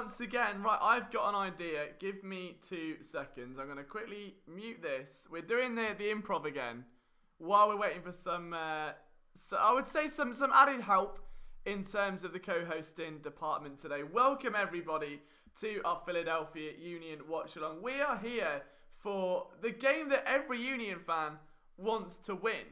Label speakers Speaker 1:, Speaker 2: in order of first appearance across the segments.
Speaker 1: once again. Right, I've got an idea. Give me 2 seconds. I'm going to quickly mute this. We're doing the improv again while we're waiting for some, so I would say some added help in terms of the co-hosting department today. Welcome everybody to our Philadelphia Union Watchalong. We are here for the game that every Union fan wants to win.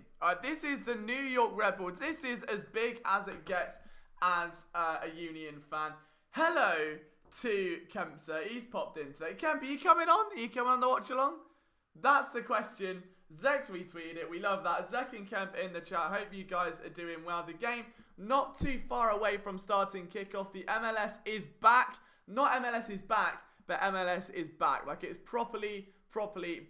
Speaker 1: This is the New York Red Bulls. This is as big as it gets as a Union fan. Hello to Kempster. He's popped in today. Kemp, are you coming on? Are you coming on the Watchalong? That's the question. Zek's retweeted it. We love that. Zek and Kemp in the chat. Hope you guys are doing well. The game not too far away from starting kickoff. The MLS is back. Not MLS is back, but MLS is back. Like, it's properly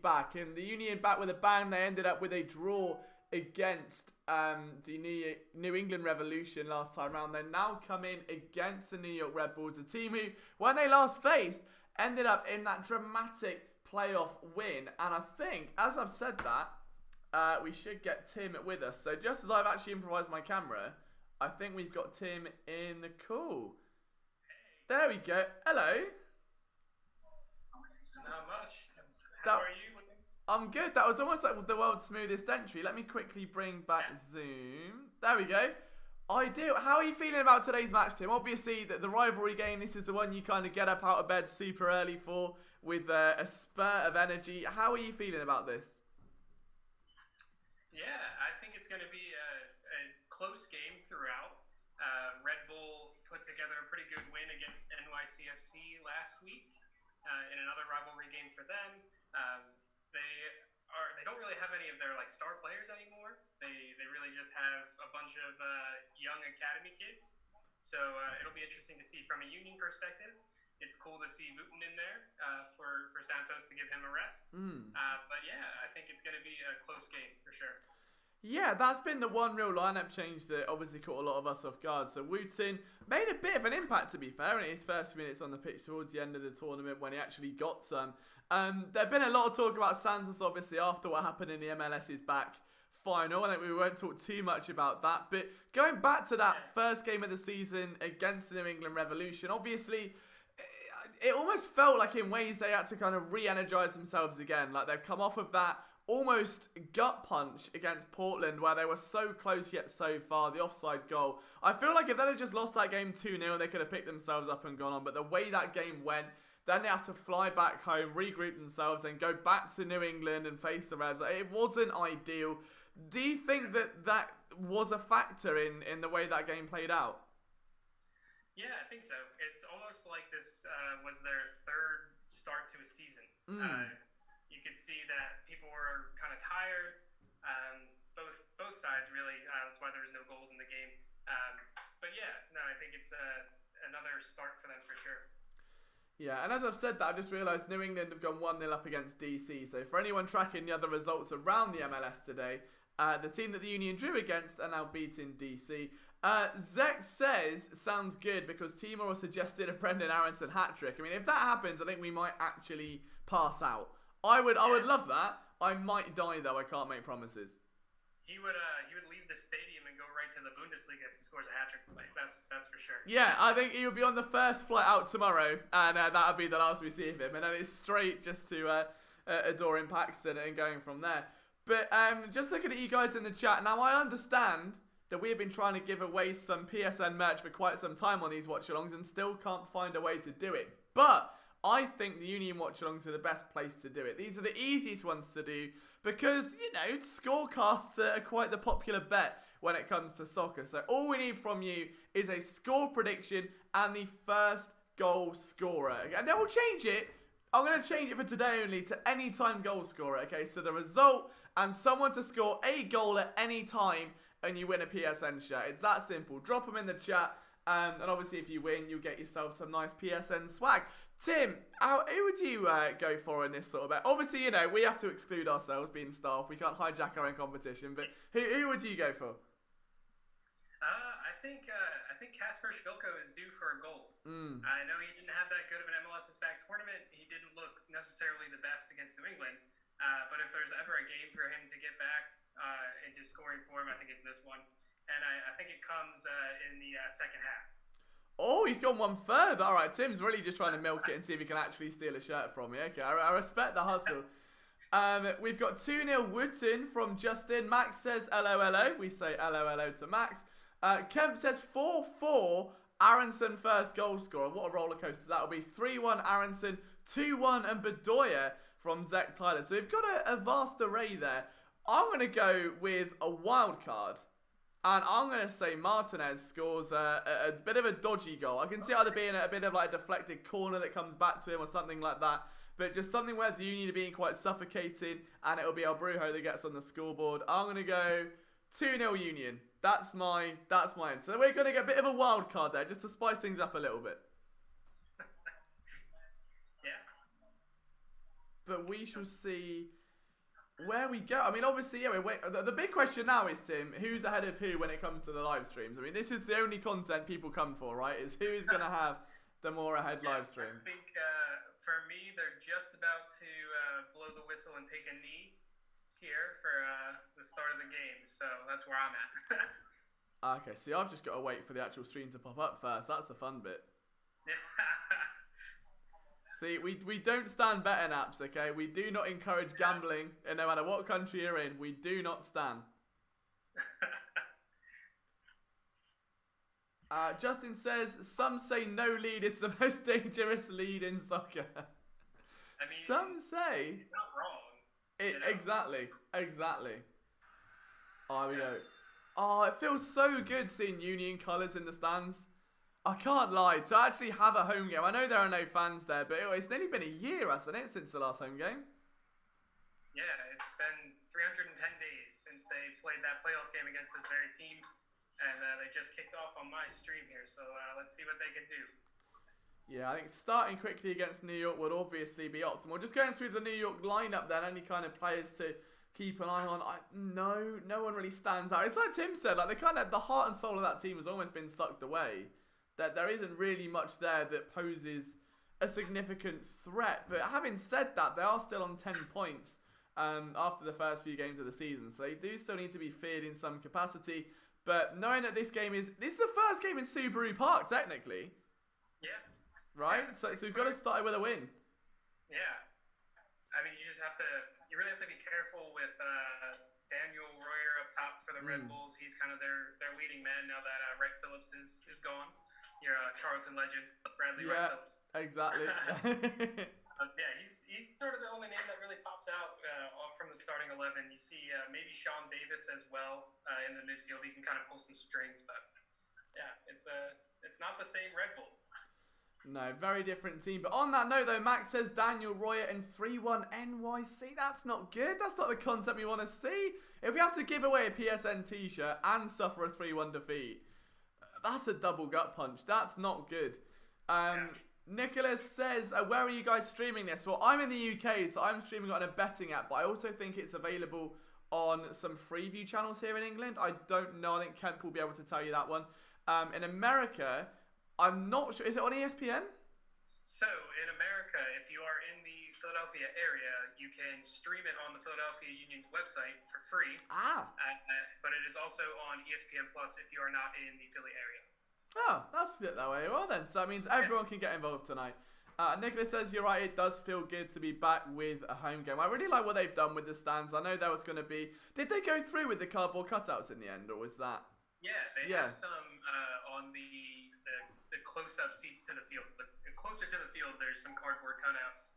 Speaker 1: back. And the Union back with a bang. They ended up with a draw against the New England Revolution last time round. They now come in against the New York Red Bulls, a team who, when they last faced, ended up in that dramatic playoff win. And I think, as I've said that, we should get Tim with us. So just as I've actually improvised my camera, I think we've got Tim in the call. There we go. Hello.
Speaker 2: Not much. How are you?
Speaker 1: I'm good. That was almost like the world's smoothest entry. Let me quickly bring back Zoom. There we go. Ideal. How are you feeling about today's match, Tim? Obviously, the rivalry game, this is the one you kind of get up out of bed super early for with a spurt of energy. How are you feeling about this?
Speaker 2: Yeah, I think it's going to be a close game throughout. Red Bull put together a pretty good win against NYCFC last week in another rivalry game for them. They don't really have any of their star players anymore. They really just have a bunch of young academy kids. So it'll be interesting to see from a Union perspective. It's cool to see Wooten in there for Santos to give him a rest. But yeah, I think it's going to be a close game for sure.
Speaker 1: Yeah, that's been the one real lineup change that obviously caught a lot of us off guard. So Wooten made a bit of an impact, to be fair, in his first minutes on the pitch towards the end of the tournament when he actually got some. There'd been a lot of talk about Santos, obviously, after what happened in the MLS is back final. I think we won't talk too much about that. But going back to that first game of the season against the New England Revolution, obviously, it almost felt like in ways they had to kind of re-energize themselves again. Like they'd come off of that almost gut punch against Portland where they were so close yet so far, the offside goal. I feel like if they had just lost that game 2-0, they could have picked themselves up and gone on. But the way that game went, then they have to fly back home, regroup themselves, and go back to New England and face the Revs. It wasn't ideal. Do you think that was a factor in the way that game played out?
Speaker 2: Yeah, I think so. It's almost like this was their third start to a season. You could see that people were kind of tired. Both sides really. That's why there was no goals in the game. But yeah, no, I think it's another start for them for sure.
Speaker 1: Yeah, and as I've said that, I've just realised New England have gone 1-0 up against DC. So for anyone tracking the other results around the MLS today, the team that the Union drew against are now beating DC. Zek says, sounds good because Timor suggested a Brendan Aronson hat-trick. I mean, if that happens, I think we might actually pass out. I would love that. I might die though. I can't make promises.
Speaker 2: He would leave the stadium and go right to the Bundesliga if he scores a hat-trick tonight. That's for sure.
Speaker 1: Yeah, I think he would be on the first flight out tomorrow, and that would be the last we see of him. And then it's straight just to adoring Paxton and going from there. But just looking at you guys in the chat now, I understand that we have been trying to give away some PSN merch for quite some time on these watch-alongs and still can't find a way to do it. But I think the Union watch-alongs are the best place to do it. These are the easiest ones to do because, you know, scorecasts are quite the popular bet when it comes to soccer. So all we need from you is a score prediction and the first goal scorer. And then we'll change it. I'm going to change it for today only to anytime goal scorer. Okay, so the result and someone to score a goal at any time and you win a PSN shirt. It's that simple. Drop them in the chat. And obviously, if you win, you'll get yourself some nice PSN swag. Tim, who would you go for in this sort of bet? Obviously, you know, we have to exclude ourselves being staff. We can't hijack our own competition. But who would you go for?
Speaker 2: I think Kasper Schvilko is due for a goal. I know he didn't have that good of an MLS is back tournament. He didn't look necessarily the best against New England. But if there's ever a game for him to get back into scoring form, I think it's this one. And I think it comes in the second half.
Speaker 1: Oh, he's gone one further. All right, Tim's really just trying to milk it and see if he can actually steal a shirt from me. Okay, I respect the hustle. We've got 2-0 Wooten from Justin. Max says LOLO. We say LOLO to Max. Kemp says 4-4. Aronson first goal scorer. What a roller coaster that'll be. 3-1 Aronson, 2-1 and Bedoya from Zach Tyler. So we've got a vast array there. I'm going to go with a wild card. And I'm going to say Martinez scores a bit of a dodgy goal. I can see either being a bit of like a deflected corner that comes back to him or something like that. But just something where the Union are being quite suffocated and it'll be Albrujo that gets on the scoreboard. I'm going to go 2-0 Union. That's my end. So we're going to get a bit of a wild card there just to spice things up a little bit.
Speaker 2: Yeah.
Speaker 1: But we shall see where we go. I mean, obviously, yeah. The big question now is, Tim, who's ahead of who when it comes to the live streams? I mean, this is the only content people come for, right? Is who is going to have the more ahead live stream?
Speaker 2: I think for me, they're just about to blow the whistle and take a knee here for the start of the game. So that's where I'm at.
Speaker 1: Okay, see, I've just got to wait for the actual stream to pop up first. That's the fun bit. See, we don't stand betting apps, okay? We do not encourage gambling, and no matter what country you're in, we do not stand. Justin says, some say no lead is the most dangerous lead in soccer.
Speaker 2: I mean,
Speaker 1: some say...
Speaker 2: He's not wrong.
Speaker 1: Exactly. Oh, here we go. Oh, it feels so good seeing Union colours in the stands. I can't lie, to actually have a home game. I know there are no fans there, but it's nearly been a year, hasn't it, since the last home game?
Speaker 2: Yeah, it's been 310 days since they played that playoff game against this very team. And they just kicked off on my stream here, so let's see what they can do.
Speaker 1: Yeah, I think starting quickly against New York would obviously be optimal. Just going through the New York lineup then, any kind of players to keep an eye on. No one really stands out. It's like Tim said, like the heart and soul of that team has almost been sucked away. That there isn't really much there that poses a significant threat. But having said that, they are still on 10 points after the first few games of the season. So they do still need to be feared in some capacity. But knowing that this is the first game in Subaru Park, technically.
Speaker 2: Yeah.
Speaker 1: Right?
Speaker 2: Yeah.
Speaker 1: So we've got to start with a win.
Speaker 2: Yeah. I mean, you really have to be careful with Daniel Royer up top for the Red Bulls. He's kind of their leading man now that Wright Phillips is gone. Your Charlton legend, Bradley Wright Phillips.
Speaker 1: Exactly.
Speaker 2: Yeah, he's sort of the only name that really pops out from the starting 11. You see maybe Sean Davis as well in the midfield. He can kind of pull some strings, but yeah, it's not the same Red Bulls.
Speaker 1: No, very different team. But on that note, though, Max says Daniel Royer and 3-1 NYC. That's not good. That's not the content we want to see. If we have to give away a PSN t-shirt and suffer a 3-1 defeat, that's a double gut punch. That's not good. Nicholas says, where are you guys streaming this? Well, I'm in the UK, so I'm streaming on a betting app, but I also think it's available on some Freeview channels here in England. I don't know. I think Kemp will be able to tell you that one. In America, I'm not sure. Is it on ESPN?
Speaker 2: So, in America, if you are in the Philadelphia area, you can stream it on the Philadelphia Union's website for free. But it is also on ESPN Plus if you are not in the Philly area.
Speaker 1: Oh, that's it that way. Well then, so that means everyone can get involved tonight. Nicholas says, you're right, it does feel good to be back with a home game. I really like what they've done with the stands. I know there was going to be... Did they go through with the cardboard cutouts in the end, or was that...
Speaker 2: Yeah, they have some on the close-up seats to the field. So closer to the field, there's some cardboard cutouts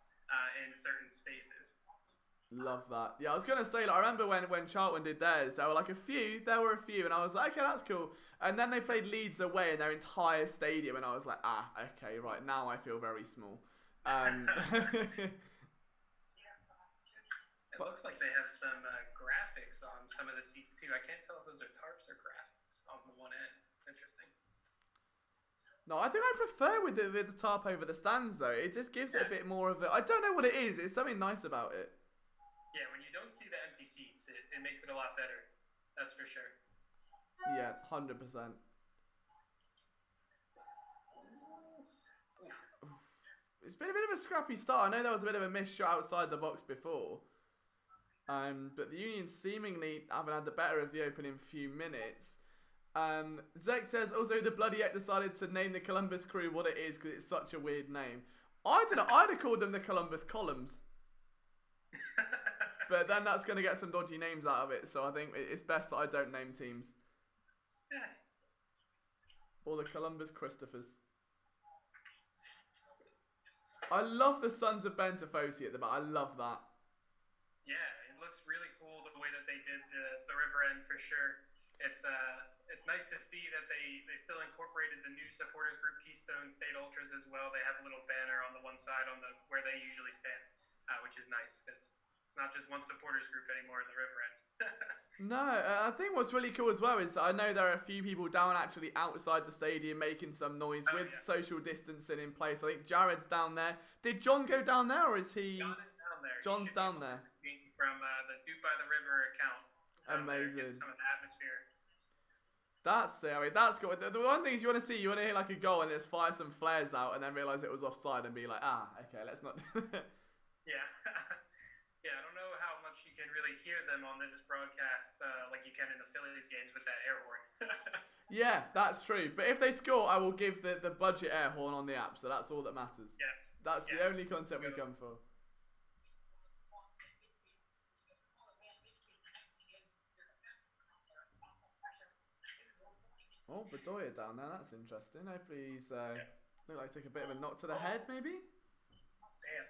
Speaker 2: in certain spaces.
Speaker 1: Love that. Yeah, I was going to say, like, I remember when Charlton did theirs, there were a few, and I was like, okay, that's cool. And then they played Leeds away in their entire stadium, and I was like, okay, right, now I feel very small.
Speaker 2: It looks like they have some graphics on some of the seats, too. I can't tell if those are tarps or graphics on the one end. Interesting.
Speaker 1: No, I think I prefer with the tarp over the stands, though. It just gives it a bit more of a... I don't know what it is. It's something nice about it.
Speaker 2: Yeah, when you don't see the empty seats, it makes it a lot better. That's for sure.
Speaker 1: Yeah, 100%. It's been a bit of a scrappy start. I know there was a bit of a missed shot outside the box before. But the Union seemingly haven't had the better of the opening few minutes. Zek says, also the Bloody Ek decided to name the Columbus Crew what it is because it's such a weird name. I don't know, I'd have called them the Columbus Columns. But then that's going to get some dodgy names out of it, so I think it's best that I don't name teams. Or the Columbus Christophers. I love the Sons of Bentafosi at the back. I love that.
Speaker 2: Yeah, it looks really cool the way that they did the river end for sure. It's nice to see that they still incorporated the new supporters group Keystone State Ultras as well. They have a little banner on the one side on the where they usually stand, which is nice because it's not just one supporters group anymore in the river end.
Speaker 1: No, I think what's really cool as well is I know there are a few people down actually outside the stadium making some noise with social distancing in place. I think Jared's down there. Did John go down there, or is he?
Speaker 2: John is down there.
Speaker 1: John's down there.
Speaker 2: From the Duke by the River account.
Speaker 1: Amazing.
Speaker 2: Some of the atmosphere.
Speaker 1: That's it. I mean, that's good. The one thing is you want to see, you want to hear like a goal and just fire some flares out and then realise it was offside and be like, okay, let's not.
Speaker 2: Yeah. Yeah, I don't know how much you can really hear them on this broadcast like you can in the Phillies games with that air horn.
Speaker 1: Yeah, that's true. But if they score, I will give the budget air horn on the app, so that's all that matters.
Speaker 2: Yes.
Speaker 1: That's the only content we come for. Oh, Bedoya down there. That's interesting. Hopefully he's look like he took a bit of a knock to the head, maybe.
Speaker 2: Damn.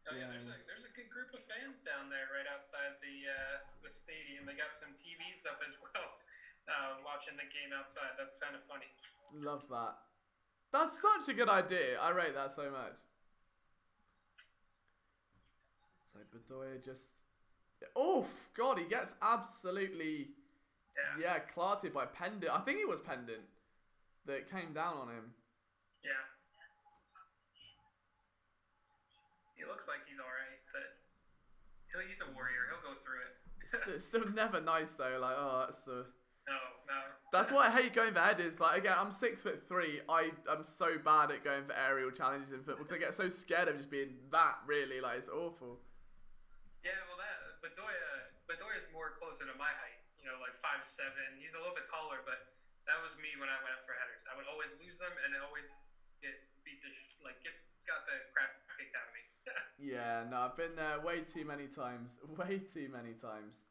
Speaker 2: Oh yeah, there's a good group of fans down there right outside the stadium. They got some TVs up as well, watching the game outside. That's kind of funny.
Speaker 1: Love that. That's such a good idea. I rate that so much. So Bedoya just... Oof! God, he gets absolutely... Yeah, clarted by Pendant. I think it was Pendant that came down on him.
Speaker 2: Yeah. He looks like he's alright, but he's a warrior. He'll go through it.
Speaker 1: It's still never nice though. Like, oh, that's the...
Speaker 2: No.
Speaker 1: That's why I hate going for headers. Like, again, I'm 6'3". I'm so bad at going for aerial challenges in football because I get so scared of just being that. Really, like, it's awful.
Speaker 2: Yeah, well, Bedoya's more closer to my height. You know, like 5'7". He's a little bit taller, but that was me when I went up for headers. I would always lose them, and always get beat got the crap kicked out of me.
Speaker 1: Yeah, no, I've been there way too many times. Way too many times.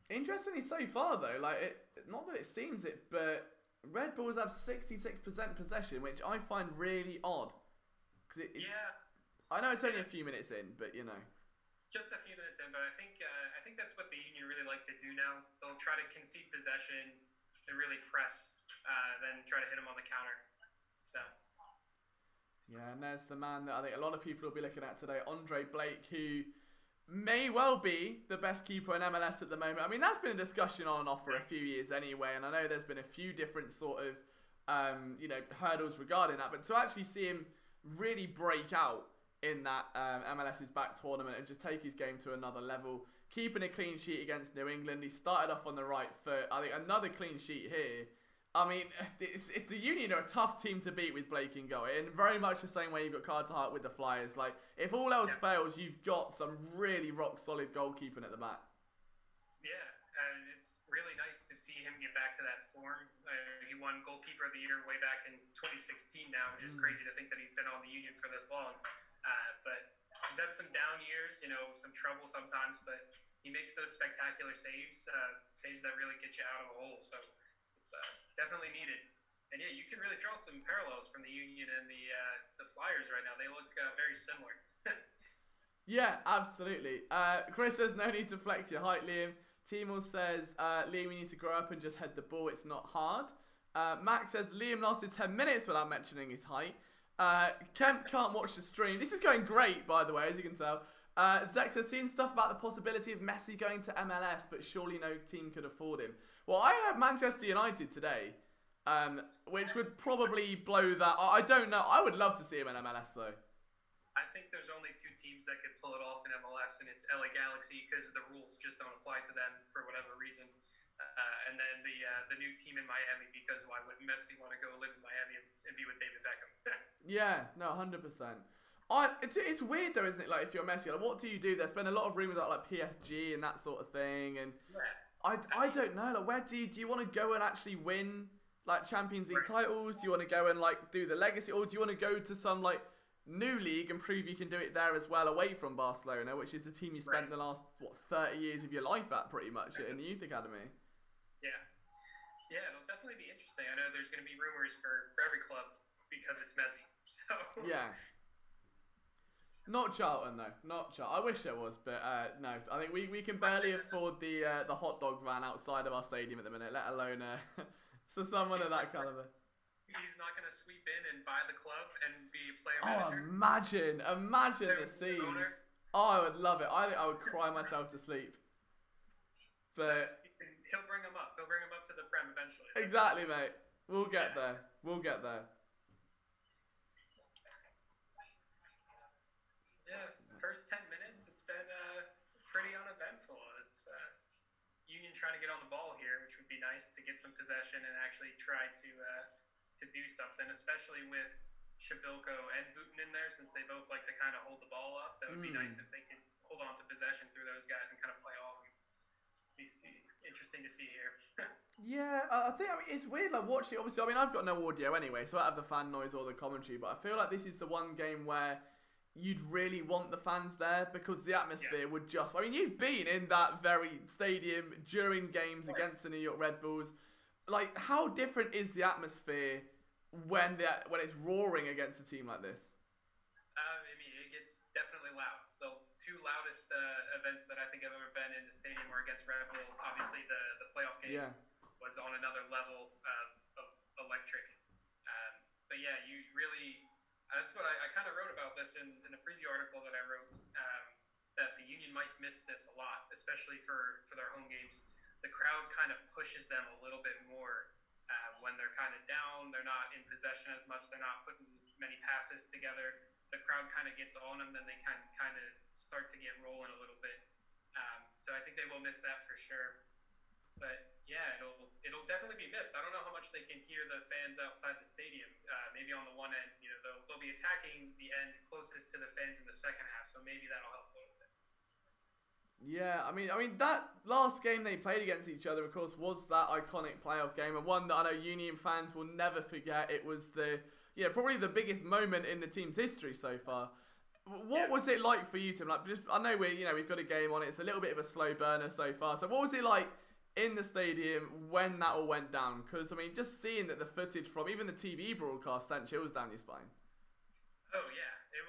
Speaker 1: Interestingly so far though, like not that it seems it, but Red Bulls have 66% possession, which I find really odd.
Speaker 2: Yeah.
Speaker 1: I know it's only a few minutes in, but you know.
Speaker 2: Just a few minutes in, but I think that's what the Union really like to do now. They'll try to concede possession, they really press, then try to hit them on the counter. So.
Speaker 1: Yeah, and there's the man that I think a lot of people will be looking at today, Andre Blake, who may well be the best keeper in MLS at the moment. I mean, that's been a discussion on and off for a few years anyway, and I know there's been a few different sort of, hurdles regarding that, but to actually see him really break out in that MLS's back tournament and just take his game to another level, keeping a clean sheet against New England. He started off on the right foot. I think another clean sheet here. I mean, the Union are a tough team to beat with Blake in goal. In very much the same way you've got Carter Hart with the Flyers. Like, if all else fails, you've got some really rock-solid goalkeeping at the back.
Speaker 2: Yeah, and it's really nice to see him get back to that form. He won Goalkeeper of the Year way back in 2016 now, which is crazy to think that he's been on the Union for this long. But he's had some down years, some trouble sometimes, but he makes those spectacular saves that really get you out of a hole. So it's definitely needed. And yeah, you can really draw some parallels from the Union and the Flyers right now. They look very similar.
Speaker 1: Yeah, absolutely. Chris says, no need to flex your height, Liam. Timur says, Liam, you need to grow up and just head the ball. It's not hard. Max says, Liam lasted 10 minutes without mentioning his height. Kemp can't watch the stream. This is going great, by the way, as you can tell. Zex has seen stuff about the possibility of Messi going to MLS, but surely no team could afford him. Well, I heard Manchester United today, which would probably blow that. I don't know. I would love to see him in MLS, though.
Speaker 2: I think there's only two teams that could pull it off in MLS, and it's LA Galaxy because the rules just don't apply to them for whatever reason. And then the new team in Miami, because why would Messi want to go live in Miami and be with David Beckham?
Speaker 1: Yeah, no, 100%. It's weird though, isn't it? Like if you're Messi, like what do you do? There's been a lot of rumors about like PSG and that sort of thing, and
Speaker 2: Yeah.
Speaker 1: I don't know. Like where do you want to go and actually win like Champions League
Speaker 2: Right.
Speaker 1: titles? Do you want to go and like do the legacy, or do you want to go to some like new league and prove you can do it there as well, away from Barcelona, which is the team you spent
Speaker 2: Right.
Speaker 1: the last 30 years of your life at, pretty much, in the youth academy.
Speaker 2: Yeah. Yeah, it'll definitely be interesting. I know there's going to be rumors for every club because it's Messi. So
Speaker 1: Yeah. Not Charlton though, not Charlton. I wish there was, but no. I think we can barely afford the hot dog van outside of our stadium at the minute, let alone so someone of that caliber.
Speaker 2: he's not going to sweep in and buy the club and be a player
Speaker 1: Oh,
Speaker 2: manager.
Speaker 1: imagine the
Speaker 2: The
Speaker 1: scenes.
Speaker 2: owner.
Speaker 1: Oh, I would love it. I think I would cry myself to sleep. But
Speaker 2: He'll bring him up. He'll bring him up to the Prem eventually.
Speaker 1: exactly, mate. We'll get there. We'll get there.
Speaker 2: Yeah, first 10 minutes, it's been pretty uneventful. It's Union trying to get on the ball here, which would be nice to get some possession and actually try to do something, especially with Shabilko and Vutin in there, since they both like to kind of hold the ball up. That would be nice if they could hold on to possession through those guys and kind of play off. Interesting to see here.
Speaker 1: Yeah, I think it's weird. Like watching, obviously, I mean, I've got no audio anyway, so I don't have the fan noise or the commentary. But I feel like this is the one game where you'd really want the fans there because the atmosphere would just. I mean, you've been in that very stadium during games against the New York Red Bulls. Like, how different is the atmosphere when it's roaring against a team like this?
Speaker 2: I mean, it gets definitely loud. The two loudest events that I think I've ever been in the stadium were against Red Bull. Obviously, the playoff game was on another level of electric. But yeah, you really. That's what I kind of wrote about this in a preview article that I wrote. That the Union might miss this a lot, especially for their home games. The crowd kind of pushes them a little bit more when they're kind of down. They're not in possession as much. They're not putting many passes together. The crowd kind of gets on them, then they kind of start to get rolling a little bit. So I think they will miss that for sure. But yeah, it'll definitely be missed. I don't know how much they can hear the fans outside the stadium. Maybe on the one end, they'll be attacking the end closest to the fans in the second half, so maybe that'll help a little bit.
Speaker 1: Yeah, I mean that last game they played against each other, of course, was that iconic playoff game, and one that I know Union fans will never forget. It was probably the biggest moment in the team's history so far. What was it like for you, Tim? Like, I know we've got a game on it. It's a little bit of a slow burner so far. So what was it like in the stadium when that all went down? Because I mean, just seeing that the footage from even the TV broadcast sent chills down your spine.
Speaker 2: Oh yeah, it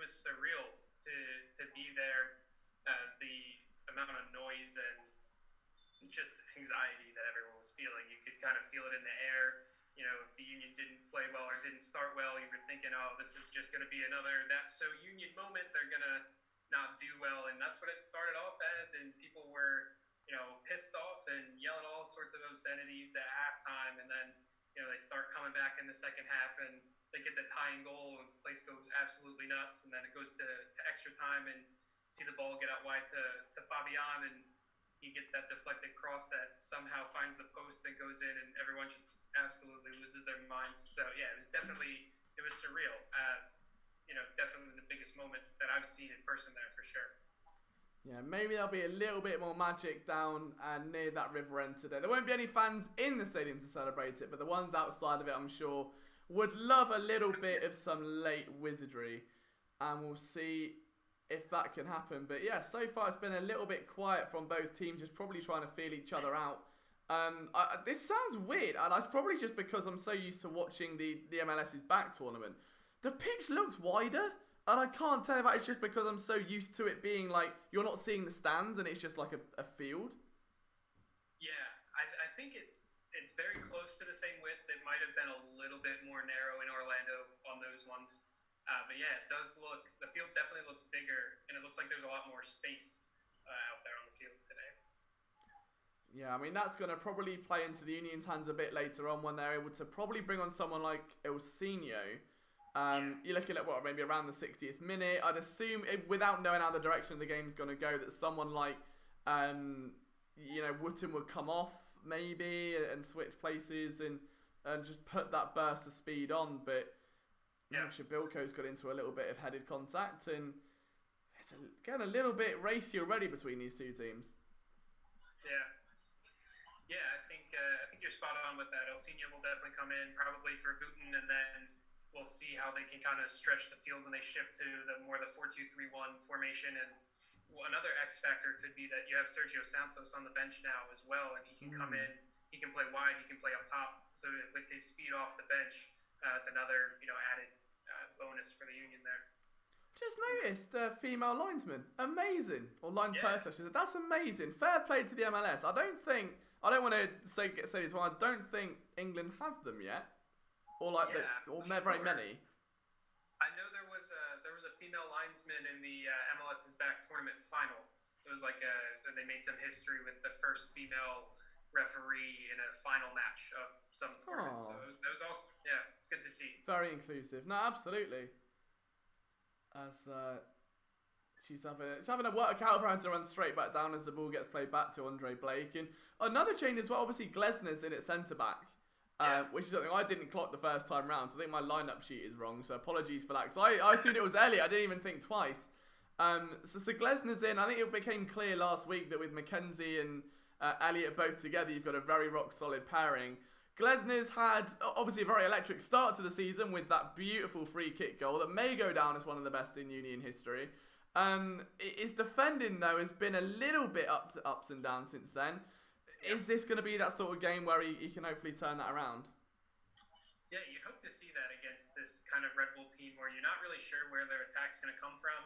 Speaker 2: was surreal to be there. The amount of noise and just anxiety that everyone was feeling, you could kind of feel it in the air. If the Union didn't play well or didn't start well, you were thinking, oh, this is just going to be another That's So Union moment. They're going to not do well. And that's what it started off as. And people were, pissed off and yelling all sorts of obscenities at halftime. And then, they start coming back in the second half and they get the tying goal and the place goes absolutely nuts. And then it goes to extra time and see the ball get out wide to Fabian, and he gets that deflected cross that somehow finds the post and goes in, and everyone just absolutely loses their minds. So yeah, it was surreal. Definitely the biggest moment that I've seen in person there for sure.
Speaker 1: Yeah, maybe there'll be a little bit more magic down near that river end today. There won't be any fans in the stadium to celebrate it, but the ones outside of it, I'm sure, would love a little bit of some late wizardry, and we'll see if that can happen. But yeah, so far it's been a little bit quiet from both teams, just probably trying to feel each other out. This sounds weird, and it's probably just because I'm so used to watching the MLS's back tournament. The pitch looks wider, and I can't tell if that it's just because I'm so used to it being like you're not seeing the stands and it's just like a field.
Speaker 2: Yeah, I think it's very close to the same width. It might have been a little bit more narrow in Orlando on those ones. But yeah, the field definitely looks bigger, and it looks like there's a lot more space out there on the field today.
Speaker 1: Yeah, I mean, that's going to probably play into the Union's hands a bit later on when they're able to probably bring on someone like Ilsinho. You're looking at, maybe around the 60th minute. I'd assume, without knowing how the direction of the game's going to go, that someone like, Wooten would come off, maybe, and switch places and just put that burst of speed on. But
Speaker 2: Yeah.
Speaker 1: Shabilko's got into a little bit of headed contact, and it's getting a little bit racy already between these two teams.
Speaker 2: Yeah. Yeah, I think you're spot on with that. Elsinho will definitely come in, probably for Wooten, and then we'll see how they can kind of stretch the field when they shift to the 4-2-3-1 formation. And another X factor could be that you have Sergio Santos on the bench now as well, and he can come in, he can play wide, he can play up top. So with his speed off the bench, it's another added bonus for the Union there.
Speaker 1: Just noticed female linesman, amazing, or linesperson. She said that's amazing. Fair play to the MLS. I don't want to say this one. I don't think England have them yet, or very many.
Speaker 2: I know there was a female linesman in the MLS's back tournament final. It was like they made some history with the first female referee in a final match of some tournament. So it was also it's good to see.
Speaker 1: Very inclusive. No, absolutely. As she's having a workout for her to run straight back down as the ball gets played back to Andre Blake. And another change as well, obviously Glesner's in at centre back, which is something I didn't clock the first time round. So I think my lineup sheet is wrong. So apologies for that. Because I assumed it was Elliot. I didn't even think twice. So Glesner's in. I think it became clear last week that with Mackenzie and Elliot both together, you've got a very rock solid pairing. Glesner's had obviously a very electric start to the season with that beautiful free kick goal that may go down as one of the best in Union history. His defending though has been a little bit ups and downs since then. Is this going to be that sort of game where he can hopefully turn that around?
Speaker 2: Yeah, you hope to see that against this kind of Red Bull team where you're not really sure where their attack's going to come from.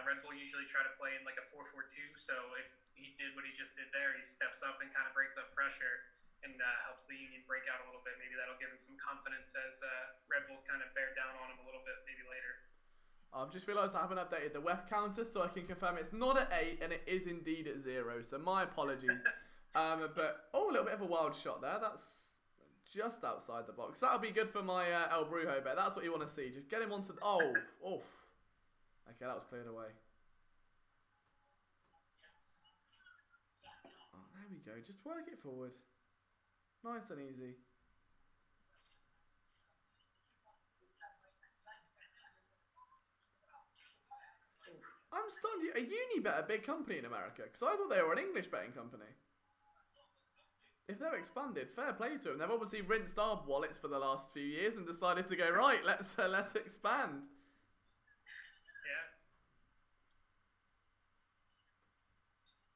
Speaker 2: Red Bull usually try to play in like a 4-4-2, so if he did what he just did there, he steps up and kind of breaks up pressure and helps the Union break out a little bit. Maybe that'll give him some confidence as Red Bulls kind of bear down on him a little bit maybe later.
Speaker 1: I've just realised I haven't updated the WEF counter, so I can confirm it's not at 8 and it is indeed at 0, so my apologies. But a little bit of a wild shot there. That's just outside the box. That'll be good for my El Brujo bet. That's what you want to see. Just get him onto the... oof. Okay, that was cleared away. There we go. Just work it forward. Nice and easy. I'm stunned. Are Unibet a big company in America? Because I thought they were an English betting company. If they've expanded, fair play to them. They've obviously rinsed our wallets for the last few years and decided to go, right, let's expand.
Speaker 2: Yeah.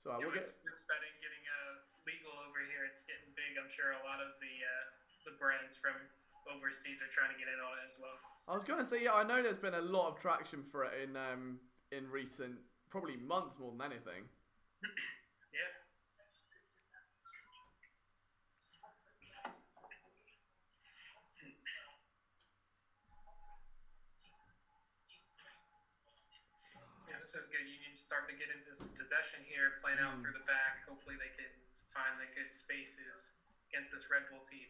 Speaker 1: So we'll get...
Speaker 2: Sports betting getting legal over here. It's getting big. I'm sure a lot of the brands from overseas are trying to get in on it as well.
Speaker 1: I was going to say, I know there's been a lot of traction for it in recent, probably months more than anything.
Speaker 2: Yeah. This is good. Union starting to get into some possession here, playing out through the back. Hopefully they can find the good spaces against this Red Bull team.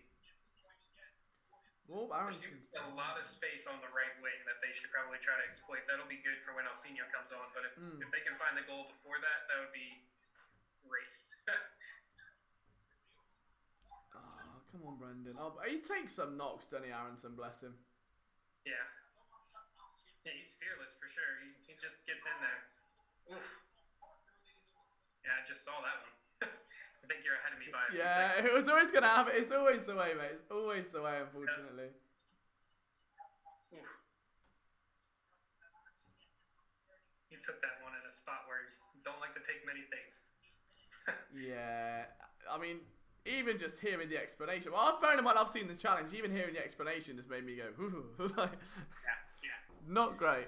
Speaker 1: Well,
Speaker 2: There's a lot of space on the right wing that they should probably try to exploit. That'll be good for when Elsinho comes on. But if they can find the goal before that, that would be great.
Speaker 1: Come on, Brendan. He takes some knocks, Denny Aronson, bless him.
Speaker 2: Yeah. Yeah, he's fearless for sure. He just gets in there. Oof. Yeah, I just saw that one. I think you're ahead of me by a few seconds.
Speaker 1: It was always going to happen. It's always the way, mate. It's always the way, unfortunately.
Speaker 2: Oof. You took that one in a spot where you don't like to take many things.
Speaker 1: Yeah. I mean, even just hearing the explanation. Well, bearing in mind I've seen the challenge. Even hearing the explanation just made me go, like,
Speaker 2: yeah.
Speaker 1: Not great.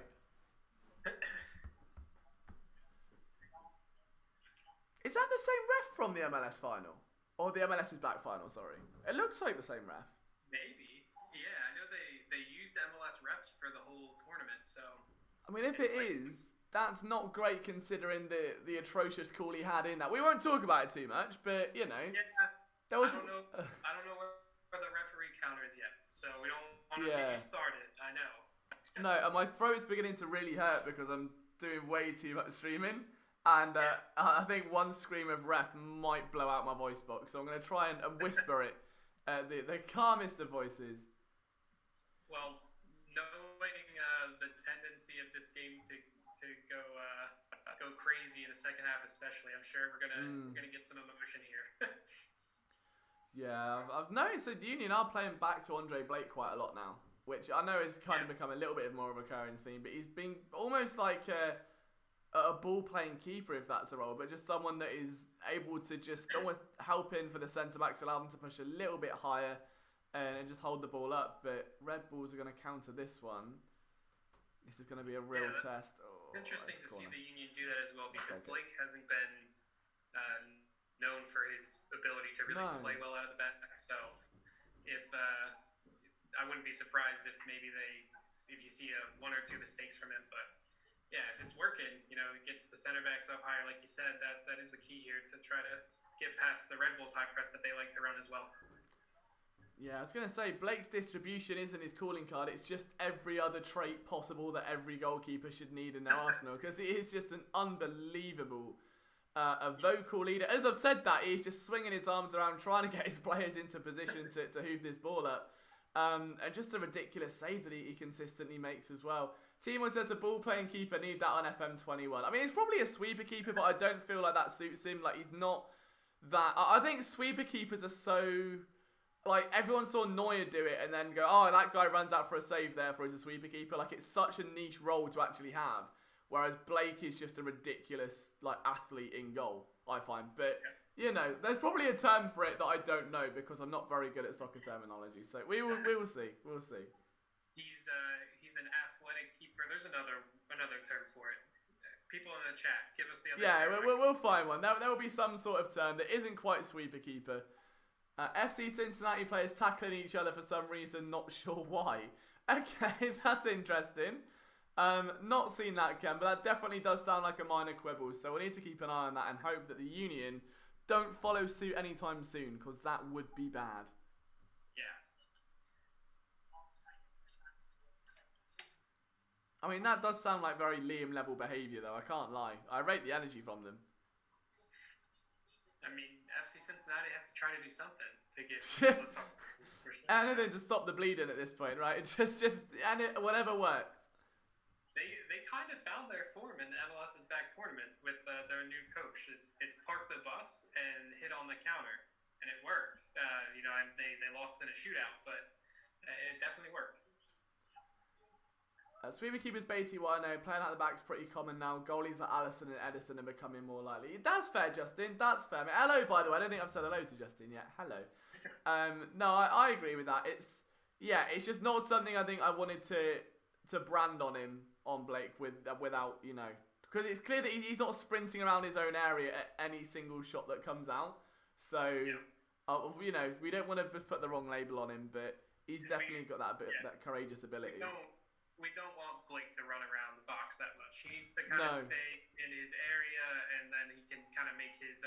Speaker 1: Is that the same ref from the MLS final? Or the MLS's back final, sorry. It looks like the same ref.
Speaker 2: Maybe. Yeah, I know they used MLS refs for the whole tournament, so...
Speaker 1: I mean, if it is, that's not great considering the atrocious call he had in that. We won't talk about it too much, but, you know...
Speaker 2: Yeah,
Speaker 1: there was...
Speaker 2: I don't know where the referee counter is yet, so we don't want to get you started, I know.
Speaker 1: No, and my throat's beginning to really hurt because I'm doing way too much streaming. And I think one scream of ref might blow out my voice box. So I'm going to try and whisper it. The calmest of voices.
Speaker 2: Well, no this game to go crazy in the second half, especially. I'm sure we're gonna get some emotion here.
Speaker 1: Yeah, I've noticed that Union are playing back to Andre Blake quite a lot now, which I know has kind of become a little bit more of a recurring theme, but he's been almost like a ball-playing keeper, if that's a role, but just someone that is able to just almost help in for the centre-backs, allow them to push a little bit higher and just hold the ball up. But Red Bulls are going to counter this one. This is going to be a real test.
Speaker 2: It's interesting to see the Union do that as well, because Blake hasn't been known for his ability to really play well out of the back. So if I wouldn't be surprised if maybe if you see one or two mistakes from him, but yeah, if it's working, it gets the center backs up higher, like you said. That is the key here to try to get past the Red Bulls high press that they like to run as well.
Speaker 1: Yeah, I was going to say, Blake's distribution isn't his calling card. It's just every other trait possible that every goalkeeper should need in their arsenal, because he is just an unbelievable a vocal leader. As I've said that, he's just swinging his arms around, trying to get his players into position to hoof this ball up. And just a ridiculous save that he consistently makes as well. Timo says a ball-playing keeper, need that on FM21. I mean, he's probably a sweeper keeper, but I don't feel like that suits him. Like, he's not that... I think sweeper keepers are so... Like, everyone saw Neuer do it and then go, oh, that guy runs out for a save, therefore he's a sweeper keeper. Like, it's such a niche role to actually have. Whereas Blake is just a ridiculous, like, athlete in goal, I find. But, there's probably a term for it that I don't know because I'm not very good at soccer terminology. So we will see. We'll see.
Speaker 2: He's an athletic keeper. There's another term for it. People in the chat, give us the other term.
Speaker 1: Yeah, we'll find one. There will be some sort of term that isn't quite sweeper keeper. FC Cincinnati players tackling each other for some reason, not sure why. Okay, that's interesting. Not seen that, Ken, but that definitely does sound like a minor quibble. So we need to keep an eye on that and hope that the Union don't follow suit anytime soon, because that would be bad.
Speaker 2: Yeah.
Speaker 1: I mean, that does sound like very Liam level behaviour, though. I can't lie. I rate the energy from them.
Speaker 2: I mean, FC Cincinnati have to try to do something to get people to stop.
Speaker 1: Anything to stop the bleeding at this point, right? Just whatever works.
Speaker 2: They kind of found their form in the MLS's back tournament with their new coach. It's park the bus and hit on the counter, and it worked. And they lost in a shootout, but it definitely worked.
Speaker 1: Sweeper keepers basically what I know. Playing out the back is pretty common now. Goalies like Allison and Edison are becoming more likely. That's fair, Justin. That's fair. I mean, hello, by the way. I don't think I've said hello to Justin yet. Hello. No, I agree with that. It's just not something I think I wanted to brand on him, on Blake, without, because it's clear that he's not sprinting around his own area at any single shot that comes out. So, we don't want to put the wrong label on him, but he's definitely got that that courageous ability.
Speaker 2: We don't want Blake to run around the box that much. He needs to kind of stay in his area, and then he can kind of make his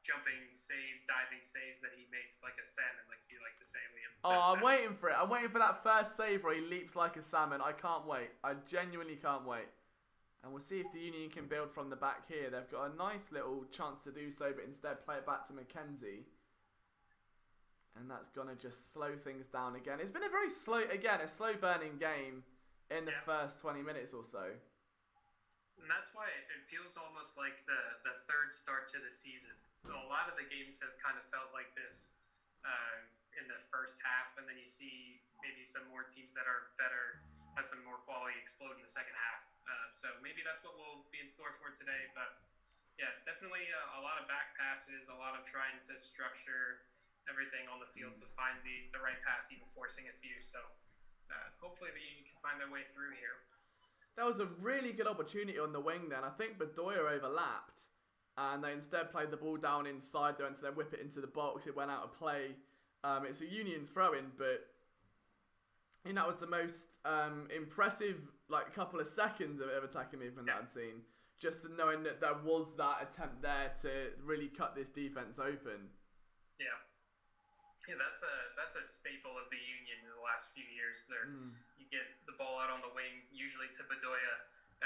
Speaker 2: jumping saves, diving saves that he makes like a salmon, like you like to say, Liam.
Speaker 1: Oh, I'm waiting for it. I'm waiting for that first save where he leaps like a salmon. I can't wait. I genuinely can't wait. And we'll see if the Union can build from the back here. They've got a nice little chance to do so, but instead play it back to McKenzie. And that's going to just slow things down again. It's been a very slow burning game in the first 20 minutes or so.
Speaker 2: And that's why it feels almost like the third start to the season. A lot of the games have kind of felt like this in the first half, and then you see maybe some more teams that are better, have some more quality explode in the second half. So maybe that's what we'll be in store for today. But yeah, it's definitely a lot of back passes, a lot of trying to structure everything on the field to find the right pass, even forcing a few. So hopefully the Union can find their way through here.
Speaker 1: That was a really good opportunity on the wing then. I think Bedoya overlapped and they instead played the ball down inside there and to then whip it into the box. It went out of play. It's a Union throw-in, but I think that was the most impressive couple of seconds of attacking movement that I'd seen. Just knowing that there was that attempt there to really cut this defense open.
Speaker 2: Yeah. Yeah, that's a staple of the Union in the last few years. You get the ball out on the wing, usually to Bedoya,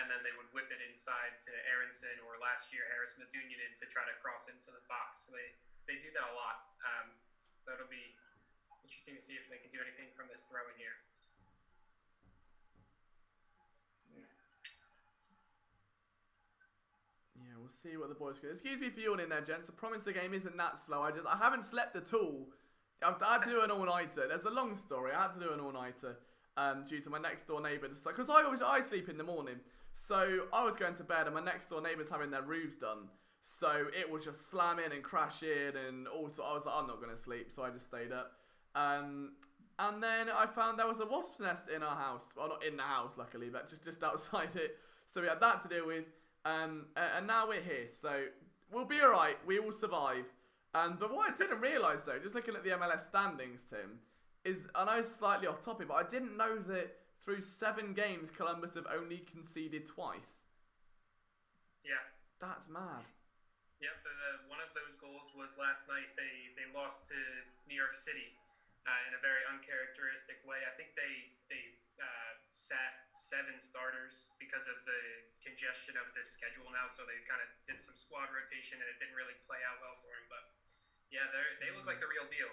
Speaker 2: and then they would whip it inside to Aronson, or last year Harris Medunjanin to try to cross into the box. So they do that a lot. So it'll be interesting to see if they can do anything from this throw in here.
Speaker 1: we'll see what the boys can. Excuse me for yawning there, gents. I promise the game isn't that slow. I haven't slept at all. I had to do an all-nighter. There's a long story. I had to do an all-nighter due to my next door neighbour. Because I sleep in the morning. So I was going to bed and my next door neighbour's having their roofs done. So it was just slamming and crashing and also I was like, I'm not going to sleep. So I just stayed up. And then I found there was a wasp's nest in our house. Well, not in the house, luckily, but just outside it. So we had that to deal with. And now we're here. So we'll be alright. We will survive. But what I didn't realise, though, just looking at the MLS standings, Tim, is, I know it's slightly off topic, but I didn't know that through 7 games, Columbus have only conceded twice.
Speaker 2: Yeah.
Speaker 1: That's mad.
Speaker 2: Yep, one of those goals was last night. They lost to New York City in a very uncharacteristic way. I think they sat 7 starters because of the congestion of this schedule now, so they kind of did some squad rotation, and it didn't really play out well for them. But yeah, they look like the real deal.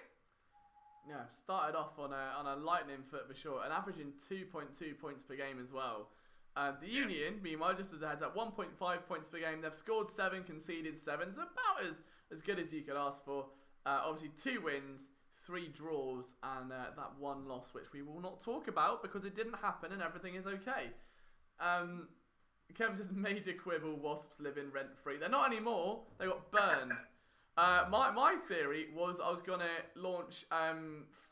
Speaker 1: Yeah, started off on a lightning foot for sure, and averaging 2.2 points per game as well. The Union, meanwhile, just as a heads up, 1.5 points per game. They've scored 7, conceded 7, so about as good as you could ask for. Obviously, 2 wins, 3 draws, and that 1 loss, which we will not talk about because it didn't happen and everything is okay. Kemp's major quibble, Wasps living rent-free. They're not anymore. They got burned. My theory was I was going to launch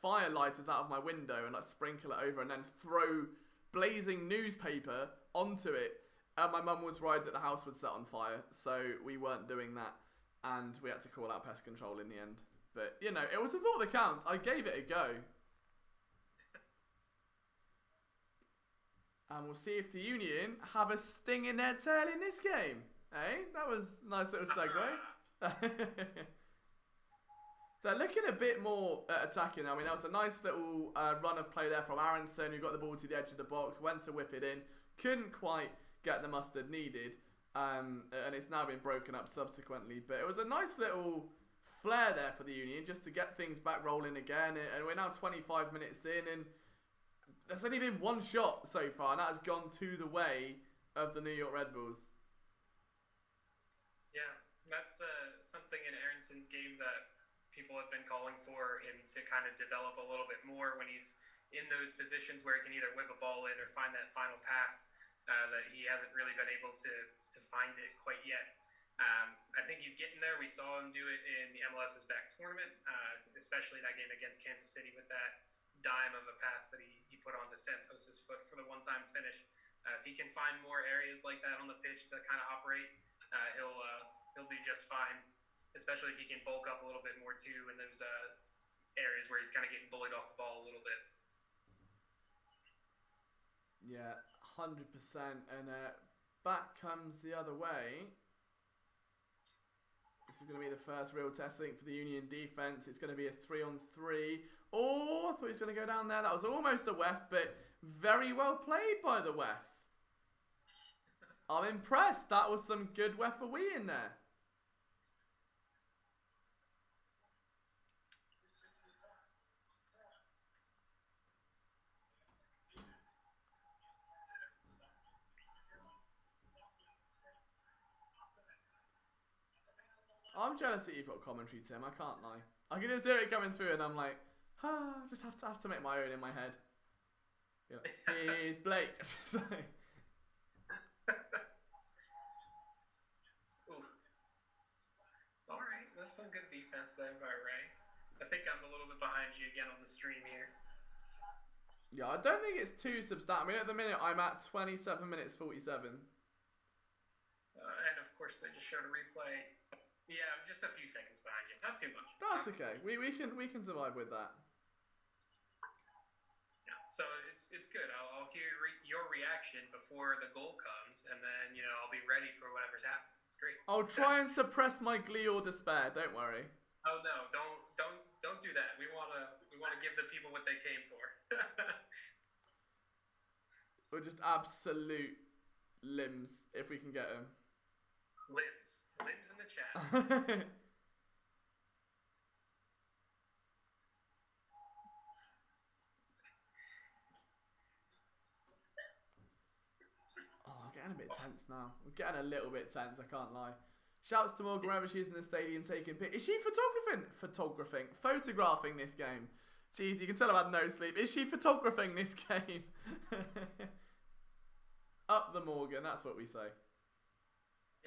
Speaker 1: fire lighters out of my window and like sprinkle it over and then throw blazing newspaper onto it. My mum was worried that the house would set on fire, so we weren't doing that, and we had to call out pest control in the end. But, you know, it was a thought that counts. I gave it a go. And we'll see if the Union have a sting in their tail in this game. Eh? That was a nice little segue. They're looking a bit more attacking. I mean, that was a nice little run of play there from Aronson, who got the ball to the edge of the box, went to whip it in, couldn't quite get the mustard needed, and it's now been broken up subsequently. But it was a nice little flair there for the Union, just to get things back rolling again. And we're now 25 minutes in, and there's only been 1 shot so far, and that has gone to the way of the New York Red Bulls.
Speaker 2: Yeah, that's something in Aronson's game that people have been calling for him to kind of develop a little bit more when he's in those positions where he can either whip a ball in or find that final pass that he hasn't really been able to find it quite yet. I think he's getting there. We saw him do it in the MLS's back tournament, especially that game against Kansas City with that dime of a pass that he put onto Santos' foot for the one-time finish. If he can find more areas like that on the pitch to kind of operate, he'll do just fine. Especially if he can bulk up a little bit more too in those areas where he's kind of getting bullied off the ball a little bit.
Speaker 1: Yeah, 100%. And back comes the other way. This is going to be the first real test, I think, for the Union defence. It's going to be a 3-on-3. Oh, I thought he was going to go down there. That was almost a WEF, but very well played by the WEF. I'm impressed. That was some good WEF-a-wee in there. I'm jealous that you've got commentary, Tim. I can't lie. I can just hear it coming through, and I'm like, just have to make my own in my head. You're like, here's Blake.
Speaker 2: All right, that's some good defense there by Ray. I think I'm a little bit behind you again on the stream here.
Speaker 1: Yeah, I don't think it's too substantial. I mean, at the minute, I'm at 27 minutes 47.
Speaker 2: And of course, they just showed a replay. Yeah, I'm just a few seconds behind you. Not too much.
Speaker 1: That's okay. We can survive with that.
Speaker 2: Yeah, so it's good. I'll hear your reaction before the goal comes, and then I'll be ready for whatever's happening. It's great.
Speaker 1: I'll try and suppress my glee or despair. Don't worry.
Speaker 2: Oh no! Don't do that. We wanna give the people what they came for.
Speaker 1: Or just absolute limbs if we can get them.
Speaker 2: Limbs in the chat.
Speaker 1: Oh, I'm getting a bit tense now. I'm getting a little bit tense, I can't lie. Shouts to Morgan wherever she is in the stadium taking pictures. Is she photographing this game? Jeez, you can tell I've had no sleep. Is she photographing this game? Up the Morgan, that's what we say.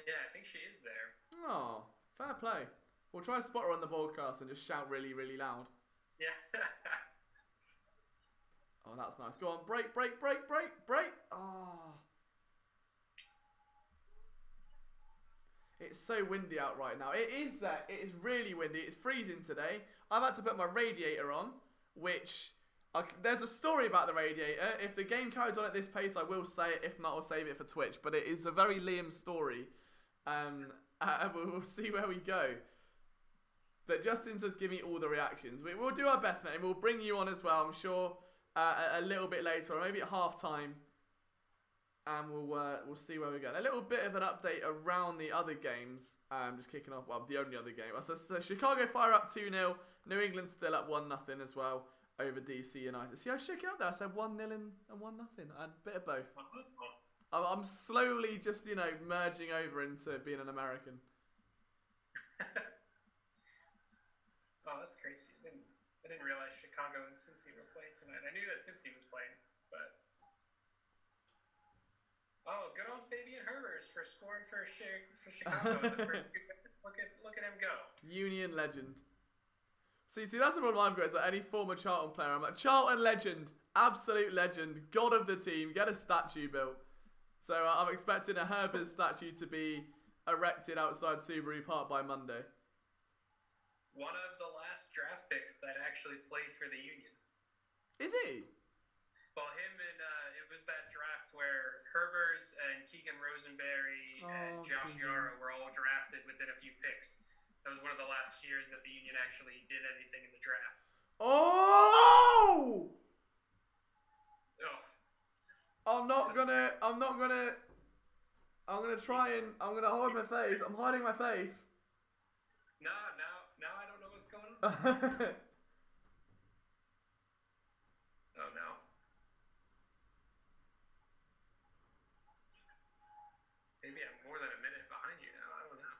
Speaker 2: Yeah, I think she is there.
Speaker 1: Oh, fair play. We'll try to spot her on the broadcast and just shout really, really loud.
Speaker 2: Yeah.
Speaker 1: Oh, that's nice. Go on, break. Oh. It's so windy out right now. It is really windy. It's freezing today. I've had to put my radiator on, which... there's a story about the radiator. If the game carries on at this pace, I will say it. If not, I'll save it for Twitch. But it is a very Liam story. We'll see where we go. But Justin says, give me all the reactions. We'll do our best, mate. And we'll bring you on as well, I'm sure, a little bit later, or maybe at half-time. And we'll see where we go. A little bit of an update around the other games. Just kicking off, well, the only other game. So Chicago Fire up 2-0. New England still up 1-0 as well over DC United. See, I shook it up there. I said 1-0 and 1-0. A bit of both. I'm slowly just, merging over into being an American.
Speaker 2: Oh, that's crazy. I didn't realize Chicago and Cincy were playing tonight. I knew that Cincy was playing, but... Oh, good on Fabian Herbers for scoring for Chicago in the first two minutes. Look at him go.
Speaker 1: Union legend. See, that's the problem I've got. Is that any former Charlton player, I'm like, Charlton legend, absolute legend, god of the team, get a statue built. So I'm expecting a Herbers statue to be erected outside Subaru Park by Monday.
Speaker 2: One of the last draft picks that actually played for the Union.
Speaker 1: Is he?
Speaker 2: Well, him and it was that draft where Herbers and Keegan Rosenberry and Josh Yara were all drafted within a few picks. That was one of the last years that the Union actually did anything in the draft.
Speaker 1: Oh!
Speaker 2: Oh.
Speaker 1: I'm gonna hold my face. I'm hiding my face.
Speaker 2: Now I don't know what's going on. Oh no. Maybe I'm more than a minute behind you now. I don't know.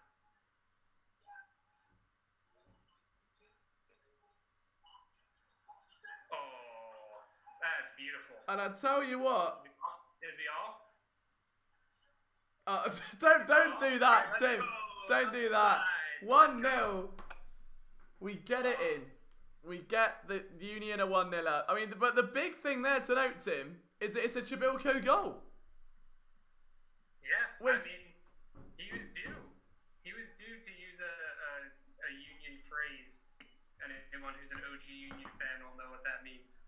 Speaker 2: Oh, that's beautiful.
Speaker 1: And I tell you what.
Speaker 2: Is he off?
Speaker 1: Don't do that, Tim. Don't do that. 1-0. We get it in. We get the Union a 1-0 up. I mean, but the big thing there to note, Tim, is that it's a Chibilko goal.
Speaker 2: Yeah, I mean, he was due. He was due to use a Union phrase, and anyone who's an OG Union fan will know what that means.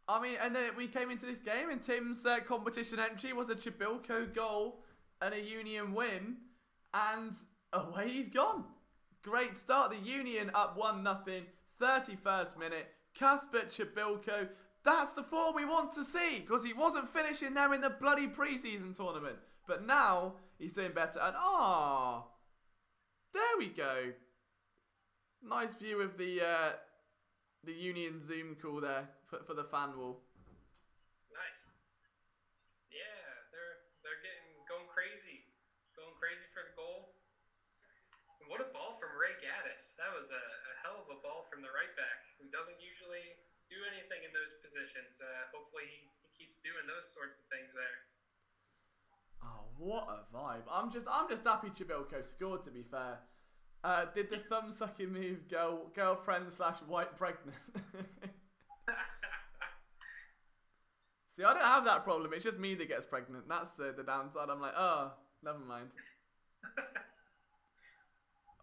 Speaker 1: I mean, and then we came into this game, and Tim's competition entry was a Chibilko goal and a Union win, and away he's gone. Great start. The Union up 1-0, 31st minute. Kasper Chibilko. That's the form we want to see, because he wasn't finishing them in the bloody pre-season tournament. But now he's doing better. And there we go. Nice view of the Union Zoom call there for the fan wall.
Speaker 2: Nice. Yeah, they're going crazy for the goal. And what a ball from Ray Gaddis. That was a hell of a ball from the right back, who doesn't usually do anything in those positions. Hopefully he keeps doing those sorts of things there.
Speaker 1: Oh, what a vibe. I'm just happy Chibilko scored, to be fair. Did the thumb sucking move girlfriend/white pregnant? See, I don't have that problem. It's just me that gets pregnant. That's the downside. I'm like, oh, never mind.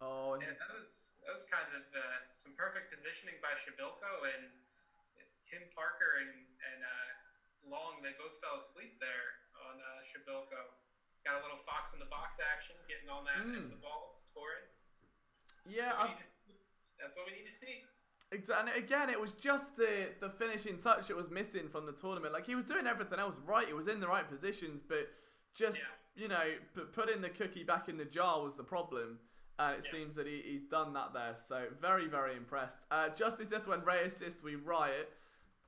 Speaker 1: Oh,
Speaker 2: yeah, that was kind of some perfect positioning by Chibilko, and Tim Parker and Long, they both fell asleep there on Chibilko. Got a little fox in the box action, getting on that end of the ball, scoring.
Speaker 1: Yeah,
Speaker 2: that's what we need to see.
Speaker 1: Exactly. And again, it was just the finishing touch that was missing from the tournament. Like, he was doing everything else right. He was in the right positions, but just, putting the cookie back in the jar was the problem. And it seems that he's done that there. So, very, very impressed. Justice says, when Ray assists, we riot.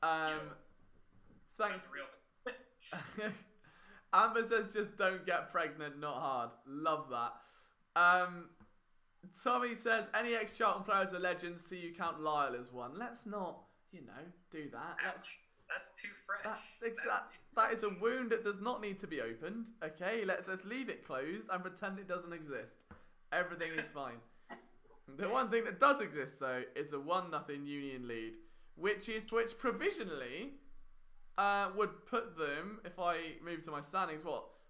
Speaker 1: Thanks. Amber says just don't get pregnant, not hard. Love that. Tommy says any ex-Charlton players are legends, so you count Lyle as one. Let's not, do that.
Speaker 2: That's too fresh.
Speaker 1: That is a wound that does not need to be opened. Okay, let's leave it closed and pretend it doesn't exist. Everything is fine. The one thing that does exist though is a 1-0 Union lead, which provisionally would put them, if I move to my standings,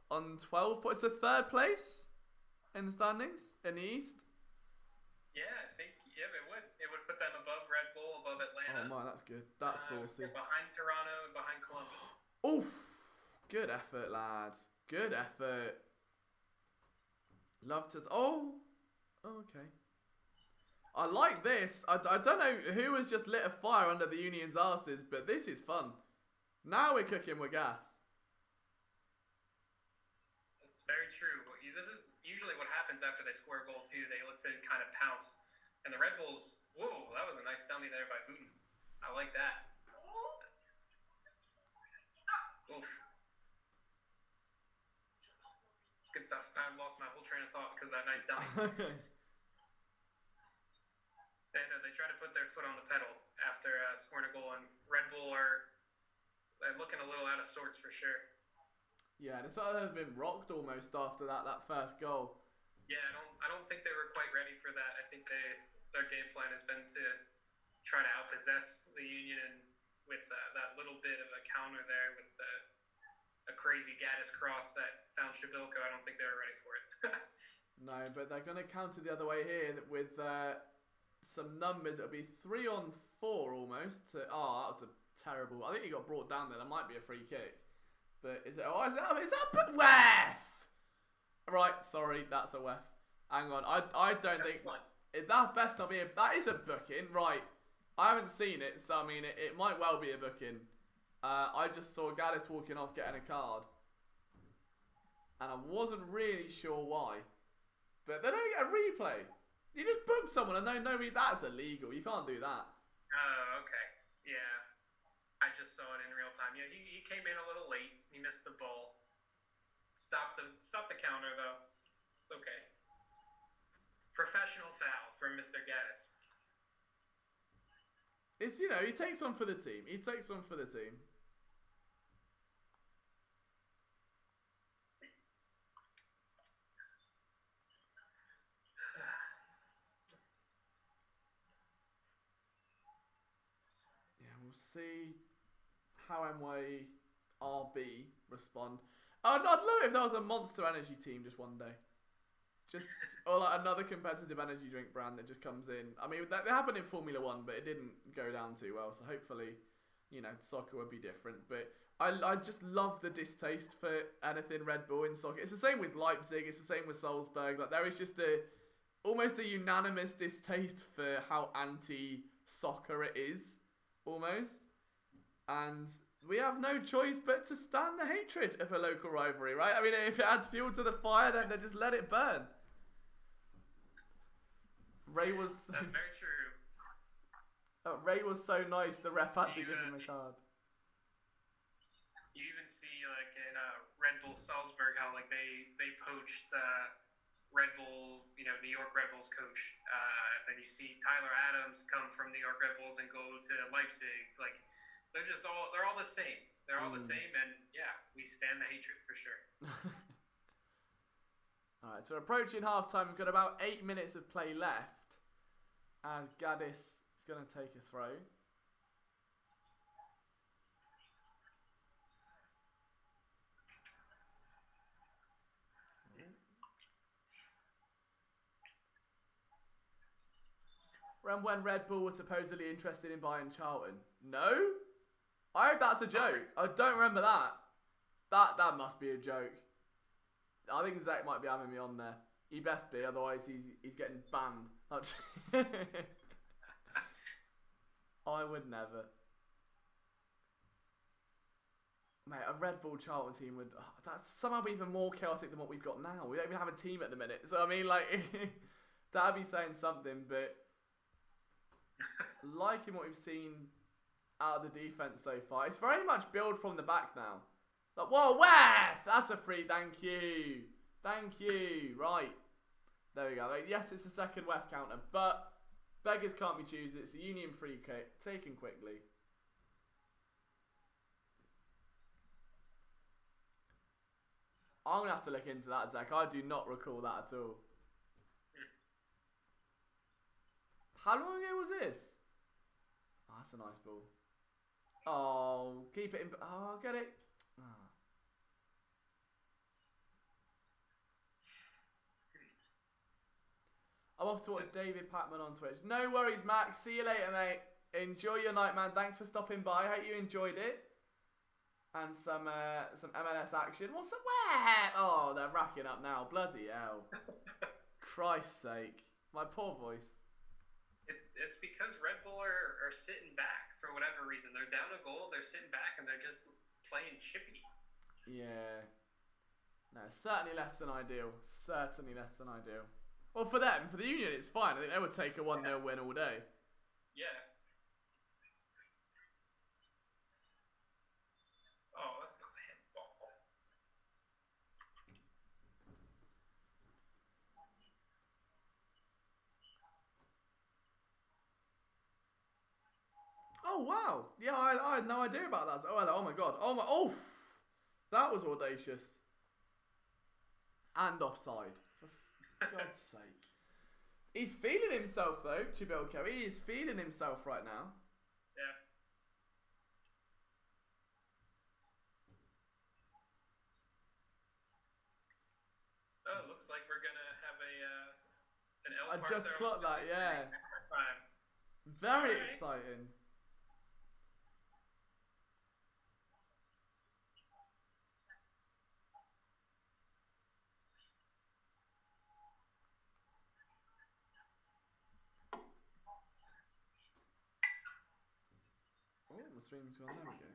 Speaker 1: on 12 points? So third place in the standings in the East.
Speaker 2: Yeah, I think it would. It would put them above Red Bull, above Atlanta.
Speaker 1: Oh my, that's good. That's saucy.
Speaker 2: Behind Toronto and behind Columbus.
Speaker 1: Oof. Good effort, lad. Good effort. Love to... Oh, okay. I like this. I don't know who has just lit a fire under the Union's arses, but this is fun. Now we're cooking with gas.
Speaker 2: It's very true. This is usually what happens after they score a goal too. They look to kind of pounce. And the Red Bulls, whoa, that was a nice dummy there by Booten. I like that. Oof. It's good stuff. I lost my whole train of thought because of that nice dummy. They try to put their foot on the pedal after scoring a goal, and Red Bull they're looking a little out of sorts for sure.
Speaker 1: Yeah, this has been rocked almost after that first goal.
Speaker 2: Yeah, I don't think they were quite ready for that. I think their game plan has been to try to outpossess the Union, and with that little bit of a counter there with a crazy Gaddis cross that found Shabilko, I don't think they were ready for it.
Speaker 1: No, but they're going to counter the other way here with some numbers. It'll be 3-on-4 almost. That was a terrible... I think he got brought down there. That might be a free kick. But is it... Oh, is that a WEF? Right, sorry, that's a WEF. Hang on, I don't think... That best not be that is a booking, right. I haven't seen it, so I mean, it might well be a booking. I just saw Gaddis walking off getting a card. And I wasn't really sure why. But they don't get a replay. You just book someone and that's illegal. You can't do that.
Speaker 2: Oh, okay. Yeah. I just saw it in real time. Yeah, he came in a little late. He missed the ball. Stop the counter, though. It's okay. Professional foul from Mr. Gaddis.
Speaker 1: It's, he takes one for the team. Yeah, we'll see how NYRB respond. I'd love it if there was a Monster Energy team just one day. Or like another competitive energy drink brand that just comes in. I mean, that happened in Formula 1, but it didn't go down too well. So hopefully, soccer would be different. But I just love the distaste for anything Red Bull in soccer. It's the same with Leipzig. It's the same with Salzburg. Like there is just almost a unanimous distaste for how anti-soccer it is, almost. And we have no choice but to stand the hatred of a local rivalry, right? I mean, if it adds fuel to the fire, then just let it burn.
Speaker 2: That's very true.
Speaker 1: Ray was so nice, the ref had to give him a card.
Speaker 2: You even see, like, in Red Bull Salzburg, how, like, they poached Red Bull, New York Red Bulls coach. Then you see Tyler Adams come from New York Red Bulls and go to Leipzig. Like, they're all the same. They're all the same, and yeah, we stand the hatred for sure.
Speaker 1: Alright, so we're approaching half-time. We've got about 8 minutes of play left as Gaddis is going to take a throw. Remember when Red Bull was supposedly interested in buying Charlton? No? I hope that's a joke. I don't remember that. That must be a joke. I think Zach might be having me on there. He best be, otherwise he's getting banned. I would never. Mate, a Red Bull Charlton team would... that's somehow even more chaotic than what we've got now. We don't even have a team at the minute. So, I mean, like... that'd be saying something, but... liking what we've seen out of the defence so far. It's very much build from the back now. Whoa, where? That's a free. Thank you. Thank you. Right. There we go. Yes, it's a second WEF counter, but beggars can't be choosers. It's a Union free kick. Taken quickly. I'm going to have to look into that, Zach. I do not recall that at all. How long ago was this? Oh, that's a nice ball. Oh, keep it in. Oh, get it. Oh. I'm off to watch David Patman on Twitch. No worries, Max. See you later, mate. Enjoy your night, man. Thanks for stopping by. Hope you enjoyed it. And some MLS action. What's up? Where? Oh, they're racking up now. Bloody hell. Christ's sake. My poor voice.
Speaker 2: It's because Red Bull are sitting back for whatever reason. They're down a goal, they're sitting back, and they're just playing chippy.
Speaker 1: Yeah. No, certainly less than ideal. Certainly less than ideal. Well, for them, for the Union, it's fine. I think they would take a 1-0 win all day.
Speaker 2: Yeah. Oh, that's not a handball.
Speaker 1: Oh, wow. Yeah, I had no idea about that. Oh my God. Oh, that was audacious. And offside. For God's sake. He's feeling himself, though, Chibilko. He is feeling himself right now.
Speaker 2: Yeah. Oh, it looks like we're going to have an El
Speaker 1: I just
Speaker 2: Parcero
Speaker 1: clocked that, yeah.
Speaker 2: Time.
Speaker 1: Very exciting. Oh, my stream's gone. There we go.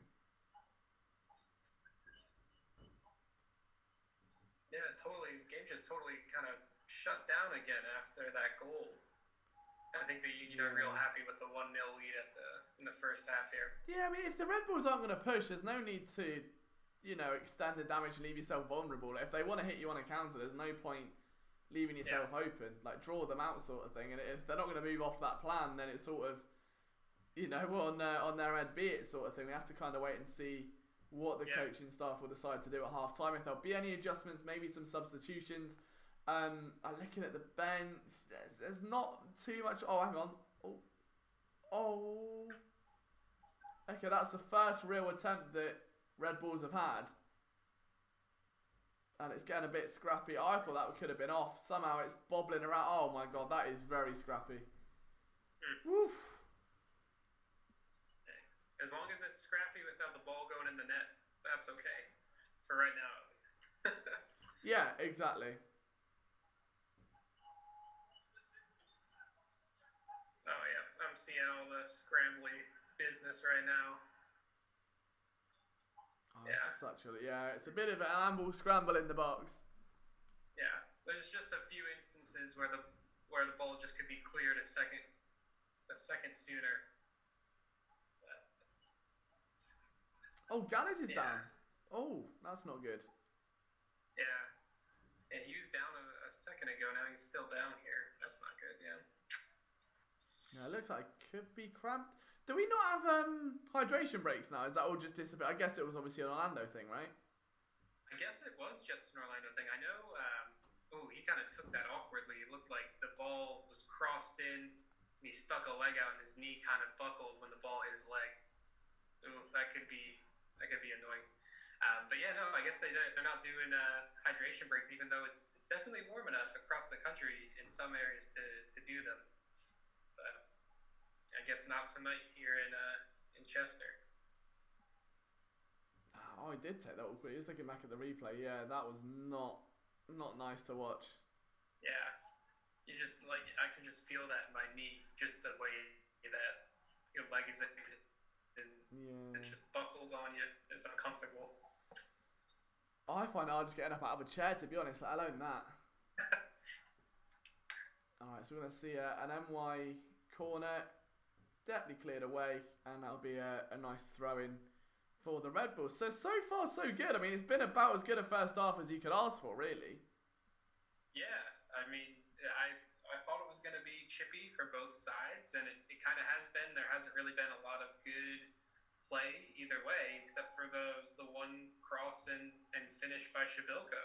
Speaker 2: Yeah, totally. The game just totally kind of shut down again after that goal. I think the Union are real happy with the 1-0 lead in the first half here.
Speaker 1: Yeah, I mean, if the Red Bulls aren't going to push, there's no need to, extend the damage and leave yourself vulnerable. If they want to hit you on a counter, there's no point leaving yourself open. Like, draw them out sort of thing. And if they're not going to move off that plan, then it's sort of, on their end, be it sort of thing. We have to kind of wait and see what the coaching staff will decide to do at half time. If there'll be any adjustments, maybe some substitutions. I'm looking at the bench. There's not too much. Oh, hang on. Oh. Okay, that's the first real attempt that Red Bulls have had. And it's getting a bit scrappy. I thought that could have been off. Somehow it's bobbling around. Oh my God, that is very scrappy. Woof.
Speaker 2: As long as it's scrappy without the ball going in the net, that's okay. For right now, at least.
Speaker 1: Yeah, exactly.
Speaker 2: Oh, yeah. I'm seeing all the scrambly business right now.
Speaker 1: Oh, it's a bit of an amble scramble in the box.
Speaker 2: Yeah, there's just a few instances where the ball just could be cleared a second sooner.
Speaker 1: Oh, Gallis is down. Oh, that's not good.
Speaker 2: Yeah. And he was down a second ago. Now he's still down here. That's not good, yeah.
Speaker 1: Yeah, it looks like it could be cramped. Do we not have hydration breaks now? Is that all just disappeared? I guess it was obviously an Orlando thing, right?
Speaker 2: I guess it was just an Orlando thing. I know, he kind of took that awkwardly. It looked like the ball was crossed in, and he stuck a leg out, and his knee kind of buckled when the ball hit his leg. So that could be annoying. But yeah, no, I guess they're not doing hydration breaks, even though it's definitely warm enough across the country in some areas to do them. But I guess not tonight here in Chester.
Speaker 1: Oh, he did take that all quick. He was looking back at the replay. Yeah, that was not nice to watch.
Speaker 2: Yeah, you just I can just feel that in my knee, just the way that your leg is and it just buckles on you. It's uncomfortable.
Speaker 1: I find hard just getting up out of a chair, to be honest, let alone that. Alright, so we're going to see an MY corner. Definitely cleared away, and that'll be a nice throw-in for the Red Bulls. So far, so good. I mean, it's been about as good a first half as you could ask for, really.
Speaker 2: Yeah, I mean, I thought it was going to be chippy for both sides, and it kind of has been. There hasn't really been a lot of good play either way, except for the one cross and finish by Shabilko.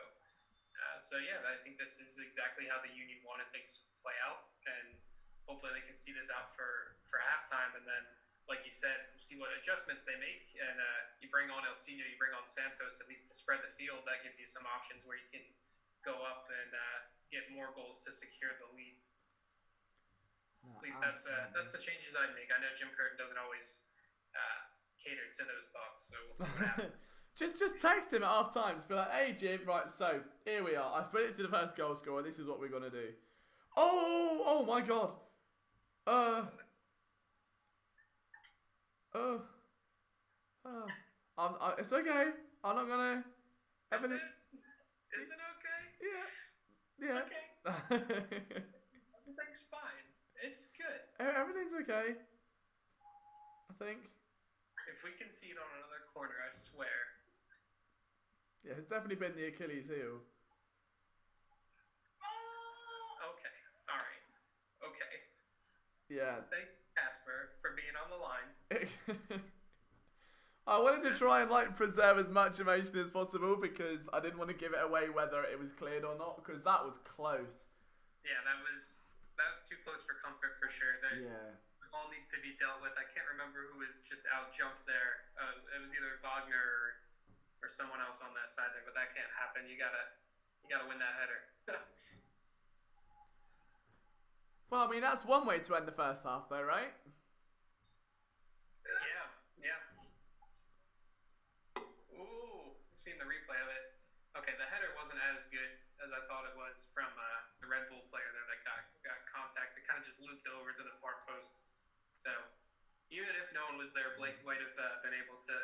Speaker 2: So yeah, I think this is exactly how the Union wanted things to play out, and hopefully they can see this out for halftime, and then, like you said, to see what adjustments they make. And you bring on Elsinho, you bring on Santos, at least to spread the field. That gives you some options where you can go up and get more goals to secure the lead.
Speaker 1: No,
Speaker 2: at least that's the changes I'd make. I know Jim Curtin doesn't always cater to those thoughts, so we'll see what happens.
Speaker 1: Just text him at half time. Just be like, hey Jim, right, so here we are. I've predicted the first goal scorer. This is what we're gonna do. Oh my god. It's okay. I'm not gonna.
Speaker 2: Everything. Is it okay?
Speaker 1: Yeah.
Speaker 2: Okay. Everything's fine. It's good.
Speaker 1: Everything's okay. I think.
Speaker 2: If we concede on another corner, I swear.
Speaker 1: Yeah, it's definitely been the Achilles heel.
Speaker 2: Okay. All right. Okay.
Speaker 1: Yeah.
Speaker 2: Thank you, Casper, for being on the line.
Speaker 1: I wanted to try and preserve as much emotion as possible because I didn't want to give it away whether it was cleared or not, because that was close.
Speaker 2: Yeah, that was too close for comfort for sure.
Speaker 1: Yeah.
Speaker 2: The ball needs to be dealt with. I can't remember who was just out jumped there. It was either Wagner or someone else on that side there, but that can't happen. You gotta win that header.
Speaker 1: Well, I mean, that's one way to end the first half, though, right?
Speaker 2: Yeah. Ooh, I've seen the replay of it. Okay, the header wasn't as good as I thought it was from the Red Bull player there that got contact. It kind of just looped over to the far post. So even if no one was there, Blake might have been able to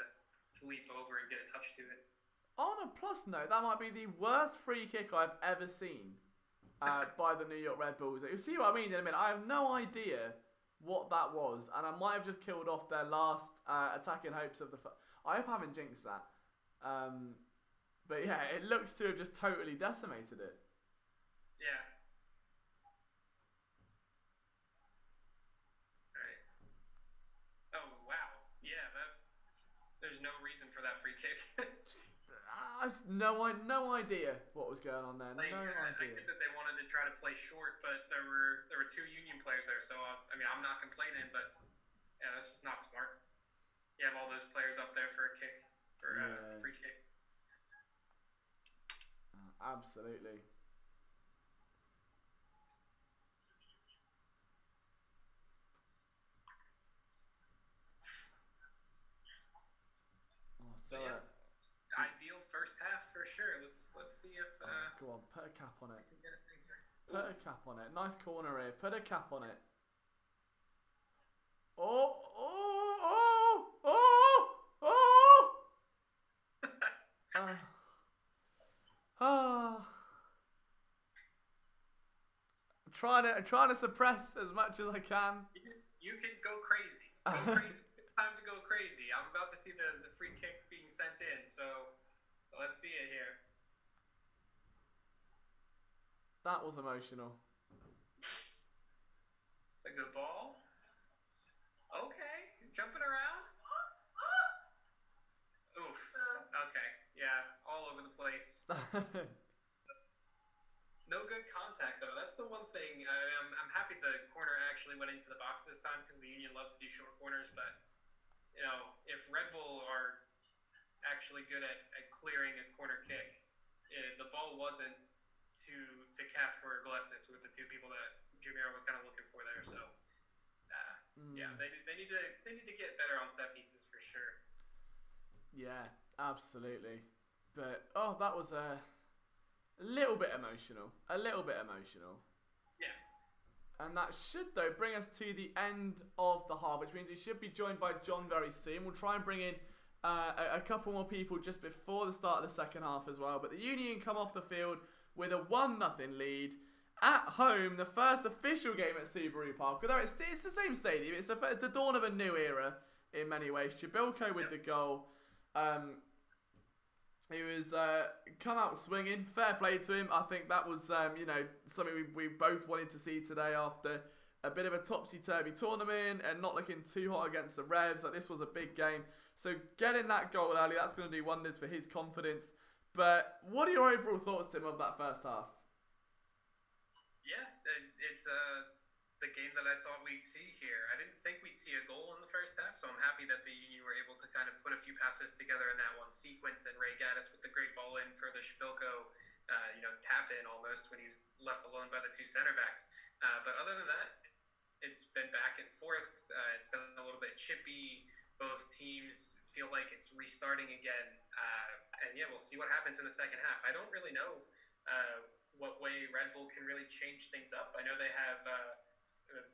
Speaker 2: leap over and get a touch to it.
Speaker 1: On a plus note, that might be the worst free kick I've ever seen by the New York Red Bulls. You see what I mean in a minute. I have no idea what that was, and I might have just killed off their last attacking hopes of the. I hope I haven't jinxed that. But yeah, it looks to have just totally decimated it.
Speaker 2: Yeah. Alright. Oh, wow. Yeah, there's no reason for that free kick.
Speaker 1: I have no idea what was going on there. No idea.
Speaker 2: I think that they wanted to try to play short, but there were two Union players there, so I mean, I'm not complaining, but yeah, that's just not smart. You have all those players up there for a kick, for a free kick.
Speaker 1: Absolutely. Oh, so
Speaker 2: yeah. Ideal first half for sure. Let's see if.
Speaker 1: Go on, put a cap on it. Put a cap on it. Nice corner here. Put a cap on it. Oh! I'm trying to suppress as much as I can.
Speaker 2: You can go crazy. Go crazy. Time to go crazy. I'm about to see the free kick being sent in, so let's see it here.
Speaker 1: That was emotional.
Speaker 2: It's a good ball. Okay, jumping around. Oof. Okay, yeah, all over the place. No good contact though. That's the one thing. I'm happy the corner actually went into the box this time because the Union love to do short corners. But you know, if Red Bull are actually good at clearing a corner kick, the ball wasn't to Casper or Glesnes with the two people that Jumiro was kind of looking for there. So yeah, they need to get better on set pieces for sure.
Speaker 1: Yeah, absolutely. But that was a little bit emotional.
Speaker 2: Yeah.
Speaker 1: And that should, though, bring us to the end of the half, which means we should be joined by John very soon. We'll try and bring in a couple more people just before the start of the second half as well. But the Union come off the field with a 1-0 lead. At home, the first official game at Subaru Park. Although it's the same stadium. It's the dawn of a new era in many ways. Shabilko with the goal. He was come out swinging. Fair play to him. I think that was something we both wanted to see today after a bit of a topsy-turvy tournament and not looking too hot against the Revs. Like, this was a big game. So getting that goal early, that's going to do wonders for his confidence. But what are your overall thoughts, Tim, of that first half?
Speaker 2: Yeah, it's the game that I thought we'd see here. I didn't think we'd see a goal in the first half, so I'm happy that the Union were able to kind of put a few passes together in that one sequence, and Ray Gaddis with the great ball in for the Shpilko, tap in almost when he's left alone by the two center backs. But other than that, it's been back and forth. It's been a little bit chippy. Both teams feel like it's restarting again. And yeah, we'll see what happens in the second half. I don't really know what way Red Bull can really change things up. I know they have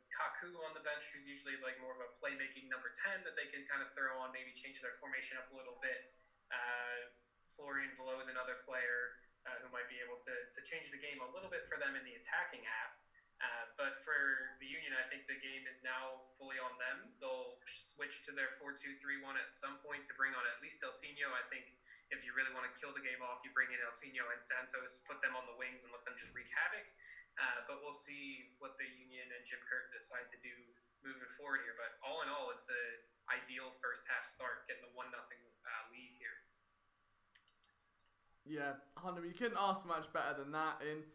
Speaker 2: Kaku on the bench, who's usually like more of a playmaking number 10 that they can kind of throw on, maybe change their formation up a little bit. Florian Velo is another player who might be able to change the game a little bit for them in the attacking half. But for the Union, I think the game is now fully on them. They'll switch to their 4-2-3-1 at some point to bring on at least Elsinho. I think if you really want to kill the game off, you bring in Elsinho and Santos, put them on the wings and let them just wreak havoc. But we'll see what the Union and Jim Curtin decide to do moving forward here. But all in all, it's an ideal first half start, getting the 1-0 lead here.
Speaker 1: Yeah, 100. You couldn't ask much better than that. And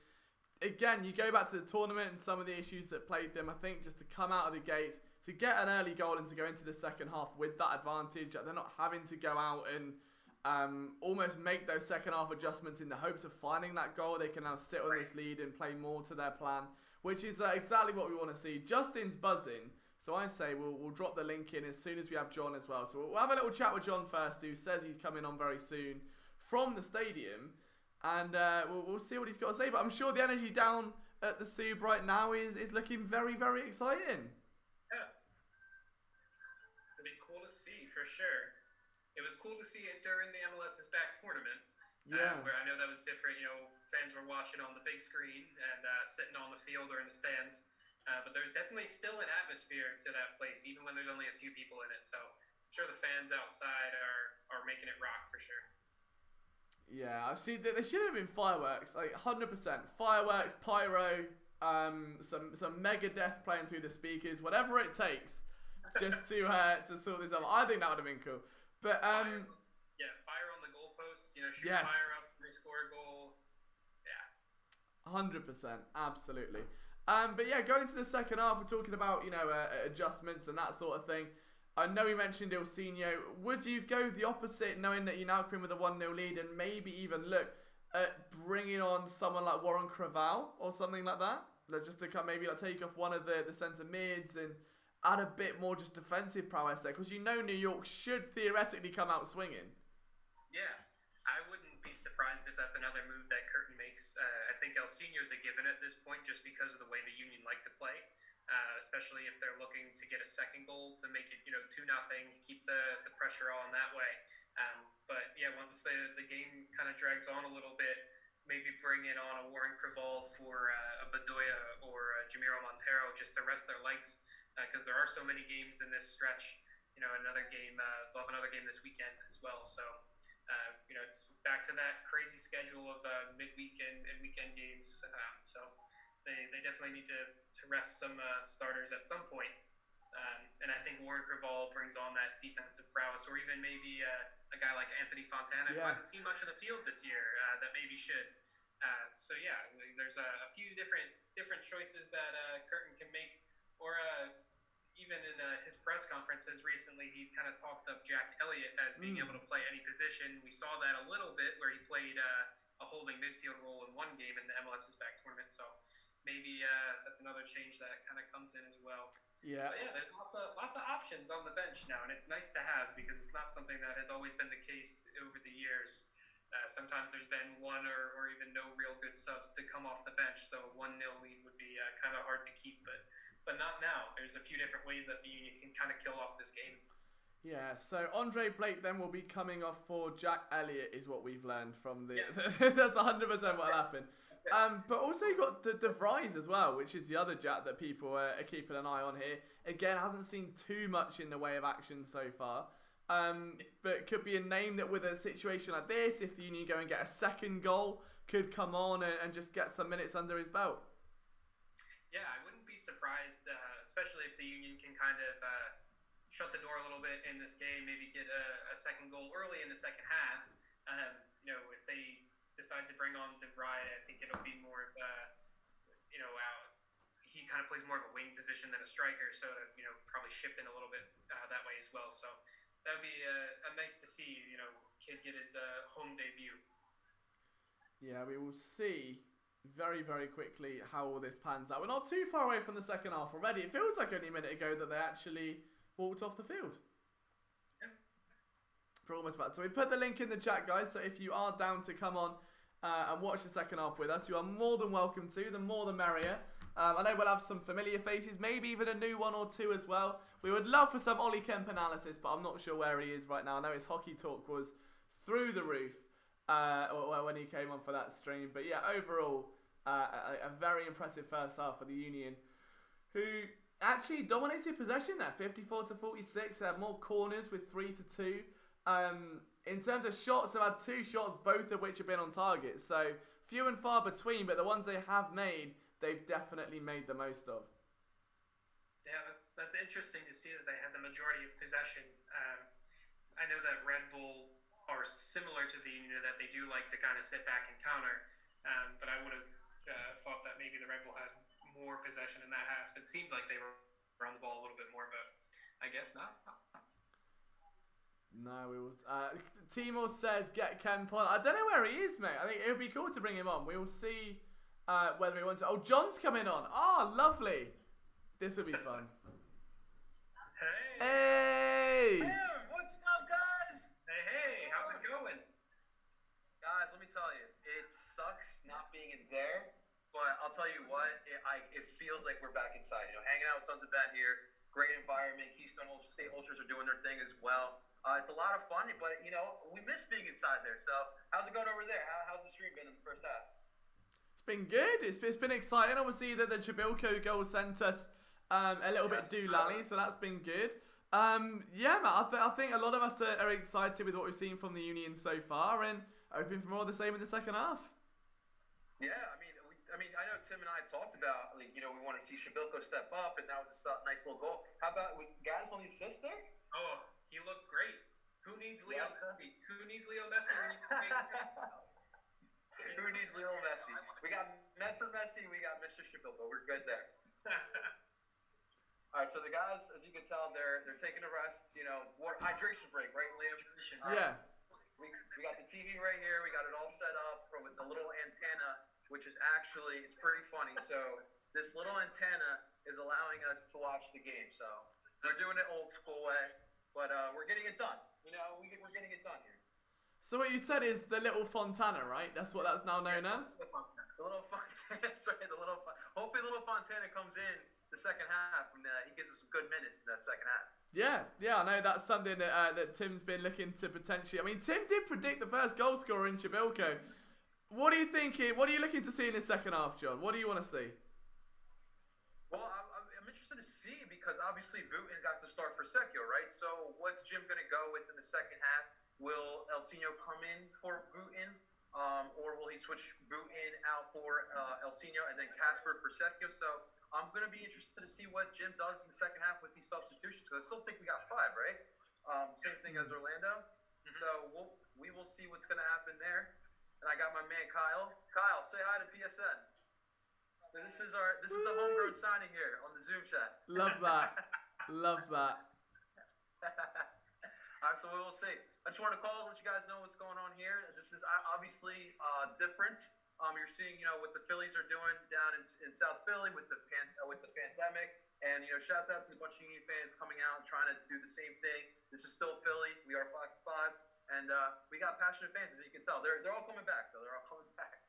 Speaker 1: again, you go back to the tournament and some of the issues that plagued them. I think just to come out of the gates, to get an early goal and to go into the second half with that advantage, they're not having to go out and almost make those second half adjustments in the hopes of finding that goal. They can now sit on this lead and play more to their plan, which is exactly what we want to see. Justin's buzzing, so I say we'll drop the link in as soon as we have John as well. So we'll have a little chat with John first, who says he's coming on very soon from the stadium, and we'll see what he's got to say. But I'm sure the energy down at the Sub right now is looking very, very exciting.
Speaker 2: Yeah, it'd be cool to see for sure. It was cool to see it during the MLS's back tournament, where I know that was different. Fans were watching on the big screen and sitting on the field or in the stands. But there's definitely still an atmosphere to that place, even when there's only a few people in it. So I'm sure the fans outside are making it rock for sure.
Speaker 1: Yeah, I see. There should have been fireworks, like 100%. Fireworks, pyro, some Megadeth playing through the speakers, whatever it takes, just to sort this out. I think that would have been cool. But
Speaker 2: fire on the goalposts. Shoot fire up, rescore a goal. Yeah.
Speaker 1: 100%, absolutely. But yeah, going into the second half, we're talking about adjustments and that sort of thing. I know you mentioned Ilsinho. Would you go the opposite, knowing that you now come with a 1-0 lead, and maybe even look at bringing on someone like Warren Creval or something like that, just to come maybe take off one of the centre mids and add a bit more just defensive prowess there, because New York should theoretically come out swinging.
Speaker 2: Yeah, I wouldn't be surprised if that's another move that Curtin makes. I think Elsinho's a given at this point just because of the way the Union like to play, especially if they're looking to get a second goal to make it 2-0, keep the pressure on that way. But yeah, once the game kind of drags on a little bit, maybe bring in on a Warren Creval for a Bedoya or a Jamiro Montero just to rest their legs. Because there are so many games in this stretch. Another game, they'll have another game this weekend as well. So, it's back to that crazy schedule of midweek and weekend games. So they definitely need to rest some starters at some point. And I think Warren Creval brings on that defensive prowess, or even maybe a guy like Anthony Fontana, who hasn't seen much of the field this year, that maybe should. So yeah, there's a few different choices that Curtin can make. Or even in his press conferences recently, he's kind of talked up Jack Elliott as being able to play any position. We saw that a little bit where he played a holding midfield role in one game in the MLS's back tournament. So maybe that's another change that kind of comes in as well.
Speaker 1: Yeah.
Speaker 2: But yeah, there's lots of options on the bench now, and it's nice to have because it's not something that has always been the case over the years. Sometimes there's been one or even no real good subs to come off the bench, so a 1-0 lead would be kind of hard to keep, but not now. There's a few different ways that the Union can kind of kill off this game.
Speaker 1: Yeah, so Andre Blake then will be coming off for Jack Elliott, is what we've learned from the...
Speaker 2: Yeah.
Speaker 1: That's 100% what happened. But also you got De Vries as well, which is the other Jack that people are keeping an eye on here. Again, hasn't seen too much in the way of action so far. But it could be a name that with a situation like this, if the Union go and get a second goal, could come on and just get some minutes under his belt.
Speaker 2: Yeah, I wouldn't be surprised, especially if the Union can kind of shut the door a little bit in this game, maybe get a second goal early in the second half. If they decide to bring on DeVry, I think it'll be more of he kind of plays more of a wing position than a striker, so probably shift in a little bit that way as well. So that would be nice to see, kid get his home debut.
Speaker 1: Yeah, we will see very, very quickly how all this pans out. We're not too far away from the second half already. It feels like only a minute ago that they actually walked off the field.
Speaker 2: Yeah.
Speaker 1: We're almost back. So we put the link in the chat, guys. So if you are down to come on and watch the second half with us, you are more than welcome to. The more the merrier. I know we'll have some familiar faces, maybe even a new one or two as well. We would love for some Ollie Kemp analysis, but I'm not sure where he is right now. I know his hockey talk was through the roof when he came on for that stream. But yeah, overall, a very impressive first half for the Union, who actually dominated possession there, 54-46. They had more corners with 3-2. In terms of shots, they've had 2 shots, both of which have been on target. So few and far between, but the ones they have made, they've definitely made the most of.
Speaker 2: Yeah, that's interesting to see that they had the majority of possession. I know that Red Bull are similar to the Union, that they do like to kind of sit back and counter, but I would have thought that maybe the Red Bull had more possession in that half. It seemed like they were on the ball a little bit more, but I guess not.
Speaker 1: No, we will. Timor says get Kemp on. I don't know where he is, mate. I think it would be cool to bring him on. We will see whether he wants to. Oh, John's coming on. Oh, lovely. This will be fun.
Speaker 2: Hey!
Speaker 1: Hey!
Speaker 3: What's up, guys?
Speaker 2: Hey, how's it going?
Speaker 3: Guys, let me tell you, it sucks not being in there, but I'll tell you what, it feels like we're back inside. Hanging out with Sons of Ben here, great environment. Keystone State Ultras are doing their thing as well. It's a lot of fun, but we miss being inside there. So, how's it going over there? How's the stream been in the first half?
Speaker 1: It's been good. It's been exciting. Obviously, the Jabilko goal sent us a little bit doolally, so that's been good. Yeah, Matt, I think a lot of us are excited with what we've seen from the Union so far, and hoping for more of the same in the second half.
Speaker 3: Yeah, I mean, I know Tim and I talked about, we want to see Jabilko step up, and that was a nice little goal. How about, was Gaddis on the assist there?
Speaker 2: Oh, he looked great. Who needs Leo Messi? Who needs Leo Messi when you can make
Speaker 3: Who needs Leo Messi? We got Medford Messi, we got Mr. Jabilko. We're good there. All right, so the guys, as you can tell, they're taking a rest. Hydration break, right, Liam?
Speaker 1: Yeah.
Speaker 3: We got the TV right here. We got it all set up with the little antenna, which is actually, it's pretty funny. So this little antenna is allowing us to watch the game. So we're doing it old school way, but we're getting it done. We're getting it done here.
Speaker 1: So what you said is the little Fontana, right? That's what that's now known as?
Speaker 3: The little Fontana, sorry, hopefully little Fontana comes in the second half, and he gives us some good minutes in that second half.
Speaker 1: Yeah, I know that's something that Tim's been looking to potentially. I mean, Tim did predict the first goal scorer in Jabilko. What are you thinking? What are you looking to see in the second half, John? What do you want to see?
Speaker 3: Well, I'm interested to see because obviously Booten got the start for Secchio, right? So what's Jim going to go with in the second half? Will Elsinho come in for Booten, or will he switch Booten out for Elsinho and then Casper for Secchio? So I'm going to be interested to see what Jim does in the second half with these substitutions because I still think we got 5, right? Same thing as Orlando.
Speaker 2: Mm-hmm.
Speaker 3: So we will see what's going to happen there. And I got my man Kyle. Kyle, say hi to PSN. This is the homegrown signing here on the Zoom chat.
Speaker 1: Love that. Love that.
Speaker 3: All right, so we will see. I just want to call, let you guys know what's going on here. This is obviously different. You're seeing, what the Phillies are doing down in South Philly with the pandemic, and shouts out to a bunch of Union fans coming out and trying to do the same thing. This is still Philly. We are 5-5, and we got passionate fans, as you can tell. They're all coming back, though. They're all coming back.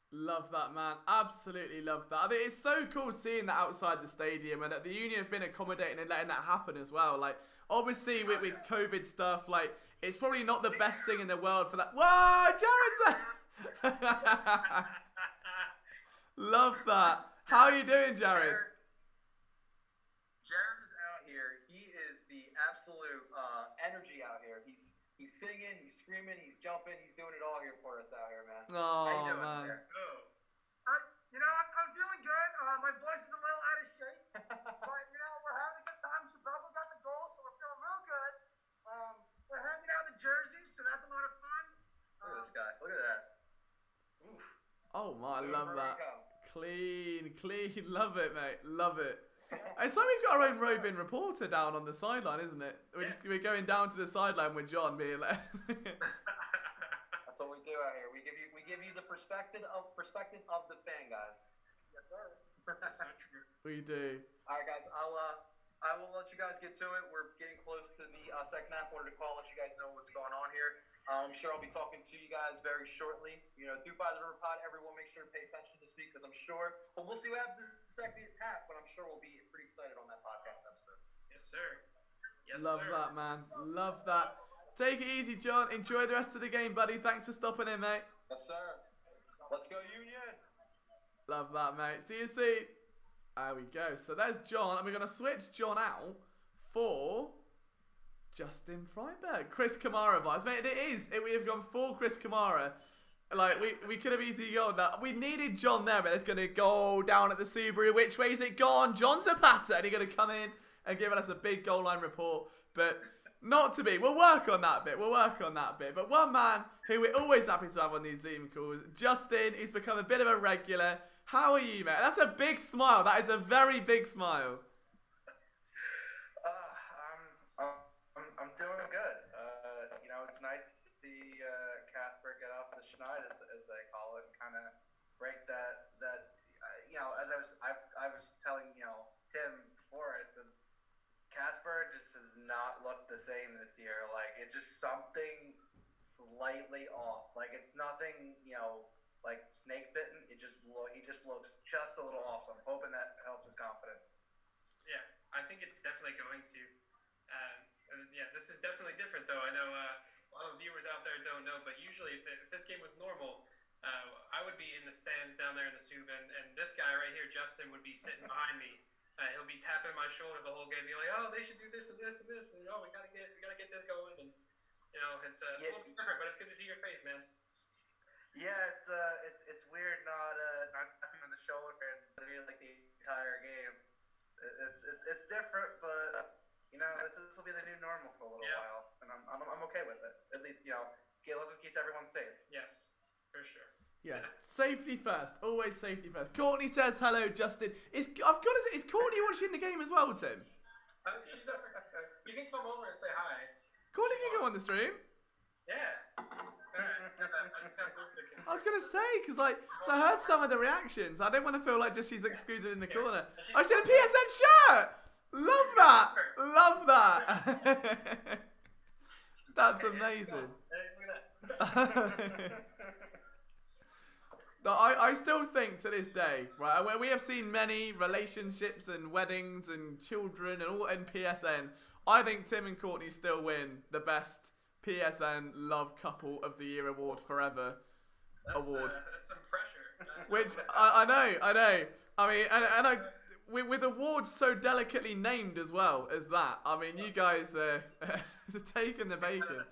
Speaker 1: Love that, man. Absolutely love that. I think it's so cool seeing that outside the stadium, and the Union have been accommodating and letting that happen as well. Like, obviously with COVID stuff, like, it's probably not the best thing in the world for that. Whoa, Jared's there. Love that. How are you doing, Jared?
Speaker 3: Jared is out here. He is the absolute He's singing, he's screaming, he's jumping, he's doing it all here for us out here, man.
Speaker 1: Oh,
Speaker 3: How you doing
Speaker 1: man.
Speaker 3: there?
Speaker 4: I'm feeling good. My voice is a little out of shape, but we're having a good time. Chicago got the goal, so we're feeling real good. We're handing out the jerseys, so that's a lot of fun.
Speaker 3: Look at this guy. Look at that. Oof.
Speaker 1: Oh, my, I
Speaker 3: Boom,
Speaker 1: love
Speaker 3: here we
Speaker 1: that.
Speaker 3: go.
Speaker 1: Clean. Love it, mate. Love it. It's like we've got our own roving reporter down on the sideline, isn't it? We're going down to the sideline with John being like...
Speaker 3: That's what we do out here. We give you the perspective of the fan, guys.
Speaker 4: Yes, sir.
Speaker 2: That's so true.
Speaker 1: We do.
Speaker 3: All right, guys. I will let you guys get to it. We're getting close to the second half. Wanted to call, let you guys know what's going on here. I'm sure I'll be talking to you guys very shortly. Do by the river pod. Everyone, make sure to pay attention this week because I'm sure. Well, we'll see what happens in the second half, but I'm sure we'll be pretty excited on that podcast episode.
Speaker 2: Yes, sir. Yes,
Speaker 1: Love
Speaker 2: sir.
Speaker 1: that, man. Love that. Take it easy, John. Enjoy the rest of the game, buddy. Thanks for stopping in, mate.
Speaker 3: Yes, sir. Let's go, Union.
Speaker 1: Love that, mate. See you soon. There we go. So there's John, and we're going to switch John out for Justin Freiberg. Chris Kamara vibes. Mate, we have gone full Chris Kamara. Like, we could have easily gone that. We needed John there, but it's going to go down at the Subaru. Which way is it gone? John Zapata. And he's going to come in and give us a big goal line report. But not to be. We'll work on that bit. But one man who we're always happy to have on these Zoom calls, Justin, he's become a bit of a regular. How are you, mate? That's a big smile. That is a very big smile.
Speaker 5: I'm doing good. It's nice to see Casper get off the schneid, as they call it, and kind of break that. As I was telling Tim before, I said Casper just does not look the same this year. Like, it's just something slightly off. Like, it's nothing like snake bitten. He just looks just a little off. So I'm hoping that helps his confidence.
Speaker 2: Yeah, I think it's definitely going to. This is definitely different, though. I know a lot of viewers out there don't know, but usually if this game was normal, I would be in the stands down there in the Sub, and this guy right here, Justin, would be sitting behind me. He'll be tapping my shoulder the whole game, be like, "Oh, they should do this and this and this, and we gotta get this going." And it's a little bit different, but it's good to see your face, man.
Speaker 5: Yeah, it's weird not tapping on the shoulder and doing like the entire game. It's different, but this will be the new normal for a little while, and I'm okay with it. At least let's just keep everyone safe.
Speaker 2: Yes, for sure.
Speaker 1: Yeah, safety first. Always safety first. Courtney says hello, Justin. Is Courtney watching the game as well, Tim?
Speaker 2: She's over. You can come over and say hi.
Speaker 1: Courtney can go on the stream.
Speaker 2: Yeah.
Speaker 1: I was gonna say, because so I heard some of the reactions. I didn't want to feel like just she's excluded in the corner. I said a PSN shirt. Love that. That's amazing. I still think to this day, right, where we have seen many relationships and weddings and children and all in PSN, I think Tim and Courtney still win the best PSN Love Couple of the Year award forever.
Speaker 2: That's some pressure.
Speaker 1: Which I know. I mean, and with awards so delicately named as well as that. I mean, you guys are taking the bacon.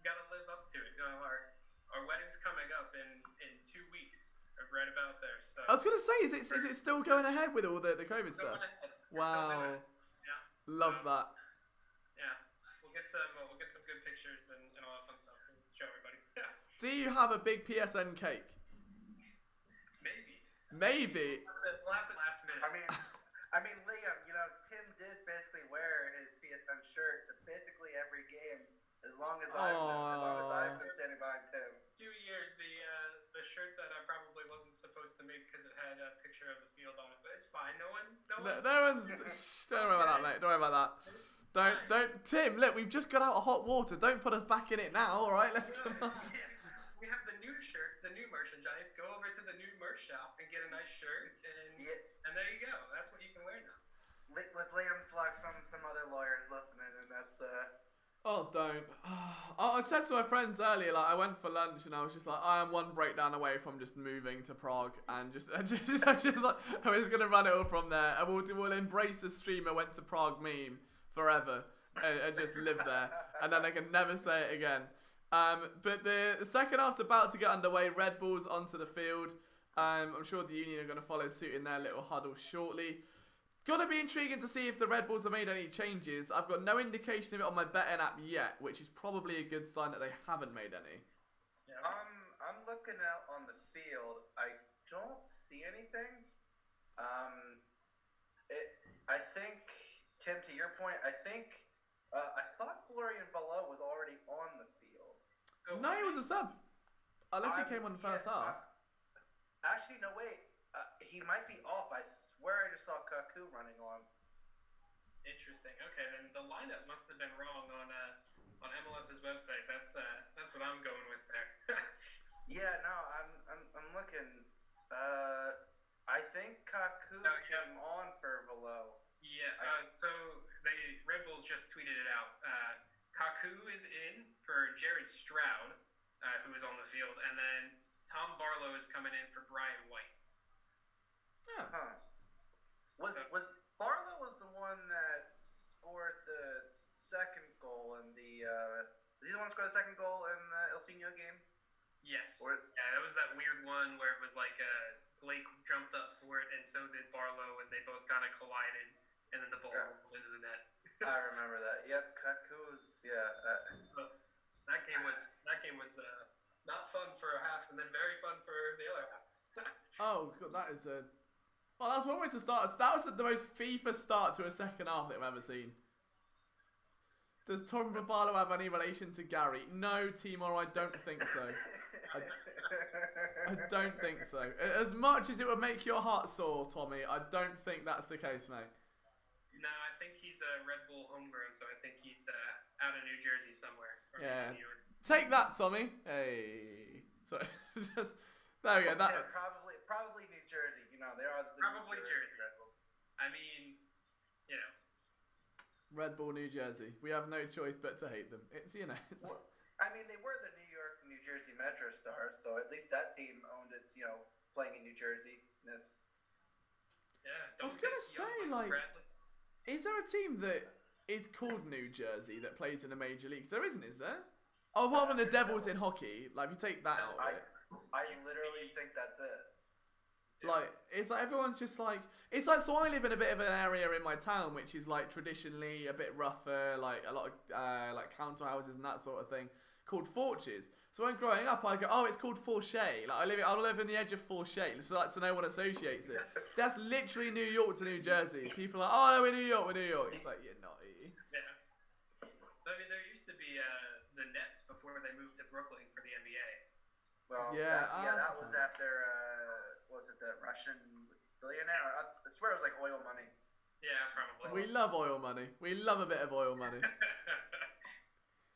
Speaker 2: Gotta live up to it. Our wedding's coming up in 2 weeks, right about there. So
Speaker 1: I was gonna say, is it still going ahead with all the COVID stuff? Wow,
Speaker 2: yeah.
Speaker 1: Love that.
Speaker 2: Yeah, we'll get some good pictures and all that fun stuff and show everybody.
Speaker 1: Do you have a big PSN cake? Maybe.
Speaker 2: Last minute.
Speaker 5: I mean, Liam, Tim did basically wear his PSN shirt to basically every game as long as I've been standing behind Tim.
Speaker 2: 2 years, the shirt that I probably wasn't supposed to make because it had a picture of the field on it, but it's fine. No one's.
Speaker 1: Don't worry about that, mate. Don't worry about that. Don't. Tim, look, we've just got out of hot water. Don't put us back in it now. All right, let's come on.
Speaker 2: We have the new shirts, the new merchandise. Go over to the new merch shop and get a nice shirt, and there you go. That's what you can wear now.
Speaker 5: With Liam's like some other lawyers listening, and that's
Speaker 1: Oh, don't. I said to my friends earlier, like, I went for lunch and I was just like, I am one breakdown away from just moving to Prague and just like, I'm just gonna run it all from there. And we'll embrace the streamer went to Prague meme forever. and just live there, and then they can never say it again. But the second half's about to get underway. Red Bull's onto the field. I'm sure the Union are going to follow suit in their little huddle shortly. Gonna be intriguing to see if the Red Bulls have made any changes. I've got no indication of it on my betting app yet, which is probably a good sign that they haven't made any.
Speaker 2: Yeah.
Speaker 5: I'm looking out on the field. I don't see anything. I think, Tim, to your point, I thought Florian Below was already on the field.
Speaker 1: No, he was a sub. Unless he came on the first half.
Speaker 5: Actually, no, wait. He might be off. I swear I just saw Kaku running on.
Speaker 2: Interesting. Okay, then the lineup must have been wrong on MLS's website. That's what I'm going with there.
Speaker 5: Yeah, no, I'm looking. I think Kaku came on for Below.
Speaker 2: Yeah. So Red Bulls just tweeted it out. Kaku is in for Jared Stroud, who is on the field, and then Tom Barlow is coming in for Brian White.
Speaker 1: Yeah.
Speaker 5: Huh. Was Barlow was the one that scored the second goal in the was he the one that scored the second goal in the El Seno game?
Speaker 2: Yes.
Speaker 5: Or,
Speaker 2: yeah, that was that weird one where it was like Blake jumped up for it and so did Barlow, and they both kind of collided, and then the ball rolled into the net.
Speaker 5: I remember that. Yep, Kaku's
Speaker 2: That game was not fun for a half, and then very fun for the other half.
Speaker 1: Oh, God, that is a... Well, that's one way to start. That was the most FIFA start to a second half that I've ever seen. Does Tom Barlow have any relation to Gary? No, Timor, I don't think so. I don't think so. As much as it would make your heart sore, Tommy, I don't think that's the case, mate.
Speaker 2: No, I think he's a Red Bull homegrown, so I think he's out of New Jersey somewhere. Or
Speaker 1: Yeah.
Speaker 2: New York.
Speaker 1: Take that, Tommy. Hey. So, just... There we go. That...
Speaker 5: Yeah, probably New Jersey. You know, they are the
Speaker 2: Probably
Speaker 5: New
Speaker 2: Jersey.
Speaker 5: Red Bull.
Speaker 2: I mean, you know.
Speaker 1: Red Bull, New Jersey. We have no choice but to hate them. It's, you know...
Speaker 5: Well, I mean, they were the New York, New Jersey Metro Stars, so at least that team owned its, playing in New Jersey.
Speaker 2: Yeah.
Speaker 1: I was gonna say, like, is there a team that is called New Jersey that plays in the major leagues? There isn't, is there? Oh, rather than the Devils in hockey, like, if you take that out of it.
Speaker 5: I literally think that's it.
Speaker 1: Like, it's like everyone's just like, it's like, so I live in a bit of an area in my town which is like traditionally a bit rougher, like a lot of like counter houses and that sort of thing, called Forches. So when growing up, I go, oh, it's called Forchet. Like I live in the edge of Forchet, so like to no one associates it. That's literally New York to New Jersey. People are like, oh no, we're New York. It's like, you're not.
Speaker 2: Yeah. I mean, there used to be the Nets before they moved to Brooklyn for the NBA.
Speaker 5: Well,
Speaker 1: yeah,
Speaker 5: that was after was it the Russian billionaire? I swear it was like oil money.
Speaker 2: Yeah, probably.
Speaker 1: We love oil money. We love a bit of oil money.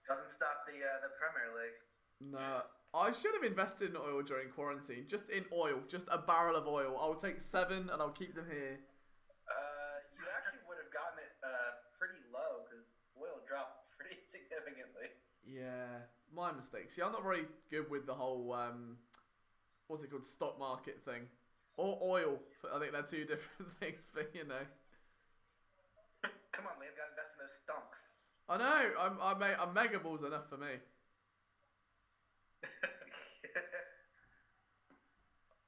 Speaker 5: Doesn't stop the Premier League.
Speaker 1: No, I should have invested in oil during quarantine. Just in oil, just a barrel of oil. I'll take 7 and I'll keep them here.
Speaker 5: You actually would have gotten it pretty low because oil dropped pretty significantly.
Speaker 1: Yeah, my mistake. See, I'm not very good with the whole what's it called, stock market thing, or oil. I think they're two different things, but you know.
Speaker 5: Come on, Liam, gotta invest in those stonks.
Speaker 1: I know. I'm mega balls enough for me.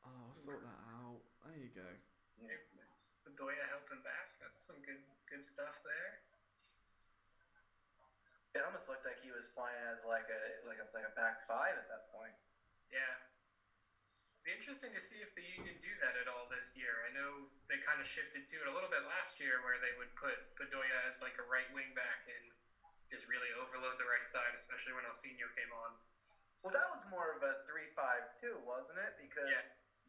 Speaker 1: Oh, I'll sort that out. There you go.
Speaker 2: Bedoya helping back. That's some good stuff there.
Speaker 5: It almost looked like he was playing as like a back five at that point.
Speaker 2: Yeah. Be interesting to see if the Union do that at all this year. I know they kind of shifted to it a little bit last year, where they would put Bedoya as like a right wing back and just really overload the right side, especially when El Seno came on.
Speaker 5: Well, that was more of a 3-5-2, wasn't it? Because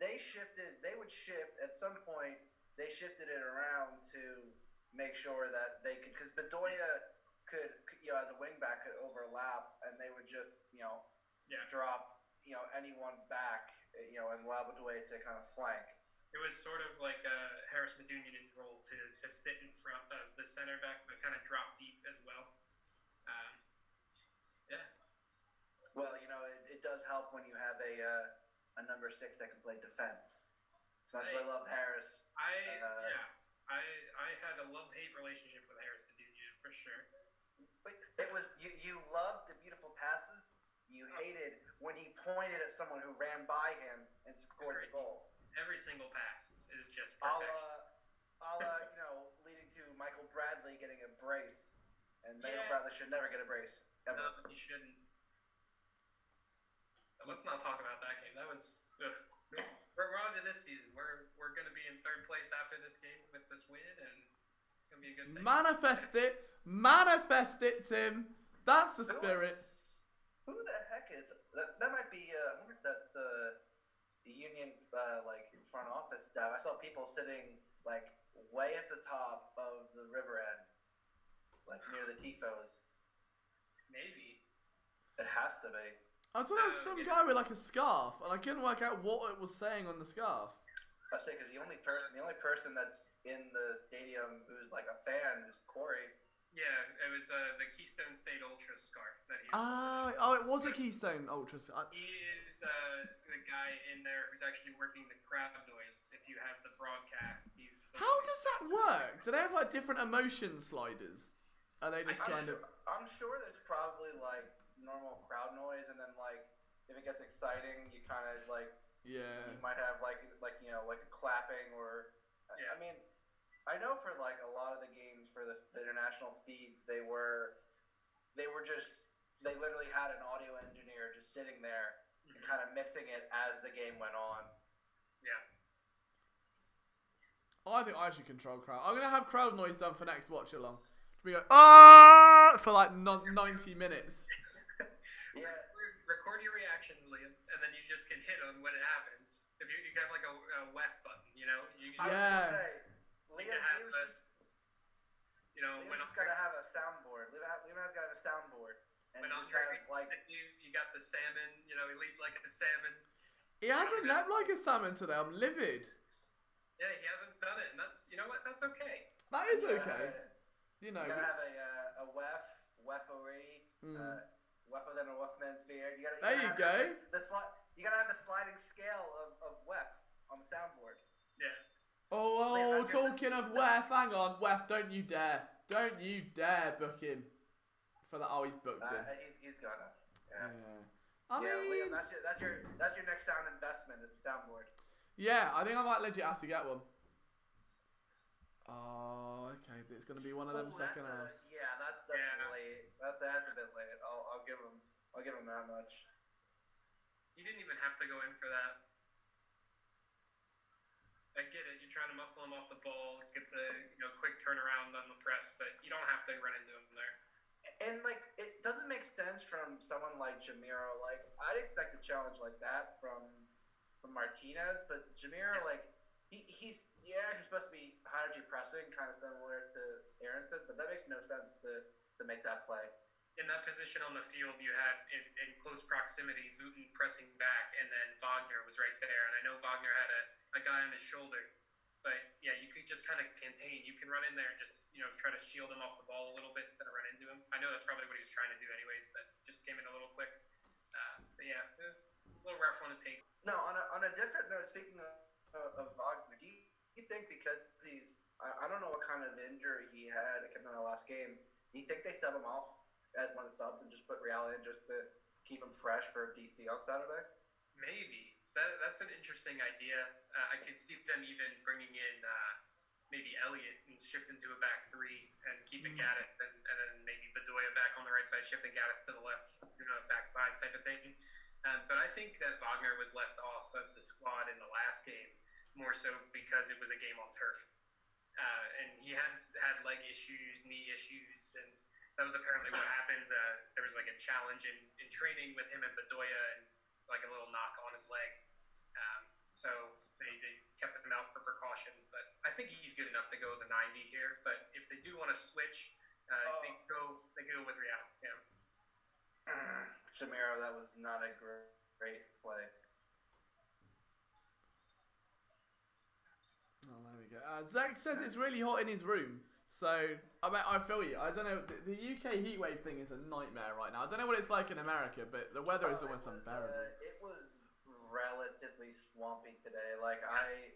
Speaker 5: they would shift at some point. They shifted it around to make sure that they could, because Bedoya could as a wing back could overlap, and they would just drop anyone back and allow Bedoya to kind of flank.
Speaker 2: It was sort of like Harris Medunjan's role to sit in front of the center back, but kind of drop deep as well.
Speaker 5: Well, it does help when you have a number 6 that can play defense. As much as I love Harris.
Speaker 2: I had a love-hate relationship with Harris Medunjan for sure.
Speaker 5: It was you loved the beautiful passes. You hated when he pointed at someone who ran by him and scored the goal.
Speaker 2: Every single pass is just
Speaker 5: A
Speaker 2: perfection.
Speaker 5: la, leading to Michael Bradley getting a brace, and Michael Bradley should never get a brace ever.
Speaker 2: No, he shouldn't. Let's not talk about that game. That was. Ugh. We're on to this season. We're going to be in third place after this game with this win, and it's going to be a good thing.
Speaker 1: Manifest it, Tim. That's the spirit.
Speaker 5: Who the heck is that? Might be. I wonder if that's the Union front office staff. I saw people sitting like way at the top of the river end, like near the tifos.
Speaker 2: Maybe.
Speaker 5: It has to be.
Speaker 1: I thought there was some guy with like a scarf, and I couldn't work out what it was saying on the scarf.
Speaker 5: I say because the only person that's in the stadium who's like a fan is Corey.
Speaker 2: Yeah, it was the Keystone State Ultra scarf that he's.
Speaker 1: Oh, it was a Keystone Ultra.
Speaker 2: He is the guy in there who's actually working the crowd noise. If you have the broadcast, he's.
Speaker 1: How does that work? Do they have like different emotion sliders? Are they just
Speaker 5: I'm sure there's probably like normal crowd noise, and then like if it gets exciting, you kind of like you might have like a clapping or I mean I know for like a lot of the games for the international feeds they literally had an audio engineer just sitting there and kind of mixing it as the game went on.
Speaker 2: Yeah.
Speaker 1: I think I should control crowd. I'm gonna have crowd noise done for next watch along. We go for like 90 minutes.
Speaker 5: Yeah.
Speaker 2: Record your reactions, Liam, and then you just can hit them when it happens. If you can have like a WEF button, you know.
Speaker 5: Liam's just gotta have a soundboard. Liam has gotta have a soundboard. And
Speaker 2: when Andre leaves, you got the salmon. You know, he leaped like a salmon.
Speaker 1: He hasn't leapt like a salmon today. I'm livid.
Speaker 2: Yeah, he hasn't done it, and that's that's okay.
Speaker 1: That is okay. You
Speaker 5: gotta have a WEF-ory. Weffer than a Wolfman's beard. You gotta have the sliding scale of Wef on the soundboard.
Speaker 2: Yeah.
Speaker 1: Oh, talking of Wef, hang on, Wef, don't you dare book him for that. Oh, he's booked him.
Speaker 5: He's gonna. Yeah.
Speaker 1: I mean,
Speaker 5: Liam, that's your next sound investment is a soundboard.
Speaker 1: Yeah, I think I might legit have to get one. Oh, okay. It's gonna be one of them second halves.
Speaker 5: That's late. That's a bit late. I'll give him that much.
Speaker 2: You didn't even have to go in for that. I get it. You're trying to muscle him off the ball, get the quick turnaround on the press, but you don't have to run into him there.
Speaker 5: And like, it doesn't make sense from someone like Jamiro. Like, I'd expect a challenge like that from Martinez, but Jamiro, like, he's supposed to be high energy pressing, kind of similar to Aaronson's, but that makes no sense to make that play.
Speaker 2: In that position on the field, you had in close proximity Wooten pressing back, and then Wagner was right there. And I know Wagner had a guy on his shoulder, but yeah, you could just kind of contain. You can run in there and just try to shield him off the ball a little bit instead of run into him. I know that's probably what he was trying to do anyways, but just came in a little quick. But yeah, it was a little rough on the take.
Speaker 5: No, on a different note, speaking of Wagner, do you think because I don't know what kind of injury he had in the last game, do you think they sub him off as one of the subs and just put Real in just to keep him fresh for DC on Saturday?
Speaker 2: Maybe. That's an interesting idea. I could see them even bringing in maybe Elliott and shift into a back three and keeping Gaddis and then maybe Bedoya back on the right side, shifting Gaddis to the left, back five type of thing. But I think that Wagner was left off of the squad in the last game more so because it was a game on turf. And he has had leg issues, knee issues, and that was apparently what happened. There was like a challenge in training with him and Bedoya and like a little knock on his leg. So they kept him out for precaution. But I think he's good enough to go the 90 here. But if they do want to switch, they go with Real. Yeah.
Speaker 5: Jamiro, that was not a great play.
Speaker 1: Oh, there we go. Zach says it's really hot in his room. So, I mean, I feel you. I don't know. The UK heatwave thing is a nightmare right now. I don't know what it's like in America, but the weather is almost unbearable.
Speaker 5: It was relatively swampy today. Like, I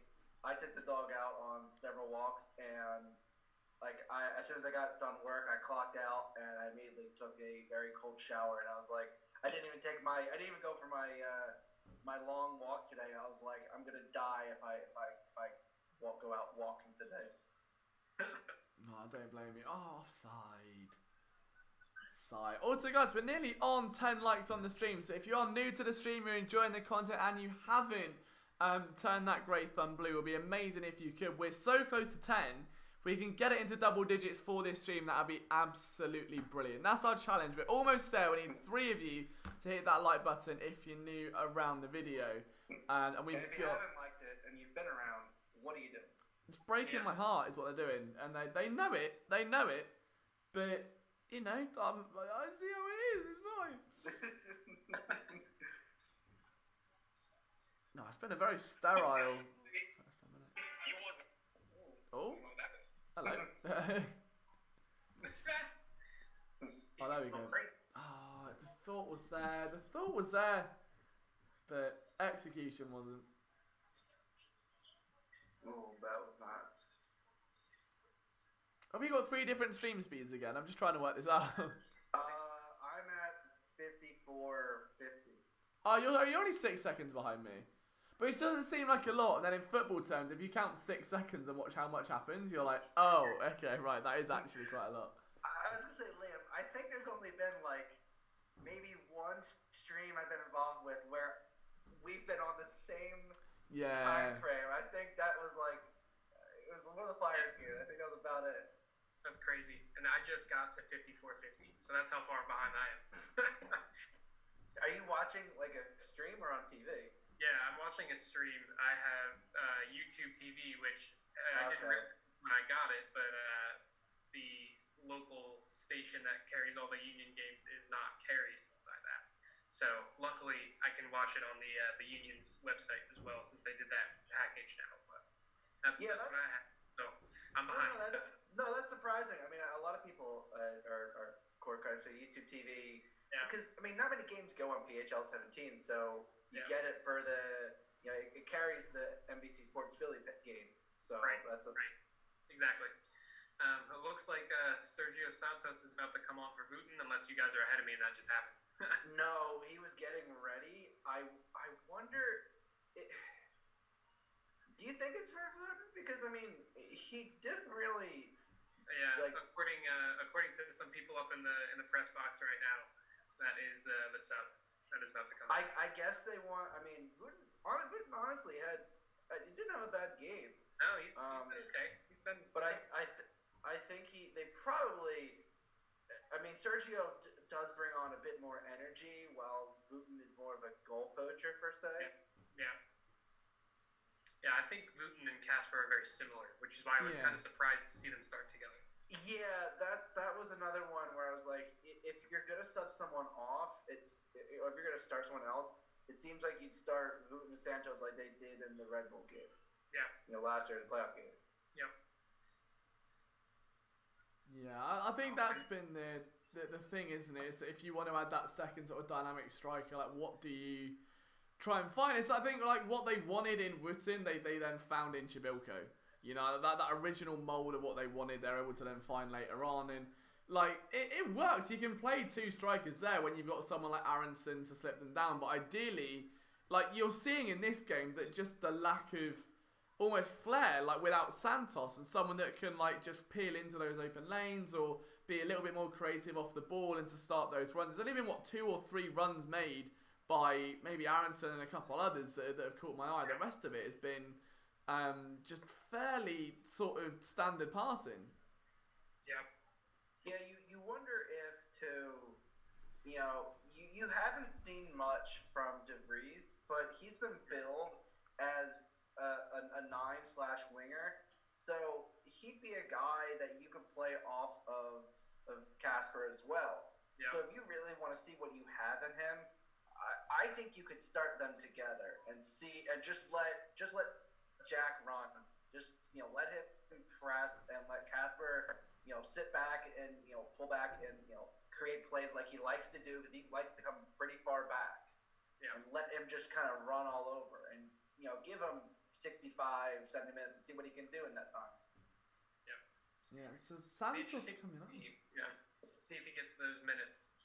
Speaker 5: took the dog out on several walks, and as soon as I got done work, I clocked out and I immediately took a very cold shower. And I was like, I didn't even go for my long walk today. I was like, I'm gonna die if I won't go out walking today.
Speaker 1: No, don't blame me. Oh, offside. Offside. Also, guys, we're nearly on 10 likes on the stream. So if you are new to the stream, you're enjoying the content, and you haven't turned that great thumb blue, it would be amazing if you could. We're so close to 10. If we can get it into double digits for this stream, that would be absolutely brilliant. That's our challenge. We're almost there. We need 3 of you to hit that like button if you're new around the video. And
Speaker 5: if you haven't liked it and you've been around, what are you doing?
Speaker 1: It's breaking my heart is what they're doing. And they know it. They know it. But, you know, I see how it is. It's fine. No, it's been a very sterile... Oh. Hello. Oh, there we go. Oh, the thought was there. The thought was there. But execution wasn't.
Speaker 5: Oh, that was not.
Speaker 1: Have we got 3 different stream speeds again? I'm just trying to work this out.
Speaker 5: I'm at 54.50.
Speaker 1: Oh, you're only 6 seconds behind me. But it doesn't seem like a lot. And then in football terms, if you count 6 seconds and watch how much happens, you're like, oh, okay, right, that is actually quite a lot.
Speaker 5: I was gonna say, Liam, I think there's only been like maybe one stream I've been involved with where we've been on the same time frame. I think that was like it was one of the Flyers game. I think that was about it.
Speaker 2: That's crazy. And I just got to 54.50, so that's how far behind I am.
Speaker 5: Are you watching like a stream or on TV?
Speaker 2: Yeah, I'm watching a stream. I have YouTube TV, which I didn't realize when I got it, but the local station that carries all the Union games is not carried by that. So luckily, I can watch it on the Union's website as well, since they did that package now. But that's what I have. So I'm behind.
Speaker 5: That's surprising. I mean, a lot of people are cord cutters, so YouTube TV. Yeah. Because I mean, not many games go on PHL 17, so you get it for it carries the NBC Sports Philly games. So that's
Speaker 2: exactly. It looks like Sergio Santos is about to come off for Wooten, unless you guys are ahead of me and that just happened.
Speaker 5: No, he was getting ready. I wonder. Do you think it's for Wooten? Because I mean, he didn't really.
Speaker 2: Yeah, according to some people up in the press box right now, that is the sub that is about to come.
Speaker 5: I guess they want. I mean, Wooten honestly he didn't have a bad game.
Speaker 2: No, he's been okay. He's been.
Speaker 5: But I think they probably. I mean, Sergio does bring on a bit more energy, while Wooten is more of a goal poacher per se.
Speaker 2: Yeah, I think Wooten and Casper are very similar, which is why I was kind of surprised to see them start together.
Speaker 5: Yeah, that was another one where I was like, if you're gonna sub someone off, or if you're gonna start someone else, it seems like you'd start Wooten and Santos like they did in the Red Bull game.
Speaker 2: Yeah.
Speaker 5: Last year in the playoff game.
Speaker 2: Yep.
Speaker 1: Yeah, I think that's been the thing, isn't it? Is that if you want to add that second sort of dynamic striker, like what do you try and find? It's I think like what they wanted in Wooten, they then found in Chibilko. You know, that original mould of what they wanted, they're able to then find later on. And, like, it works. You can play 2 strikers there when you've got someone like Aronson to slip them down. But ideally, like, you're seeing in this game that just the lack of almost flair, like, without Santos and someone that can, like, just peel into those open lanes or be a little bit more creative off the ball and to start those runs. There's only been, 2 or 3 runs made by maybe Aronson and a couple others that have caught my eye. The rest of it has been... just fairly sort of standard passing.
Speaker 2: Yeah.
Speaker 5: Yeah, you wonder if you haven't seen much from DeVries, but he's been billed as a 9/winger, so he'd be a guy that you could play off of Casper as well. Yeah. So if you really want to see what you have in him, I think you could start them together and see, and just let Jack run. Just let him press and let Casper sit back and pull back and create plays like he likes to do, because he likes to come pretty far back. Yeah. And let him just kind of run all over and give him 65, 70 minutes and see what he can do in that time.
Speaker 2: Yeah.
Speaker 1: Yeah, so
Speaker 2: Be
Speaker 1: Santos
Speaker 2: interesting to
Speaker 1: coming on.
Speaker 2: see if he gets those minutes.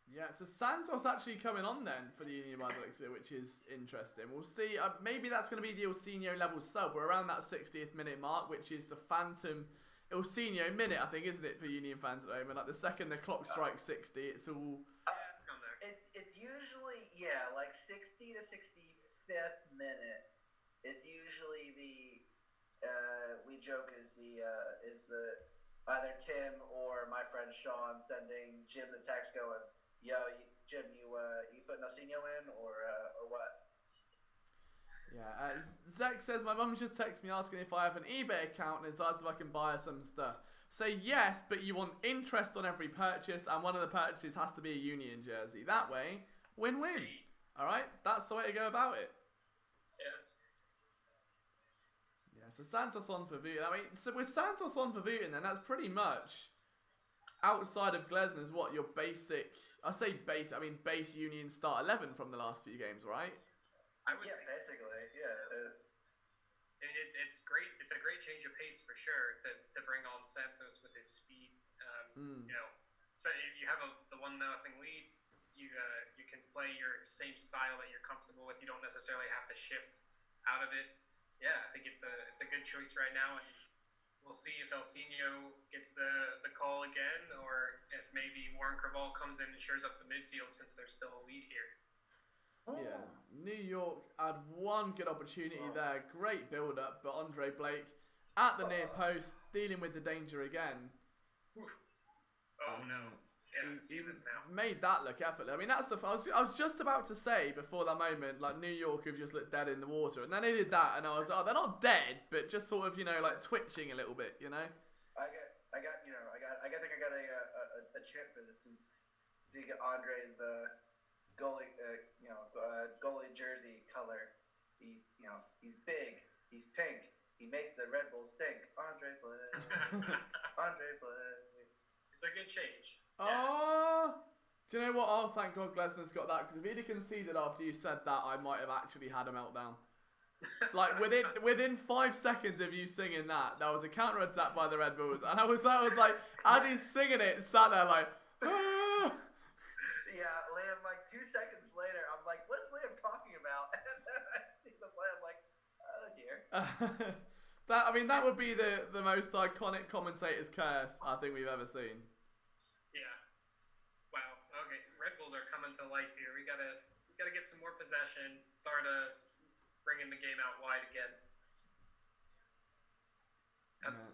Speaker 1: Yeah, so Santos actually coming on then for the Union by the looks of it, which is interesting. We'll see. Maybe that's going to be the Ilsinho level sub. We're around that 60th minute mark, which is the phantom Ilsinho minute, I think, isn't it, for Union fans at the moment? Like the second the clock strikes 60, it's all.
Speaker 2: It's on there.
Speaker 5: It's usually like 60 to 65th minute is usually the we joke is the either Tim or my friend Sean sending Jim the text going, "Yo, Jim, you putting Ilsinho in or what?"
Speaker 1: Yeah, Zek says, my mum just texted me asking if I have an eBay account and has asked if I can buy her some stuff. Say yes, but you want interest on every purchase, and one of the purchases has to be a Union jersey. That way, win-win. Alright, that's the way to go about it.
Speaker 2: Yeah.
Speaker 1: Yeah, so Santos on for Vutin. I mean, so with Santos on for Vutin, then that's pretty much outside of Glesner's what your basic. I say base. I mean base Union start 11 from the last few games, right?
Speaker 2: I would.
Speaker 5: Yeah, basically, yeah.
Speaker 2: It's great. It's a great change of pace for sure to bring on Santos with his speed. You know, so you have the 1-0 lead. You can play your same style that you're comfortable with. You don't necessarily have to shift out of it. Yeah, I think it's a good choice right now, and we'll see if Ilsinho gets the call again, or if maybe Warren Craval comes in and shores up the midfield since there's still a lead here.
Speaker 1: Yeah, New York had one good opportunity there. Great build-up, but Andre Blake at the near post, dealing with the danger again.
Speaker 2: Oh no. Yeah,
Speaker 1: He
Speaker 2: see this now.
Speaker 1: made that look effortless. I mean, that's the. I was just about to say before that moment, like New York have just looked dead in the water, and then they did that, and I was, oh, they're not dead, but just sort of, like twitching a little bit,
Speaker 5: I think I got a chant for this since you get Andre's goalie jersey color. He's big, he's pink, he makes the Red Bull stink. Andre Blake. Andre Blake.
Speaker 2: It's a good change.
Speaker 1: Oh, do you know what? Oh, thank God Glesner's got that, because if he'd have conceded after you said that, I might have actually had a meltdown. Like within 5 seconds of you singing that, there was a counter attack by the Red Bulls, and I was like, as he's singing it, sat there like, ah.
Speaker 5: Yeah, Liam. Like 2 seconds later, I'm like, "What is Liam talking about?" And then I see the play. I'm like, "Oh dear."
Speaker 1: That would be the most iconic commentator's curse I think we've ever seen.
Speaker 2: Yeah. Wow. Okay. Red Bulls are coming to life here. We gotta get some more possession. Start bringing the game out wide again.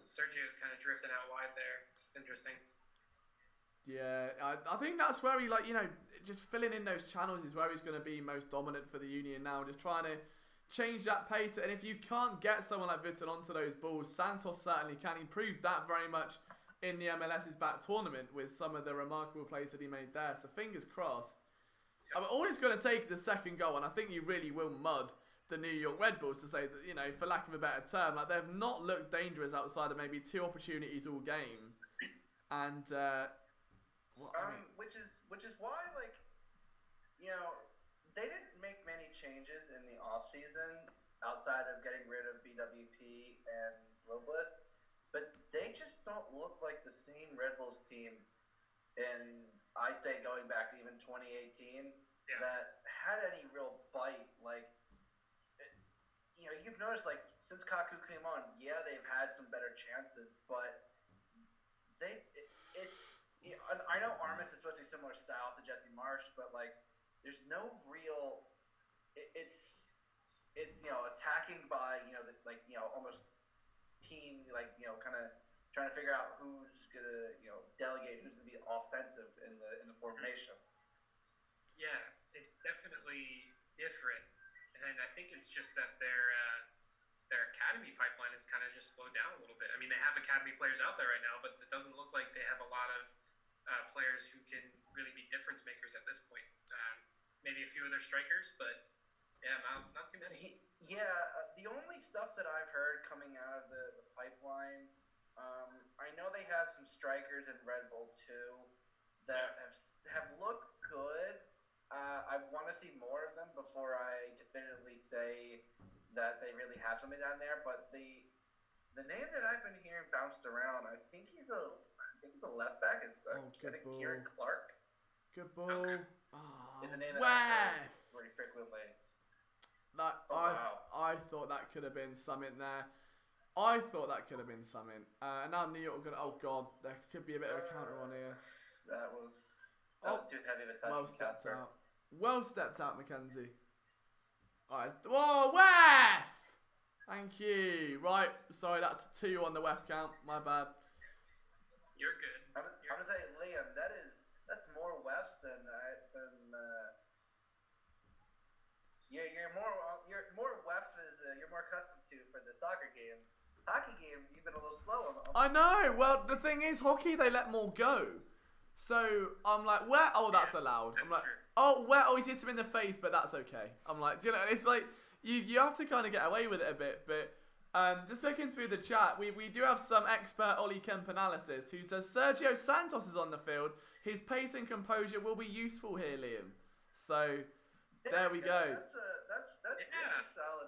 Speaker 2: Sergio's kind of drifting out wide there. It's interesting.
Speaker 1: Yeah, I think that's where he, just filling in those channels is where he's going to be most dominant for the Union now. Just trying to change that pace. And if you can't get someone like Vuitton onto those balls, Santos certainly can. He proved that very much in the MLS's back tournament with some of the remarkable plays that he made there. So fingers crossed. I mean, all it's going to take is a second goal, and I think you really will mud the New York Red Bulls to say that, for lack of a better term, like they've not looked dangerous outside of maybe 2 opportunities all game. And...
Speaker 5: which is why, they didn't make many changes in the offseason outside of getting rid of BWP and Robles, but they just don't look like the same Red Bulls team in, I'd say, going back to even 2018 that had any real bite. You've noticed, since Kaku came on, they've had some better chances, but I know Armas is supposed to be similar style to Jesse Marsh, but there's no real. It's attacking by almost team kind of trying to figure out who's gonna delegate, who's gonna be offensive in the formation.
Speaker 2: Yeah, it's definitely different, and I think it's just that their academy pipeline has kind of just slowed down a little bit. I mean, they have academy players out there right now, but it doesn't look like they have a lot of players who can really be difference makers at this point. Maybe a few of their strikers, but not too many.
Speaker 5: The only stuff that I've heard coming out of the pipeline, I know they have some strikers in Red Bull too that have looked good. I want to see more of them before I definitively say that they really have something down there. But the the name that I've been hearing bounced around, I think he's a left back. Is I
Speaker 1: good
Speaker 5: think
Speaker 1: ball.
Speaker 5: Kieran Clark
Speaker 1: Good ball.
Speaker 2: Okay.
Speaker 1: Oh,
Speaker 5: is a name that I've heard very frequently.
Speaker 1: That,
Speaker 5: wow.
Speaker 1: I thought that could have been something there. I thought that could have been something. And now New York are going to... Oh, God. There could be a bit of a counter on here.
Speaker 5: That was too heavy of a touch.
Speaker 1: Well stepped
Speaker 5: Casper.
Speaker 1: out. Well stepped out, Mackenzie. Alright. Whoa, WEF! Thank you. Right. Sorry, that's 2 on the WEF count. My bad.
Speaker 2: You're good.
Speaker 5: I'm gonna say, Liam, that's more Wefs than you're more Wef you're more accustomed to for the soccer games. Hockey games, you've been a little slow on.
Speaker 1: I know. Well, the thing is, hockey, they let more go. So I'm like, where? Oh, that's allowed. I'm like,
Speaker 2: true.
Speaker 1: oh, where? Oh, he's hit him in the face, but that's okay. I'm like, do you know, it's like you have to kind of get away with it a bit. But just looking through the chat, we do have some expert Ollie Kemp analysis who says Sergio Santos is on the field. His pace and composure will be useful here, Liam. So there we go.
Speaker 5: That's really solid.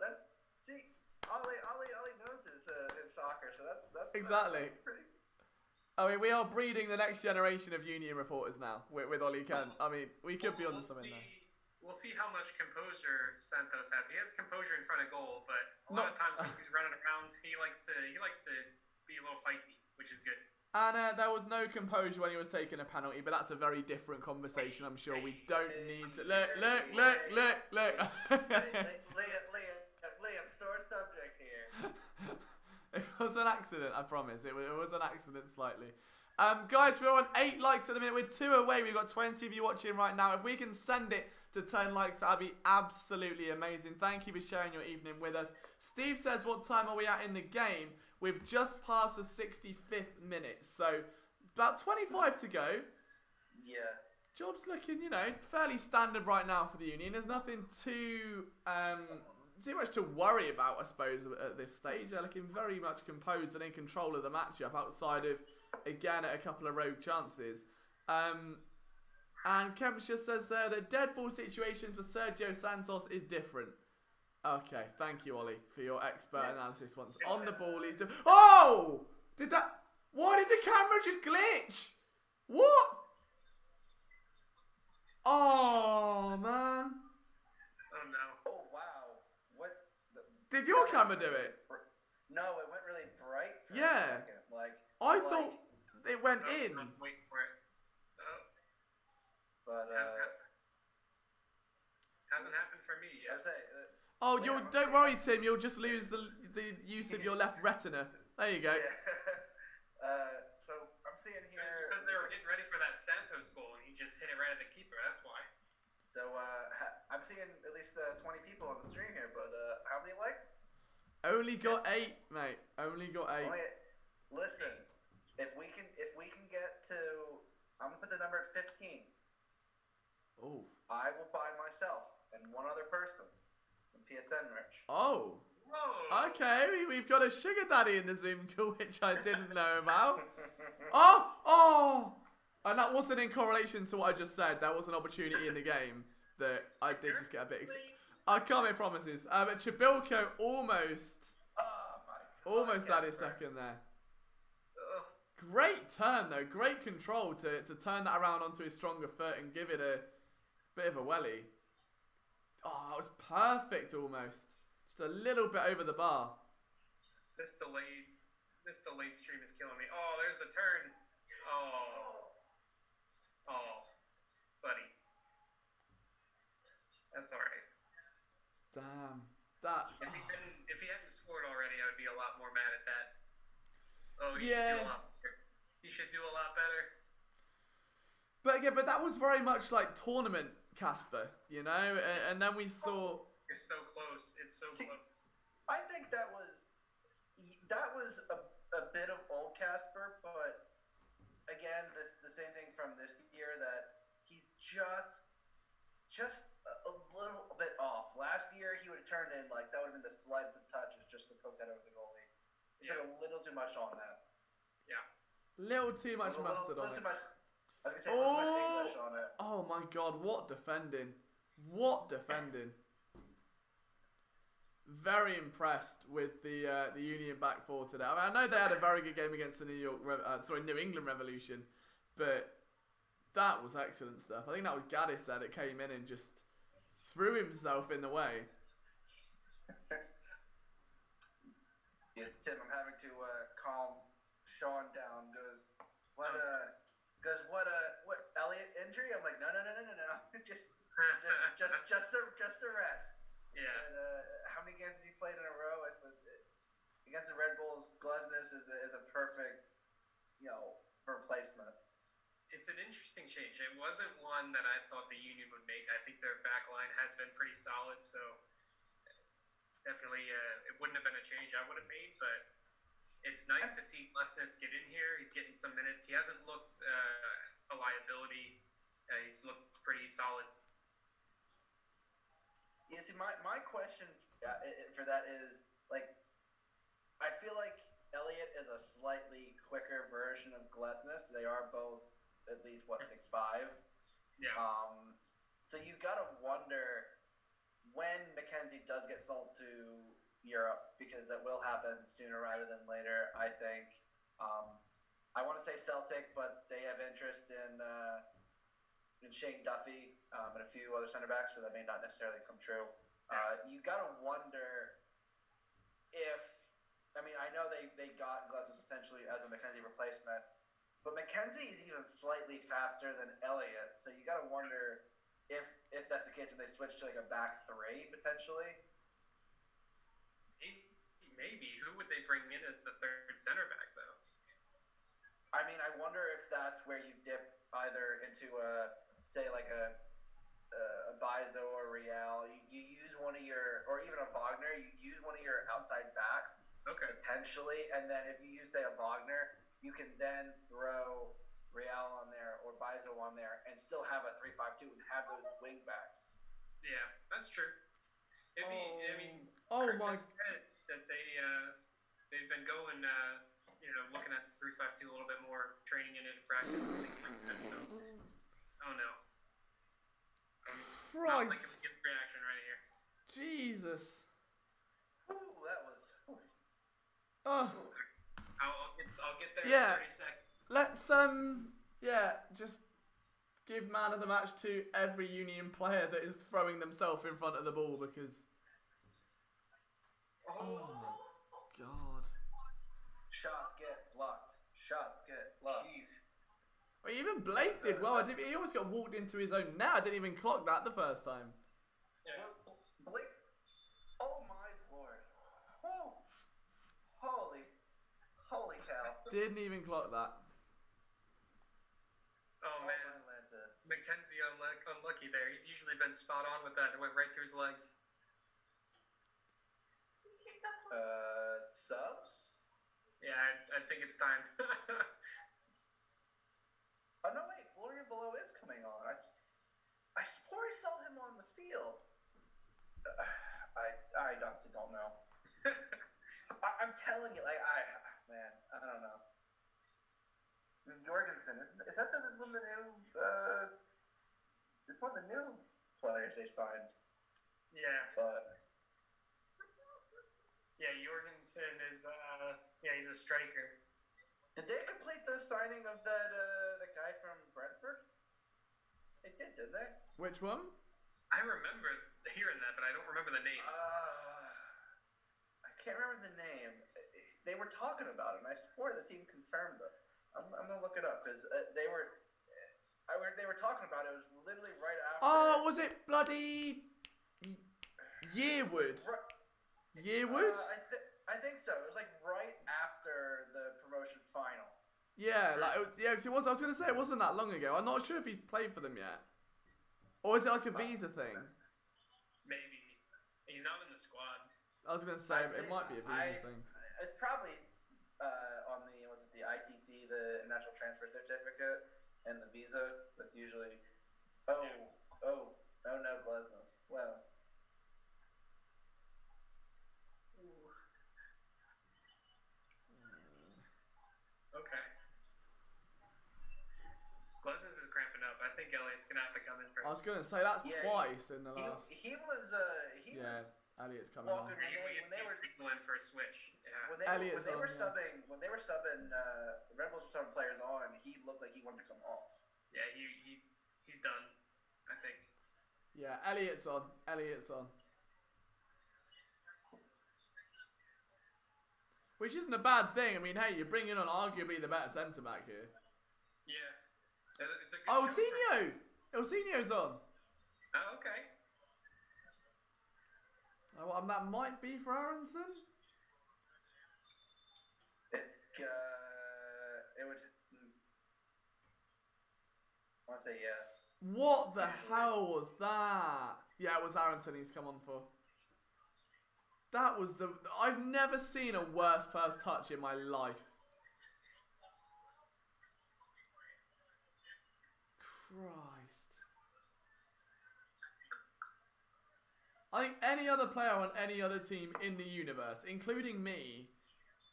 Speaker 5: Ollie knows his soccer, so that's
Speaker 1: Exactly.
Speaker 5: pretty.
Speaker 1: I mean, we are breeding the next generation of Union reporters now with Ollie Kent. I mean, we could be onto something there.
Speaker 2: We'll see how much composure Santos has. He has composure in front of goal, but a lot of times when he's running around, he likes to be a little feisty, which is good.
Speaker 1: And there was no composure when he was taking a penalty, but that's a very different conversation. I'm sure we don't need to look.
Speaker 5: Liam, sore subject here.
Speaker 1: It was an accident, I promise. It was an accident slightly. Guys, we're on 8 likes at the minute. We're 2 away. We've got 20 of you watching right now. If we can send it to 10 likes, that'd be absolutely amazing. Thank you for sharing your evening with us. Steve says, what time are we at in the game? We've just passed the 65th minute. So, about 25 to go.
Speaker 5: Yeah.
Speaker 1: Job's looking, fairly standard right now for the Union. There's nothing too much to worry about, I suppose, at this stage. They're looking very much composed and in control of the matchup outside of, again, a couple of rogue chances. And Kemp just says there that dead ball situation for Sergio Santos is different. Okay, thank you, Ollie, for your expert analysis. Once on the ball, he's... Oh! Why did the camera just glitch? What? Oh, man.
Speaker 2: Oh, no.
Speaker 5: Oh, wow. What?
Speaker 1: Did your camera do it?
Speaker 5: No, it went really bright for a
Speaker 1: Yeah.
Speaker 5: second. Like,
Speaker 1: I thought it went in.
Speaker 2: I'm waiting for it.
Speaker 5: But,
Speaker 2: hasn't happened for me
Speaker 5: I
Speaker 2: yet.
Speaker 5: was saying,
Speaker 1: Oh, don't worry, Tim. You'll just lose the use of your left retina. There you go.
Speaker 5: yeah. So I'm seeing here.
Speaker 2: Because they were getting ready for that Santos goal, and he just hit it right at the keeper. That's why.
Speaker 5: So I'm seeing at least 20 people on the stream here, but how many likes?
Speaker 1: Only got 8, mate. Only got 8.
Speaker 5: Listen, if we can get to, I'm gonna put the number at 15.
Speaker 1: Oh.
Speaker 5: I will buy myself and one other person some PSN merch.
Speaker 1: Oh.
Speaker 2: Whoa.
Speaker 1: Okay, we've got a sugar daddy in the Zoom call, which I didn't know about. Oh! And that wasn't in correlation to what I just said. There was an opportunity in the game that I did just get a bit excited. I can't make promises. But Chabilko almost had his second there. Great turn, though. Great control to turn that around onto his stronger foot and give it a bit of a welly. Oh, it was perfect almost. Just a little bit over the bar.
Speaker 2: This delayed stream is killing me. Oh, there's the turn. Oh, buddy. That's all right.
Speaker 1: Damn.
Speaker 2: If he hadn't scored already, I would be a lot more mad at that. Oh, he should do a lot better.
Speaker 1: But again, that was very much like tournament Casper, and then we saw.
Speaker 2: It's so close. It's so close.
Speaker 5: I think that was a bit of old Casper, but again, the same thing from this year that he's just a little bit off. Last year, he would have turned in like that would have been the slight of touches just to poke that over the goalie. He put a little too much on that.
Speaker 2: Yeah.
Speaker 1: Little too much mustard on it.
Speaker 5: I was gonna say, too much English on it.
Speaker 1: Oh my God! What defending! What defending! very impressed with the Union back four today. I mean, I know they had a very good game against the New England Revolution, but that was excellent stuff. I think that was Gaddis there that came in and just threw himself in the way.
Speaker 5: Yeah, Tim, I'm having to calm Sean down. What Elliott injury? I'm like, no, just a rest.
Speaker 2: Yeah.
Speaker 5: And, how many games has he played in a row? I said against the Red Bulls, Glesnes is a perfect, replacement.
Speaker 2: It's an interesting change. It wasn't one that I thought the Union would make. I think their back line has been pretty solid, so definitely it wouldn't have been a change I would have made, but it's nice to see Glesnes get in here. He's getting some minutes. He hasn't looked a liability. He's looked pretty solid.
Speaker 5: Yeah, see, my question for that is, I feel like Elliott is a slightly quicker version of Glesnes. They are both at least, 6'5".
Speaker 2: Yeah.
Speaker 5: So you got to wonder when McKenzie does get sold to Europe, because that will happen sooner rather than later, I think. I want to say Celtic, but they have interest in Shane Duffy and a few other center backs, so that may not necessarily come true. You got to wonder if, I know they got Glesnes essentially as a McKenzie replacement, but McKenzie is even slightly faster than Elliott, so you got to wonder if that's the case when they switch to a back three potentially.
Speaker 2: Maybe. Who would they bring in as the third center back though?
Speaker 5: I wonder if that's where you dip either into a Bizo or Real. You use one of your, or even a Wagner. You use one of your outside backs.
Speaker 2: Okay.
Speaker 5: Potentially, and then if you use a Wagner, you can then throw Real on there or Bizo on there and still have a 3-5-2 and have those wing backs.
Speaker 2: Yeah, that's true.
Speaker 1: My!
Speaker 2: Said that they've been going, looking at 3-5-2 a little bit more, training in it in practice and things like that. So, oh no.
Speaker 1: Christ!
Speaker 2: Not liking the reaction right here.
Speaker 1: Jesus.
Speaker 5: Ooh, that was.
Speaker 1: Oh.
Speaker 2: I'll get there
Speaker 1: Yeah.
Speaker 2: in 30 seconds.
Speaker 1: Let's just give man of the match to every Union player that is throwing themselves in front of the ball, because oh my god.
Speaker 5: Shots get blocked.
Speaker 2: Jeez.
Speaker 1: Well, even Blake did well. He almost got walked into his own net. I didn't even clock that the first time.
Speaker 2: Yeah.
Speaker 5: Blake. Oh my lord. Oh. Holy cow.
Speaker 1: Didn't even clock that.
Speaker 2: Oh man. McKenzie unlucky there. He's usually been spot on with that. It went right through his legs.
Speaker 5: Subs?
Speaker 2: Yeah, I think it's time.
Speaker 5: Oh no, wait, Florian Below is coming on. I swore I saw him on the field. I honestly don't know. I'm telling you, I don't know. Jorgensen, is that one of the new? It's one of the new players they signed.
Speaker 2: Yeah.
Speaker 5: But
Speaker 2: yeah, Jorgensen is he's a striker.
Speaker 5: did they complete the signing of that the guy from Brentford? They did, didn't they?
Speaker 1: Which one?
Speaker 2: I remember hearing that, but I don't remember the name.
Speaker 5: I can't remember the name. They were talking about it, and I swore the team confirmed it. I'm gonna look it up because they were talking about it. It was literally right after.
Speaker 1: Oh, was it bloody Yearwood? Yearwood?
Speaker 5: I think so. It was right after the promotion final.
Speaker 1: Yeah, because it was. I was gonna say it wasn't that long ago. I'm not sure if he's played for them yet, or is it a visa thing?
Speaker 2: Maybe he's not in the squad.
Speaker 1: I was gonna say it might be a visa thing.
Speaker 5: It's probably on the ITC, the National Transfer Certificate, and the visa. That's usually. Oh no, Glesnes. Well.
Speaker 2: Okay. Glesnes is cramping up. I think Elliott's gonna have to come in for.
Speaker 1: I was gonna say that's twice in the last.
Speaker 5: He was.
Speaker 1: Elliott's coming
Speaker 3: Well,
Speaker 1: on.
Speaker 3: good.
Speaker 2: When they were people in for a switch. Yeah.
Speaker 3: When they were subbing the Red Bulls were subbing players on, he looked like he wanted to come off.
Speaker 2: Yeah, he's done, I think.
Speaker 1: Yeah, Elliott's on. Which isn't a bad thing. I mean, hey, you're bringing on arguably the better centre back here.
Speaker 2: Yeah. It's a good
Speaker 1: Oh,
Speaker 2: show
Speaker 1: Elsinio's on.
Speaker 2: Oh, okay.
Speaker 1: Oh, well, that might be for Aronson.
Speaker 3: It would. I want to say yeah.
Speaker 1: What the hell was that? Yeah, it was Aronson he's come on for. That was the... I've never seen a worse first touch in my life. Christ. I think any other player on any other team in the universe, including me,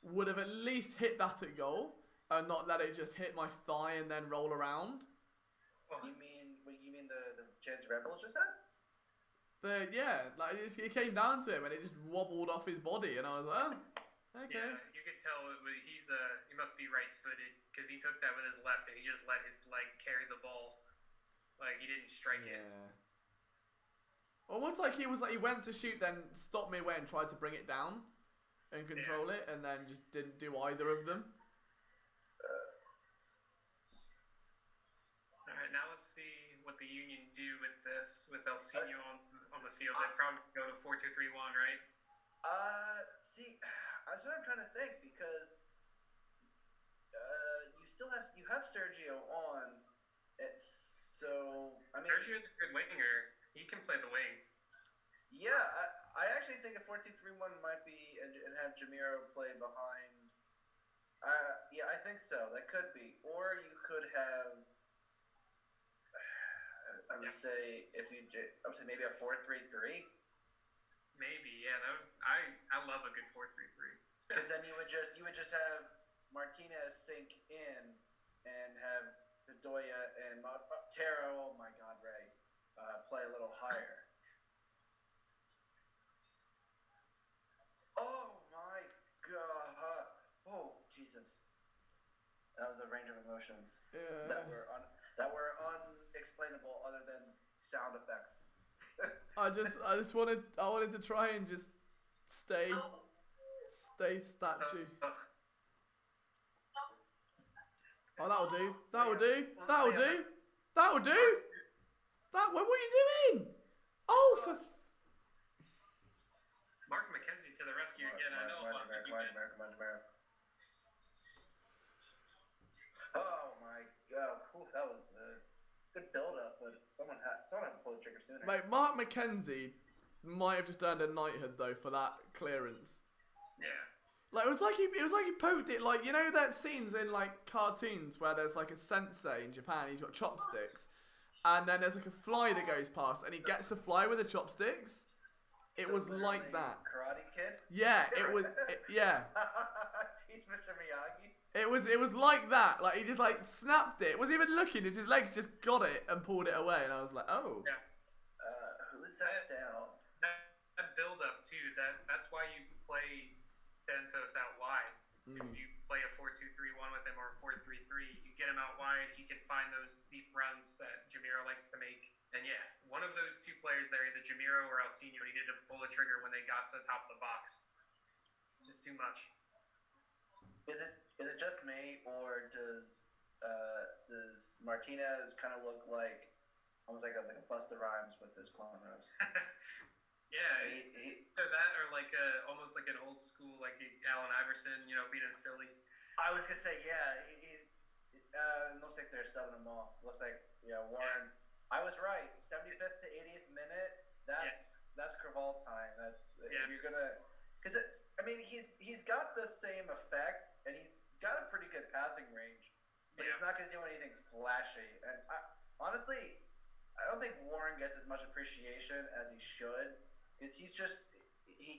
Speaker 1: would have at least hit that at goal and not let it just hit my thigh and then roll around.
Speaker 3: You mean the Jens Rebels just had?
Speaker 1: It came down to him and it just wobbled off his body and I was like, oh, okay.
Speaker 2: Yeah, you could tell he must be right-footed because he took that with his left and he just let his leg carry the ball. Like he didn't strike it.
Speaker 1: Almost like he went to shoot, then stopped midway and tried to bring it down and control it, and then just didn't do either of them.
Speaker 2: All right, now let's see what the Union do with this, with Elsinio on the field. They probably go to 4-2-3-1, right?
Speaker 3: See, that's what I'm trying to think because you have Sergio on.
Speaker 2: Sergio's a good winger. He can play the wing.
Speaker 3: Yeah, I actually think a 4-2-3-1 might be, and have Jamiro play behind. Yeah, I think so. That could be. Or you could have, I would say maybe a 4-3-3.
Speaker 2: Maybe, yeah. I love a good 4-3-3.
Speaker 3: Because then you would just have Martinez sink in and have Bedoya and Montero. Oh my God, Ray, play a little higher. Oh my God! Oh Jesus! That was a range of emotions that were unexplainable, other than sound effects.
Speaker 1: I wanted to try and just stay statue. Oh, that'll do. What are you doing? Oh, for...
Speaker 2: Mark McKenzie to the rescue again. I know.
Speaker 3: Oh my God! That was a good build-up, but someone had to pull the trigger sooner.
Speaker 1: Like, Mark McKenzie might have just earned a knighthood though for that clearance.
Speaker 2: Yeah.
Speaker 1: Like it was like he poked it, like, you know that scenes in like cartoons where there's like a sensei in Japan, he's got chopsticks, and then there's like a fly that goes past and he gets a fly with the chopsticks. It was like that.
Speaker 3: Karate Kid?
Speaker 1: Yeah, it was. Yeah.
Speaker 3: He's Mr. Miyagi.
Speaker 1: It was like that. Like he just like snapped it. Wasn't even looking. His legs just got it and pulled it away. And I was like, oh.
Speaker 2: Yeah.
Speaker 3: Who's that down?
Speaker 2: That build up too. That's why you play Santos out wide. If you play a 4-2-3-1 with him or a 4-3-3, you get him out wide. He can find those deep runs that Jamiro likes to make. And yeah, one of those two players there, either Jamiro or Elsinio, needed to pull the trigger when they got to the top of the box. Just too much.
Speaker 3: Is it just me, or does Martinez kind of look like almost like a Busta Rhymes with this cornrows?
Speaker 2: Yeah, either that or like almost like an old school like Allen Iverson, beating Philly.
Speaker 3: I was gonna say it looks like they're subbing him off. Looks like Warren. Yeah. I was right. 75th to 80th minute. That's Craval time. If you're gonna, because he's got the same effect and he's got a pretty good passing range, but he's not gonna do anything flashy. And honestly, I don't think Warren gets as much appreciation as he should, because he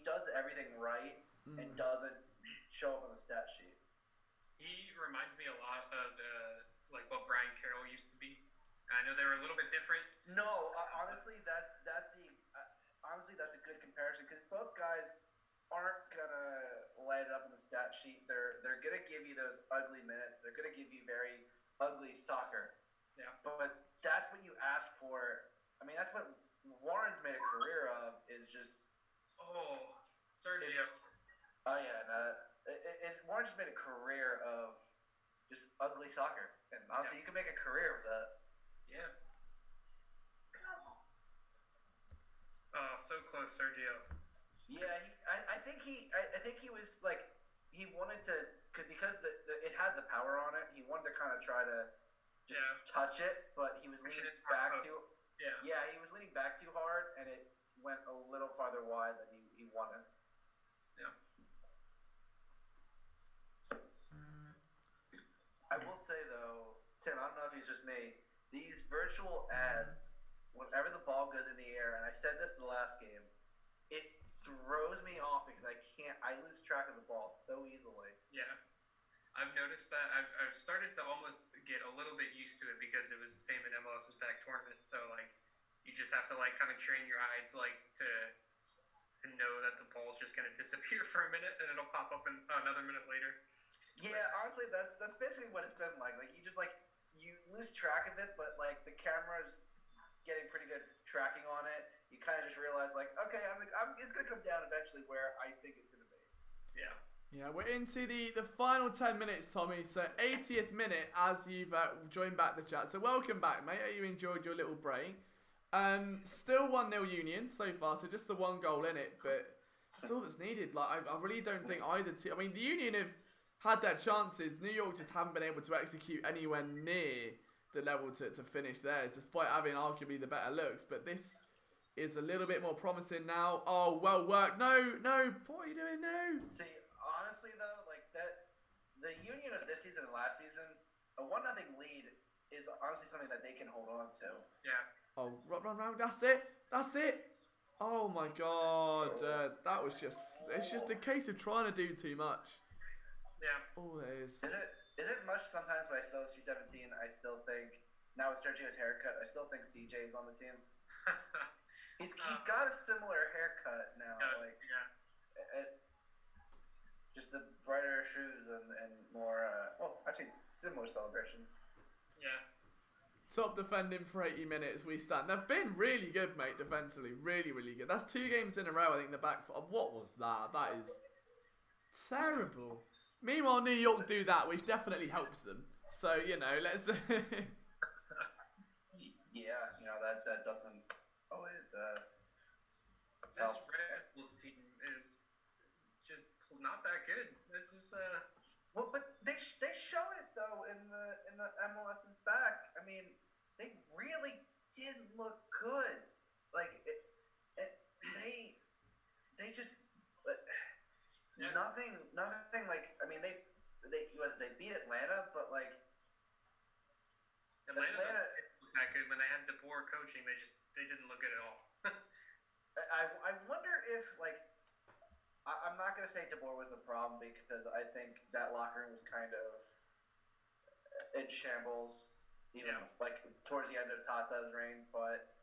Speaker 3: does everything right and doesn't show up on the stat sheet.
Speaker 2: He reminds me a lot of like what Brian Carroll used to be. I know they were a little bit different.
Speaker 3: No, honestly, that's a good comparison, because both
Speaker 5: highlighted up in the stat sheet. They're gonna give you those ugly minutes. They're gonna give you very ugly soccer.
Speaker 2: Yeah.
Speaker 5: But that's what you ask for. I mean, that's what Warren's made a career of. Is just
Speaker 2: Sergio.
Speaker 5: Oh yeah, no, Warren's just made a career of just ugly soccer, and honestly, you can make a career with that.
Speaker 2: Yeah. Oh, so close, Sergio.
Speaker 5: Yeah, I think he was like he wanted to because it had the power on it. He wanted to kind of try to just touch it, but he was leaning back too. Yeah, he was leaning back too hard, and it went a little farther wide than he wanted.
Speaker 2: Yeah.
Speaker 5: I will say though, Tim, I don't know if it's just me. These virtual ads, whenever the ball goes in the air, and I said this in the last game, it throws me off because I lose track of the ball so easily.
Speaker 2: Yeah. I've noticed that. I've started to almost get a little bit used to it because it was the same in MLS's back tournament. So like, you just have to like kind of train your eye like to know that the ball's just gonna disappear for a minute and it'll pop up in another minute later.
Speaker 5: Yeah, honestly, that's basically what it's been like. Like you just like you lose track of it, but like the camera's getting pretty good tracking on it. You kind of just realize like, okay, it's gonna come down eventually where I think it's gonna be.
Speaker 2: Yeah.
Speaker 1: Yeah, we're into the final 10 minutes, Tommy. So 80th minute as you've joined back the chat. So welcome back, mate. You enjoyed your little break. Still 1-0 Union so far, so just the one goal in it, but it's all that's needed. Like I really don't think either team. I mean, the Union have had their chances. New York just haven't been able to execute anywhere near the level to finish theirs, despite having arguably the better looks. But this is a little bit more promising now. Oh, well worked. No, what are you doing? No.
Speaker 5: See, honestly though, like that, the Union of this season and last season, a 1-0 lead is honestly something that they can hold on to.
Speaker 2: Yeah.
Speaker 1: Oh, run. That's it. Oh my God. That was it's just a case of trying to do too much.
Speaker 2: Yeah.
Speaker 1: All it is.
Speaker 5: Is it much sometimes, but I still see 17. I still think, now with Sergio's haircut, I still think CJ is on the team. He's got a similar haircut now. Just the brighter shoes and more, actually similar celebrations.
Speaker 2: Yeah.
Speaker 1: Top defending for 80 minutes we stand. They've been really good, mate, defensively. Really, really good. That's 2 games in a row, I think, the back foot. What was that? That is terrible. Meanwhile, New York do that, which definitely helps them. So, let's...
Speaker 5: Yeah, that doesn't always
Speaker 2: this Red Bulls team is just not that good. This is
Speaker 5: well, but they show it though in the MLS's back. I mean, they really did look good. Like they just nothing. Like I mean, they beat Atlanta, but like
Speaker 2: Atlanta looked that good when they had DeBoer coaching. They didn't look good at all.
Speaker 5: I wonder if like I'm not gonna say DeBoer was a problem because I think that locker room was kind of in shambles, like towards the end of Tata's reign. But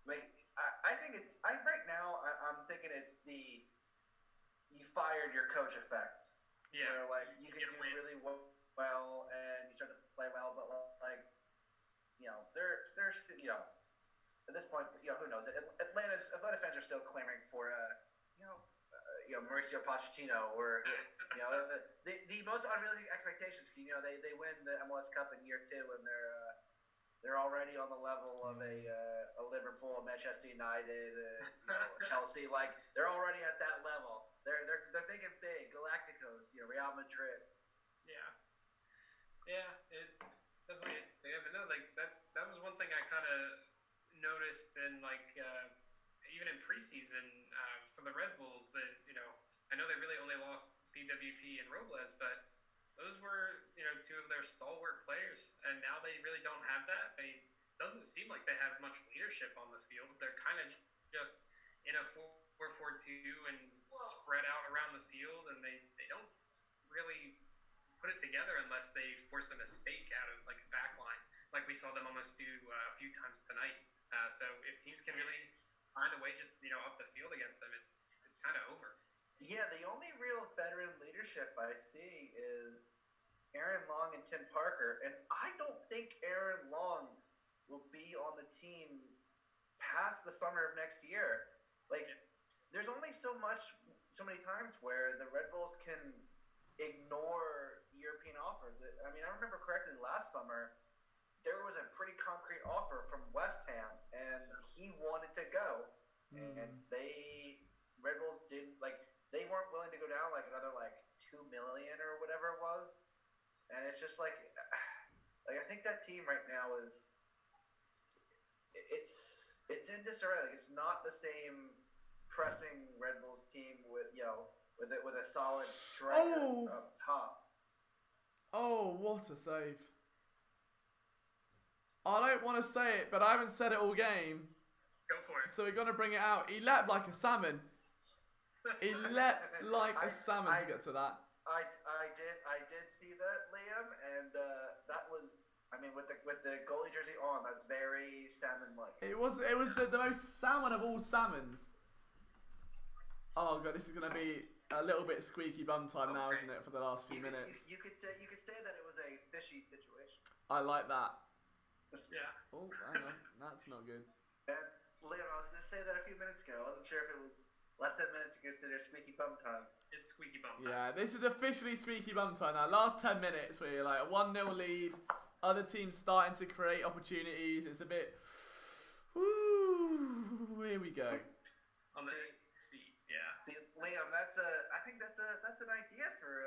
Speaker 5: like I think right now I'm thinking it's you fired your coach effect.
Speaker 2: Yeah,
Speaker 5: where like you can do really well and you start to play well, but like there's at this point, who knows? Atlanta fans are still clamoring for Mauricio Pochettino or the most unrealistic expectations. They win the MLS Cup in year 2 and they're already on the level of a Liverpool, Manchester United, Chelsea. Like they're already at that level. They're thinking big, Galacticos, Real Madrid.
Speaker 2: Yeah, it's definitely. But no, like that was one thing I kind of noticed in like even in preseason for the Red Bulls that I know they really only lost BWP and Robles, but those were 2 of their stalwart players, and now they really don't have that. They doesn't seem like they have much leadership on the field. They're kind of just in a 4-4-2 and spread out around the field, and they don't really put it together unless they force a mistake out of like a back line, like we saw them almost do a few times tonight. So if teams can really find a way just up the field against them, it's kind of over.
Speaker 5: Yeah, the only real veteran leadership I see is Aaron Long and Tim Parker, and I don't think Aaron Long will be on the team past the summer of next year. Like, there's only so many times where the Red Bulls can ignore European offers. I mean, I remember correctly last summer, there was a pretty concrete offer from West Ham, and he wanted to go, and Red Bulls didn't they weren't willing to go down like another like 2 million or whatever it was, and it's just like I think that team right now it's in disarray. Like, it's not the same pressing Red Bulls team with with a solid striker up top.
Speaker 1: Oh, what a save! I don't want to say it, but I haven't said it all game.
Speaker 2: Go for it.
Speaker 1: So we're gonna bring it out. He leapt like a salmon. He leapt like a salmon to get to that.
Speaker 5: I did see that, Liam, and that was, I mean, with the goalie jersey on, that's very salmon-like.
Speaker 1: It was the most salmon of all salmons. Oh god, this is gonna be a little bit squeaky bum time now, isn't it? For the last few minutes.
Speaker 5: You could say that it was a fishy situation.
Speaker 1: I like that.
Speaker 2: Yeah.
Speaker 1: Oh, hang on, that's not good.
Speaker 5: And Liam, I was gonna say that a few minutes ago. I wasn't sure if it was less than minutes to consider squeaky bum time.
Speaker 2: It's squeaky bum time.
Speaker 1: Yeah, this is officially squeaky bum time now. Last 10 minutes, we're like a 1-0 lead. Other teams starting to create opportunities. It's a bit. Woo, here we go.
Speaker 2: On the seat, yeah.
Speaker 5: See, Liam, I think that's an idea for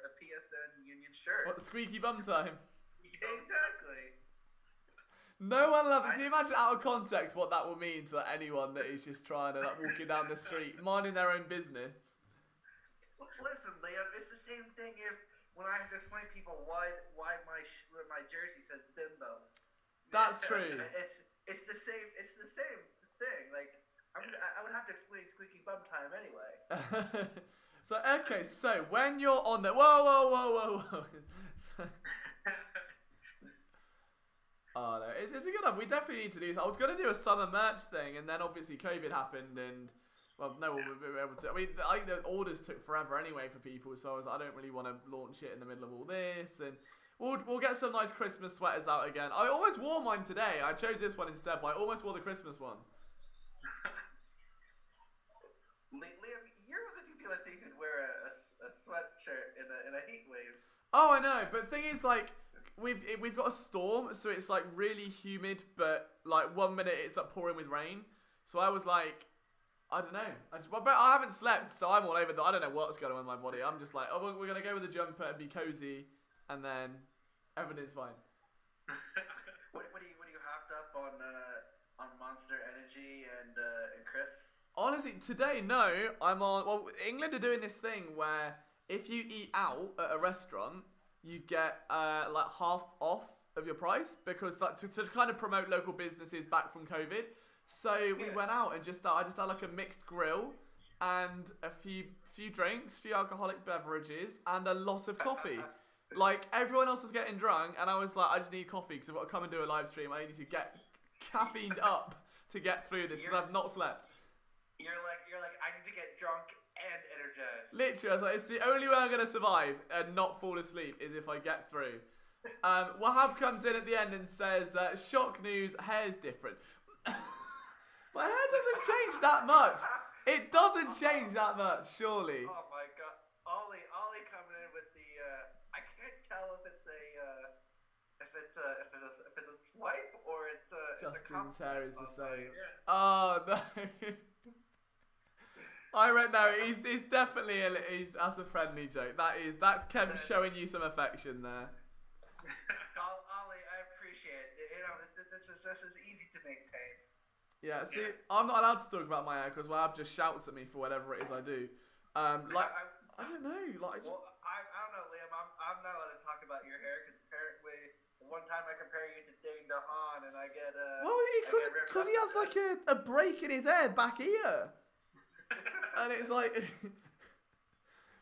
Speaker 5: a PSN Union shirt.
Speaker 1: What, squeaky bum time?
Speaker 5: Exactly.
Speaker 1: No one loves it. Do you imagine out of context what that will mean to anyone that is just trying to walking down the street, minding their own business?
Speaker 5: Well, listen, Liam, it's the same thing when I have to explain to people why my jersey says bimbo.
Speaker 1: That's true.
Speaker 5: It's the same thing. Like, I would have to explain squeaky bum time anyway.
Speaker 1: So when you're on the whoa. Oh no, it's a good one. We definitely need to do this. I was going to do a summer merch thing, and then obviously COVID happened, and well, no one would be able to. I mean, I think the orders took forever anyway for people, so I don't really want to launch it in the middle of all this, and we'll get some nice Christmas sweaters out again. I almost wore mine today. I chose this one instead, but I almost wore the Christmas one.
Speaker 5: Liam, you're one of the few people I see who'd wear a sweatshirt in a heat wave.
Speaker 1: Oh, I know, but the thing is, like, we've got a storm, so it's like really humid, but like 1 minute it's like pouring with rain. So I was like, I don't know. But I haven't slept, so I'm all over. I don't know what's going on with my body. I'm just like, oh, we're gonna go with the jumper and be cozy, and then everything's fine.
Speaker 5: What are you hopped up on Monster Energy and Chris?
Speaker 1: Honestly, today, no. I'm on. Well, England are doing this thing where if you eat out at a restaurant, you get like half off of your price, because like to kind of promote local businesses back from COVID. So we went out and I just had like a mixed grill and a few drinks, few alcoholic beverages, and a lot of coffee. Like, everyone else was getting drunk, and I was like, I just need coffee because I've got to come and do a live stream. I need to get caffeined up to get through this because I've not slept.
Speaker 5: You're like, I need to get drunk and energized.
Speaker 1: Literally, I was like, it's the only way I'm going to survive and not fall asleep is if I get through. Wahab comes in at the end and says, shock news, hair's different. My hair doesn't change that much. It doesn't change that much, surely.
Speaker 5: Oh my god. Ollie coming in with the, I can't tell if it's a swipe or it's a
Speaker 1: Justin's hair is the same.
Speaker 2: Yeah.
Speaker 1: Oh, no. I read no. It's definitely that's a friendly joke. That's Kemp showing you some affection there.
Speaker 5: Ollie, I appreciate it. You know, this is easy to maintain.
Speaker 1: Yeah. See, I'm not allowed to talk about my hair because Wahab just shouts at me for whatever it is I do. I don't know. Like,
Speaker 5: I don't know, Liam. I'm not allowed to talk about your hair because apparently one time I compare you to Dane DeHaan and I get
Speaker 1: well, because he has like a break in his hair back here. And it's like,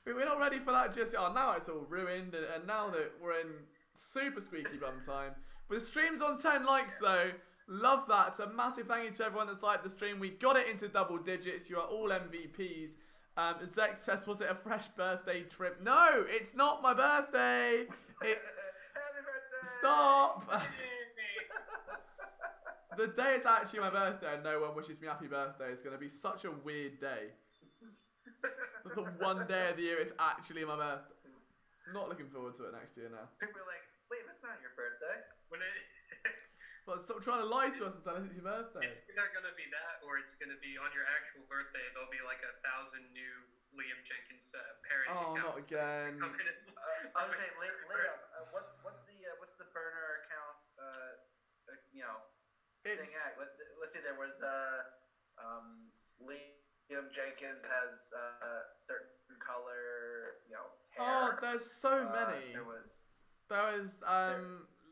Speaker 1: we're not ready for that just yet. Oh, now it's all ruined, and now that we're in super squeaky bum time. But the stream's on 10 likes though. Love that. So massive thank you to everyone that's liked the stream. We got it into double digits. You are all MVPs. Zek says, was it a fresh birthday trip? No, it's not my birthday.
Speaker 5: Happy birthday!
Speaker 1: Stop. The day it's actually my birthday and no one wishes me happy birthday is going to be such a weird day. The one day of the year it's actually my birthday. I'm not looking forward to it next year now.
Speaker 5: People are like, wait, that's not your birthday.
Speaker 1: Well, stop trying to lie to us and tell us it's your birthday.
Speaker 2: It's either gonna be that, or it's gonna be on your actual birthday. There'll be like 1,000 new Liam Jenkins parody
Speaker 1: not
Speaker 2: accounts
Speaker 1: again.
Speaker 2: coming in.
Speaker 5: I was saying, Liam, what's the burner account?
Speaker 1: It's
Speaker 5: thing. Let's see. There was Liam Jenkins has certain color, hair.
Speaker 1: oh, there's so many.
Speaker 5: There was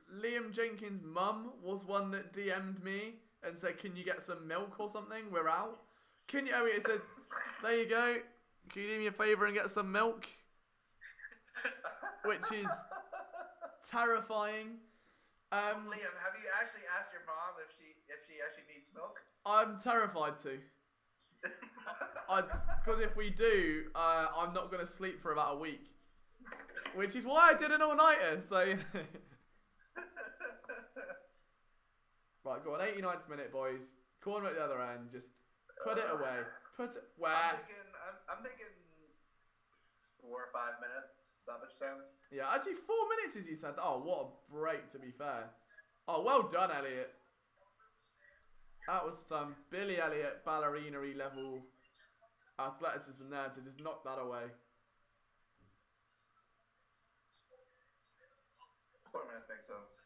Speaker 1: Liam Jenkins' mum was one that DM'd me and said, "Can you get some milk or something? We're out." Can you? I mean, it says, "There you go. Can you do me a favour and get some milk?" Which is terrifying.
Speaker 5: Liam, have you actually asked your mom if she actually needs milk?
Speaker 1: I'm terrified to. Because if we do, I'm not going to sleep for about a week. Which is why I did an all-nighter, so... Right, go on, 89th minute, boys. Corner at the other end, just put it away. Put it where?
Speaker 5: I'm thinking 4 or 5 minutes, stoppage time.
Speaker 1: Yeah, actually 4 minutes as you said. Oh, what a break, to be fair. Oh, well done, Elliot. That was some Billy Elliot ballerina-y level athleticism there to just knock that away.
Speaker 5: 4 minutes makes sense.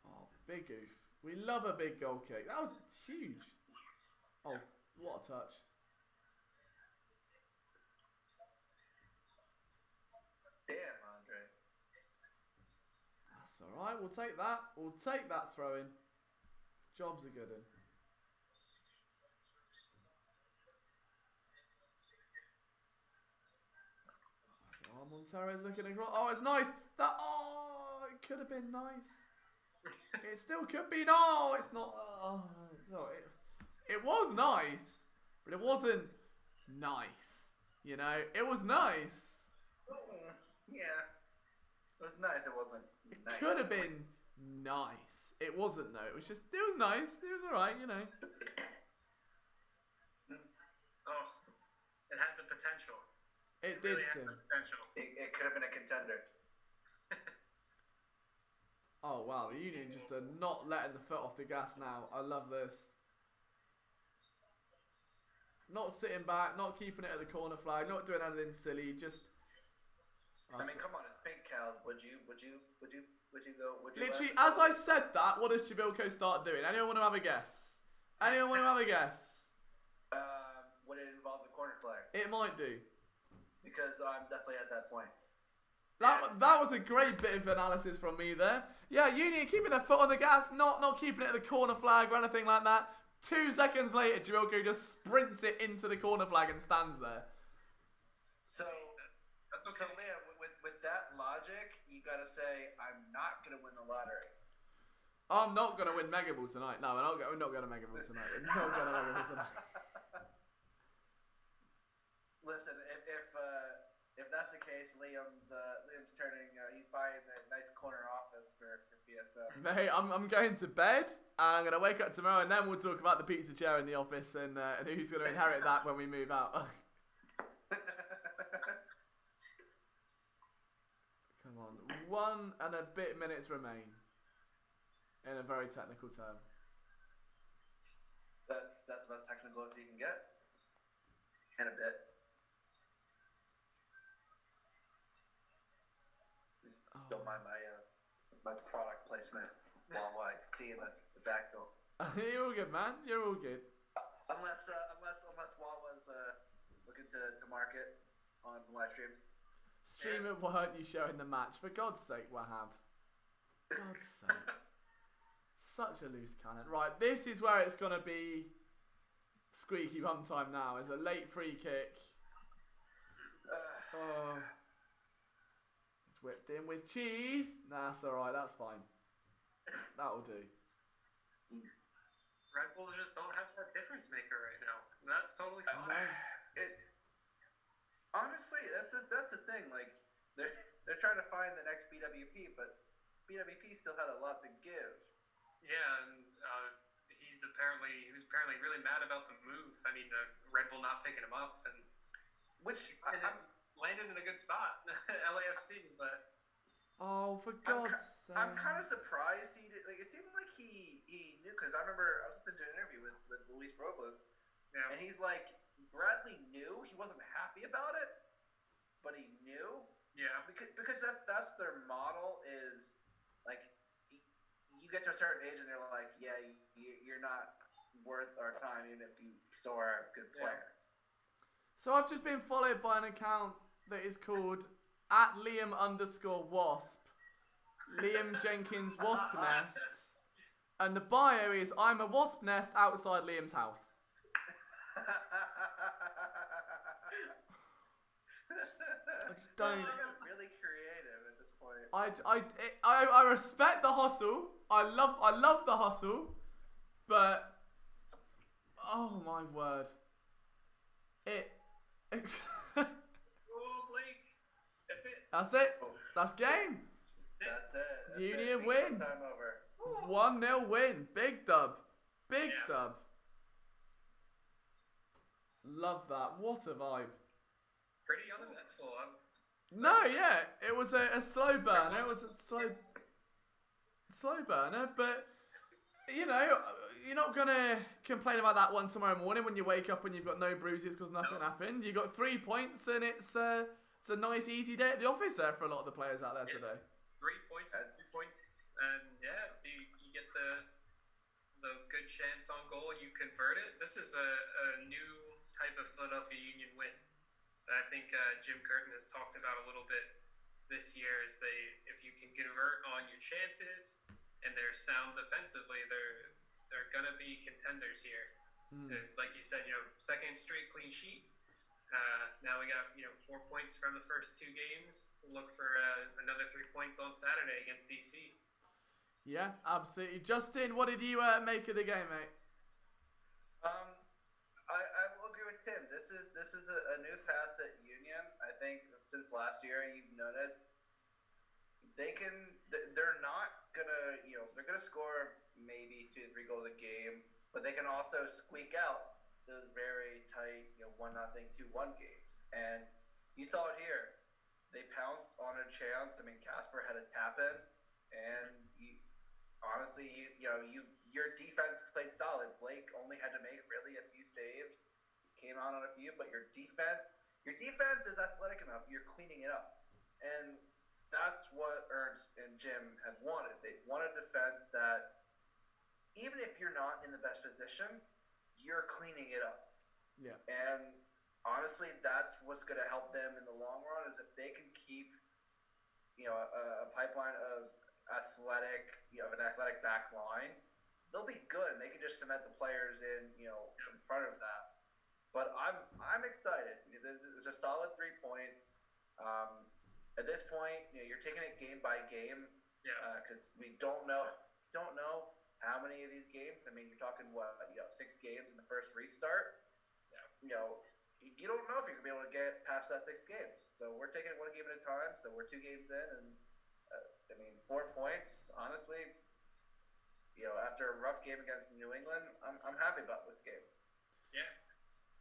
Speaker 1: Oh, big goof. We love a big goal kick. That was huge. Oh, what a touch.
Speaker 5: Damn, Andre.
Speaker 1: That's alright, we'll take that. We'll take that throw in. Job's a good one. Oh, Montero's looking across. Oh, it's nice. It could have been nice. It still could be. No, it's not. It was nice, but it wasn't nice. You know, it was nice.
Speaker 5: Yeah, it was nice. It wasn't.
Speaker 1: It could have been nice. It wasn't though. It was nice. It was alright. You know.
Speaker 2: Oh, it had the potential.
Speaker 1: It did.
Speaker 2: Really had the potential.
Speaker 5: It could have been a contender.
Speaker 1: Oh wow, the Union just are not letting the foot off the gas now. I love this. Not sitting back, not keeping it at the corner flag, not doing anything silly. Just.
Speaker 5: I mean, come on, it's Pink Cal. Would you go?
Speaker 1: Literally, as I said that, what does Jabilko start doing? Anyone want to have a guess? Anyone want to have a guess?
Speaker 5: Would it involve the corner flag?
Speaker 1: It might do.
Speaker 5: Because I'm definitely at that point.
Speaker 1: That was a great bit of analysis from me there. Yeah, Union keeping their foot on the gas, not keeping it at the corner flag or anything like that. 2 seconds later, Jabilko just sprints it into the corner flag and stands there.
Speaker 5: So Liam, with that logic, you gotta say, I'm not gonna win the lottery.
Speaker 1: I'm not gonna win Mega Ball tonight. No, we're not going to Mega Ball tonight. We're not going to Mega Ball tonight.
Speaker 5: Listen, if that's the case, Liam's turning. He's buying a nice corner office for PSM.
Speaker 1: Mate, I'm going to bed and I'm going to wake up tomorrow and then we'll talk about the pizza chair in the office and who's going to inherit that when we move out. Come on, 1 and a bit minutes remain in a very technical term.
Speaker 5: That's the best technical you can get. In a bit. Don't mind my product placement while it's tea and that's the back door.
Speaker 1: You're all good, man. You're all good.
Speaker 5: Unless Walt was looking to market on live streams.
Speaker 1: Stream it, weren't you showing the match? For God's sake, Wahab. God's sake. Such a loose cannon. Right, this is where it's going to be squeaky bum time now. It's a late free kick. Whipped in with cheese. Nah, that's alright, that's fine. That'll do.
Speaker 2: Red Bulls just don't have that difference maker right now. And that's totally fine.
Speaker 5: Honestly, that's the thing. Like they're trying to find the next BWP, but BWP still had a lot to give.
Speaker 2: Yeah, and he was apparently really mad about the move. I mean, Red Bull not picking him up, and landed in a good spot, LAFC. But
Speaker 1: oh, for God's sake!
Speaker 5: I'm kind of surprised he did. Like, it seemed like he knew, because I remember I was listening to an interview with Luis Robles, and he's like, Bradley knew he wasn't happy about it, but he knew.
Speaker 2: Yeah,
Speaker 5: because that's their model is like you get to a certain age and they're like, yeah, you're not worth our time even if you still are a good player.
Speaker 1: So I've just been followed by an account that is called @Liam_Wasp, Liam Jenkins Wasp Nest, and the bio is I'm a wasp nest outside Liam's house. I just don't.
Speaker 5: Really creative at this point.
Speaker 1: I respect the hustle. I love the hustle, but oh my word,
Speaker 2: Oh, Blake, that's it.
Speaker 1: That's it. That's game.
Speaker 5: That's it.
Speaker 1: Union win.
Speaker 5: Time over.
Speaker 1: 1-0 win. Big dub. Big dub. Love that. What a vibe.
Speaker 2: Pretty uneventful.
Speaker 1: No, yeah, it was a slow burner. It was a slow burner, but you know, you're not gonna complain about that one tomorrow morning when you wake up and you've got no bruises because nothing happened. You got 3 points, and it's a nice, easy day at the office there for a lot of the players out there today.
Speaker 2: 3 points, 2 points, and you get the good chance on goal. You convert it. This is a new type of Philadelphia Union win. I think Jim Curtin has talked about a little bit this year is if you can convert on your chances and they're sound defensively, they're gonna be contenders here. Like you said, second straight clean sheet. Now we got 4 points from the first 2 games. We'll look for another 3 points on Saturday against DC.
Speaker 1: Yeah, absolutely. Justin, what did you make of the game, mate?
Speaker 5: I will agree with Tim. This is a new facet Union. I think since last year you've noticed they're not gonna they're gonna score maybe 2 to 3 goals a game, but they can also squeak out those very tight 1-0, 2-1 games. And you saw it here. They pounced on a chance. I mean, Casper had a tap in, and your defense played solid. Blake only had to make really a few saves. Came out on a few, but your defense is athletic enough. You're cleaning it up, and that's what Ernst and Jim have wanted. They want a defense that, even if you're not in the best position, you're cleaning it up.
Speaker 1: Yeah.
Speaker 5: And honestly, that's what's going to help them in the long run. Is if they can keep, a pipeline of an athletic back line, they'll be good. They can just cement the players in front of that. But I'm excited because it's a solid 3 points. At this point, you're taking it game by game.
Speaker 2: Yeah.
Speaker 5: Because we don't know how many of these games. I mean, you're talking 6 games in the first restart. Yeah. You don't know if you're gonna be able to get past that 6 games. So we're taking it 1 game at a time. So we're 2 games in, and 4 points. Honestly, after a rough game against New England, I'm happy about this game.
Speaker 2: Yeah.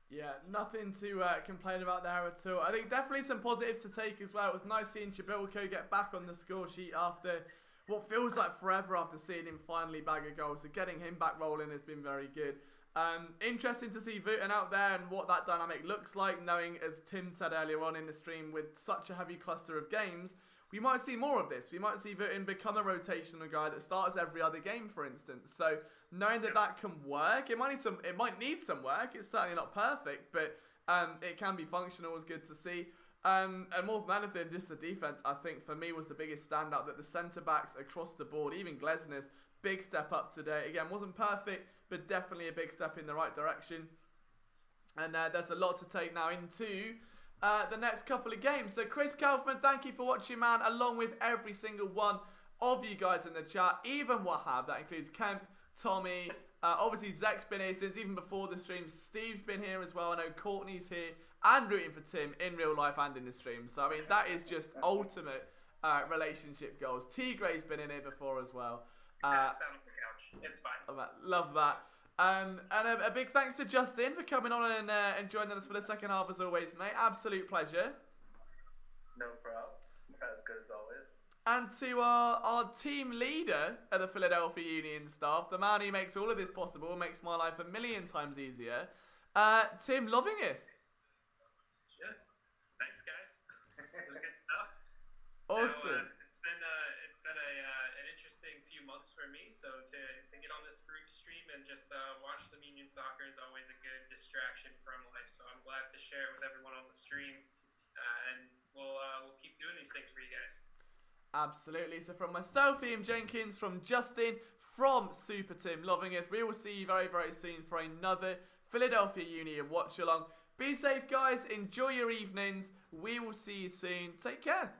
Speaker 1: Yeah, nothing to complain about there at all. I think definitely some positives to take as well. It was nice seeing Chibilko get back on the score sheet after what feels like forever after seeing him finally bag a goal. So getting him back rolling has been very good. Interesting to see Wooten out there and what that dynamic looks like, knowing, as Tim said earlier on in the stream, with such a heavy cluster of games, we might see more of this. We might see Wooten become a rotational guy that starts every other game, for instance. So knowing that can work, it might need some work. It's certainly not perfect, but it can be functional. It's good to see. And more than anything, just the defense, I think, for me, was the biggest standout. That the centre-backs across the board, even Glesner's, big step up today. Again, wasn't perfect, but definitely a big step in the right direction. And there's a lot to take now into the next couple of games. So Chris Kaufman, thank you for watching, man, along with every single one of you guys in the chat, even Wahab, that includes Kemp, Tommy, obviously Zek's been here since even before the stream, Steve's been here as well, I know Courtney's here, and rooting for Tim in real life and in the stream. So I mean, that is just ultimate relationship goals. T-Gray's been in here before as well.
Speaker 2: Down on the couch. It's fine.
Speaker 1: Love that. And a big thanks to Justin for coming on and joining us for the second half as always, mate. Absolute pleasure.
Speaker 5: No problem. As good as always.
Speaker 1: And to our team leader at the Philadelphia Union staff, the man who makes all of this possible, makes my life a million times easier, Tim Lovingith.
Speaker 2: Yeah. Thanks, guys. It was good stuff.
Speaker 1: Awesome.
Speaker 2: Now, it's been an interesting few months for me. So to get on this stream and just watch some Union soccer is always a good distraction from life. So I'm glad to share it with everyone on the stream, and we'll keep doing these things for you guys.
Speaker 1: Absolutely. So from myself, Liam Jenkins, from Justin, from Super Tim Lovingith, we will see you very, very soon for another Philadelphia Union watch along. Be safe, guys. Enjoy your evenings. We will see you soon. Take care.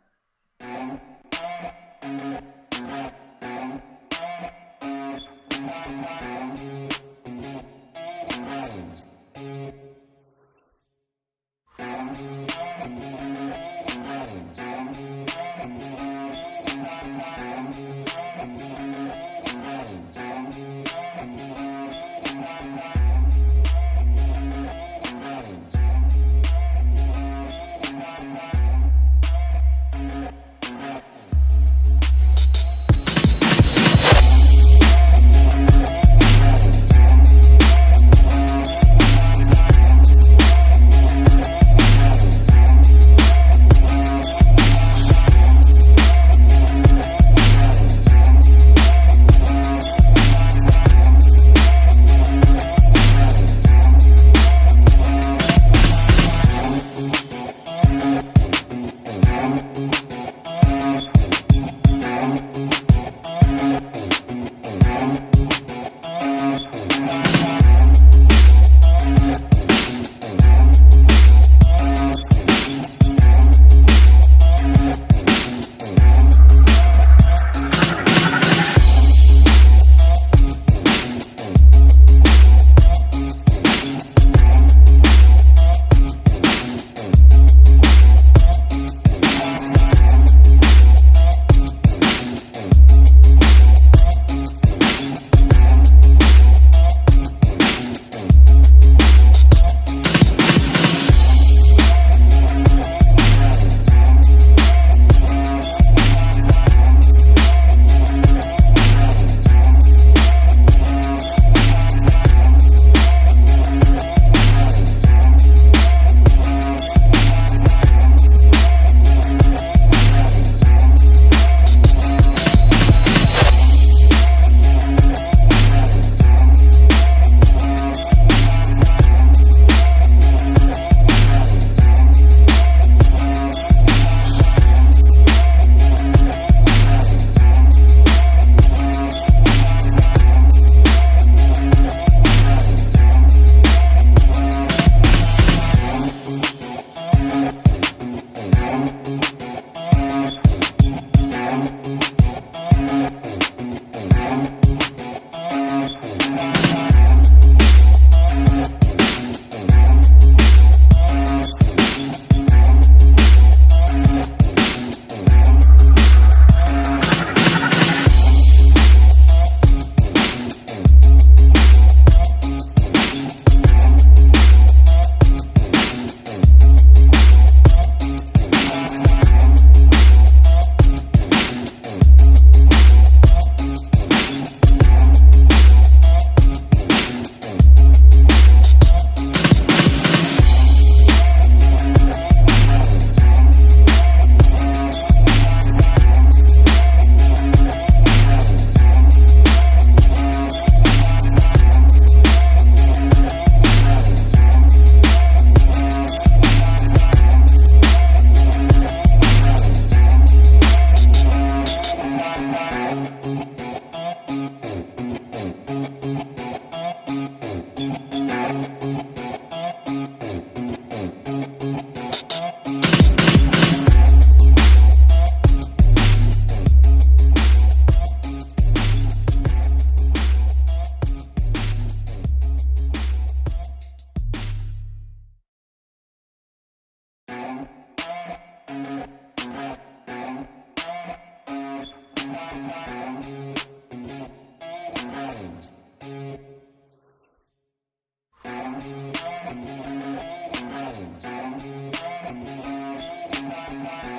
Speaker 6: Bye.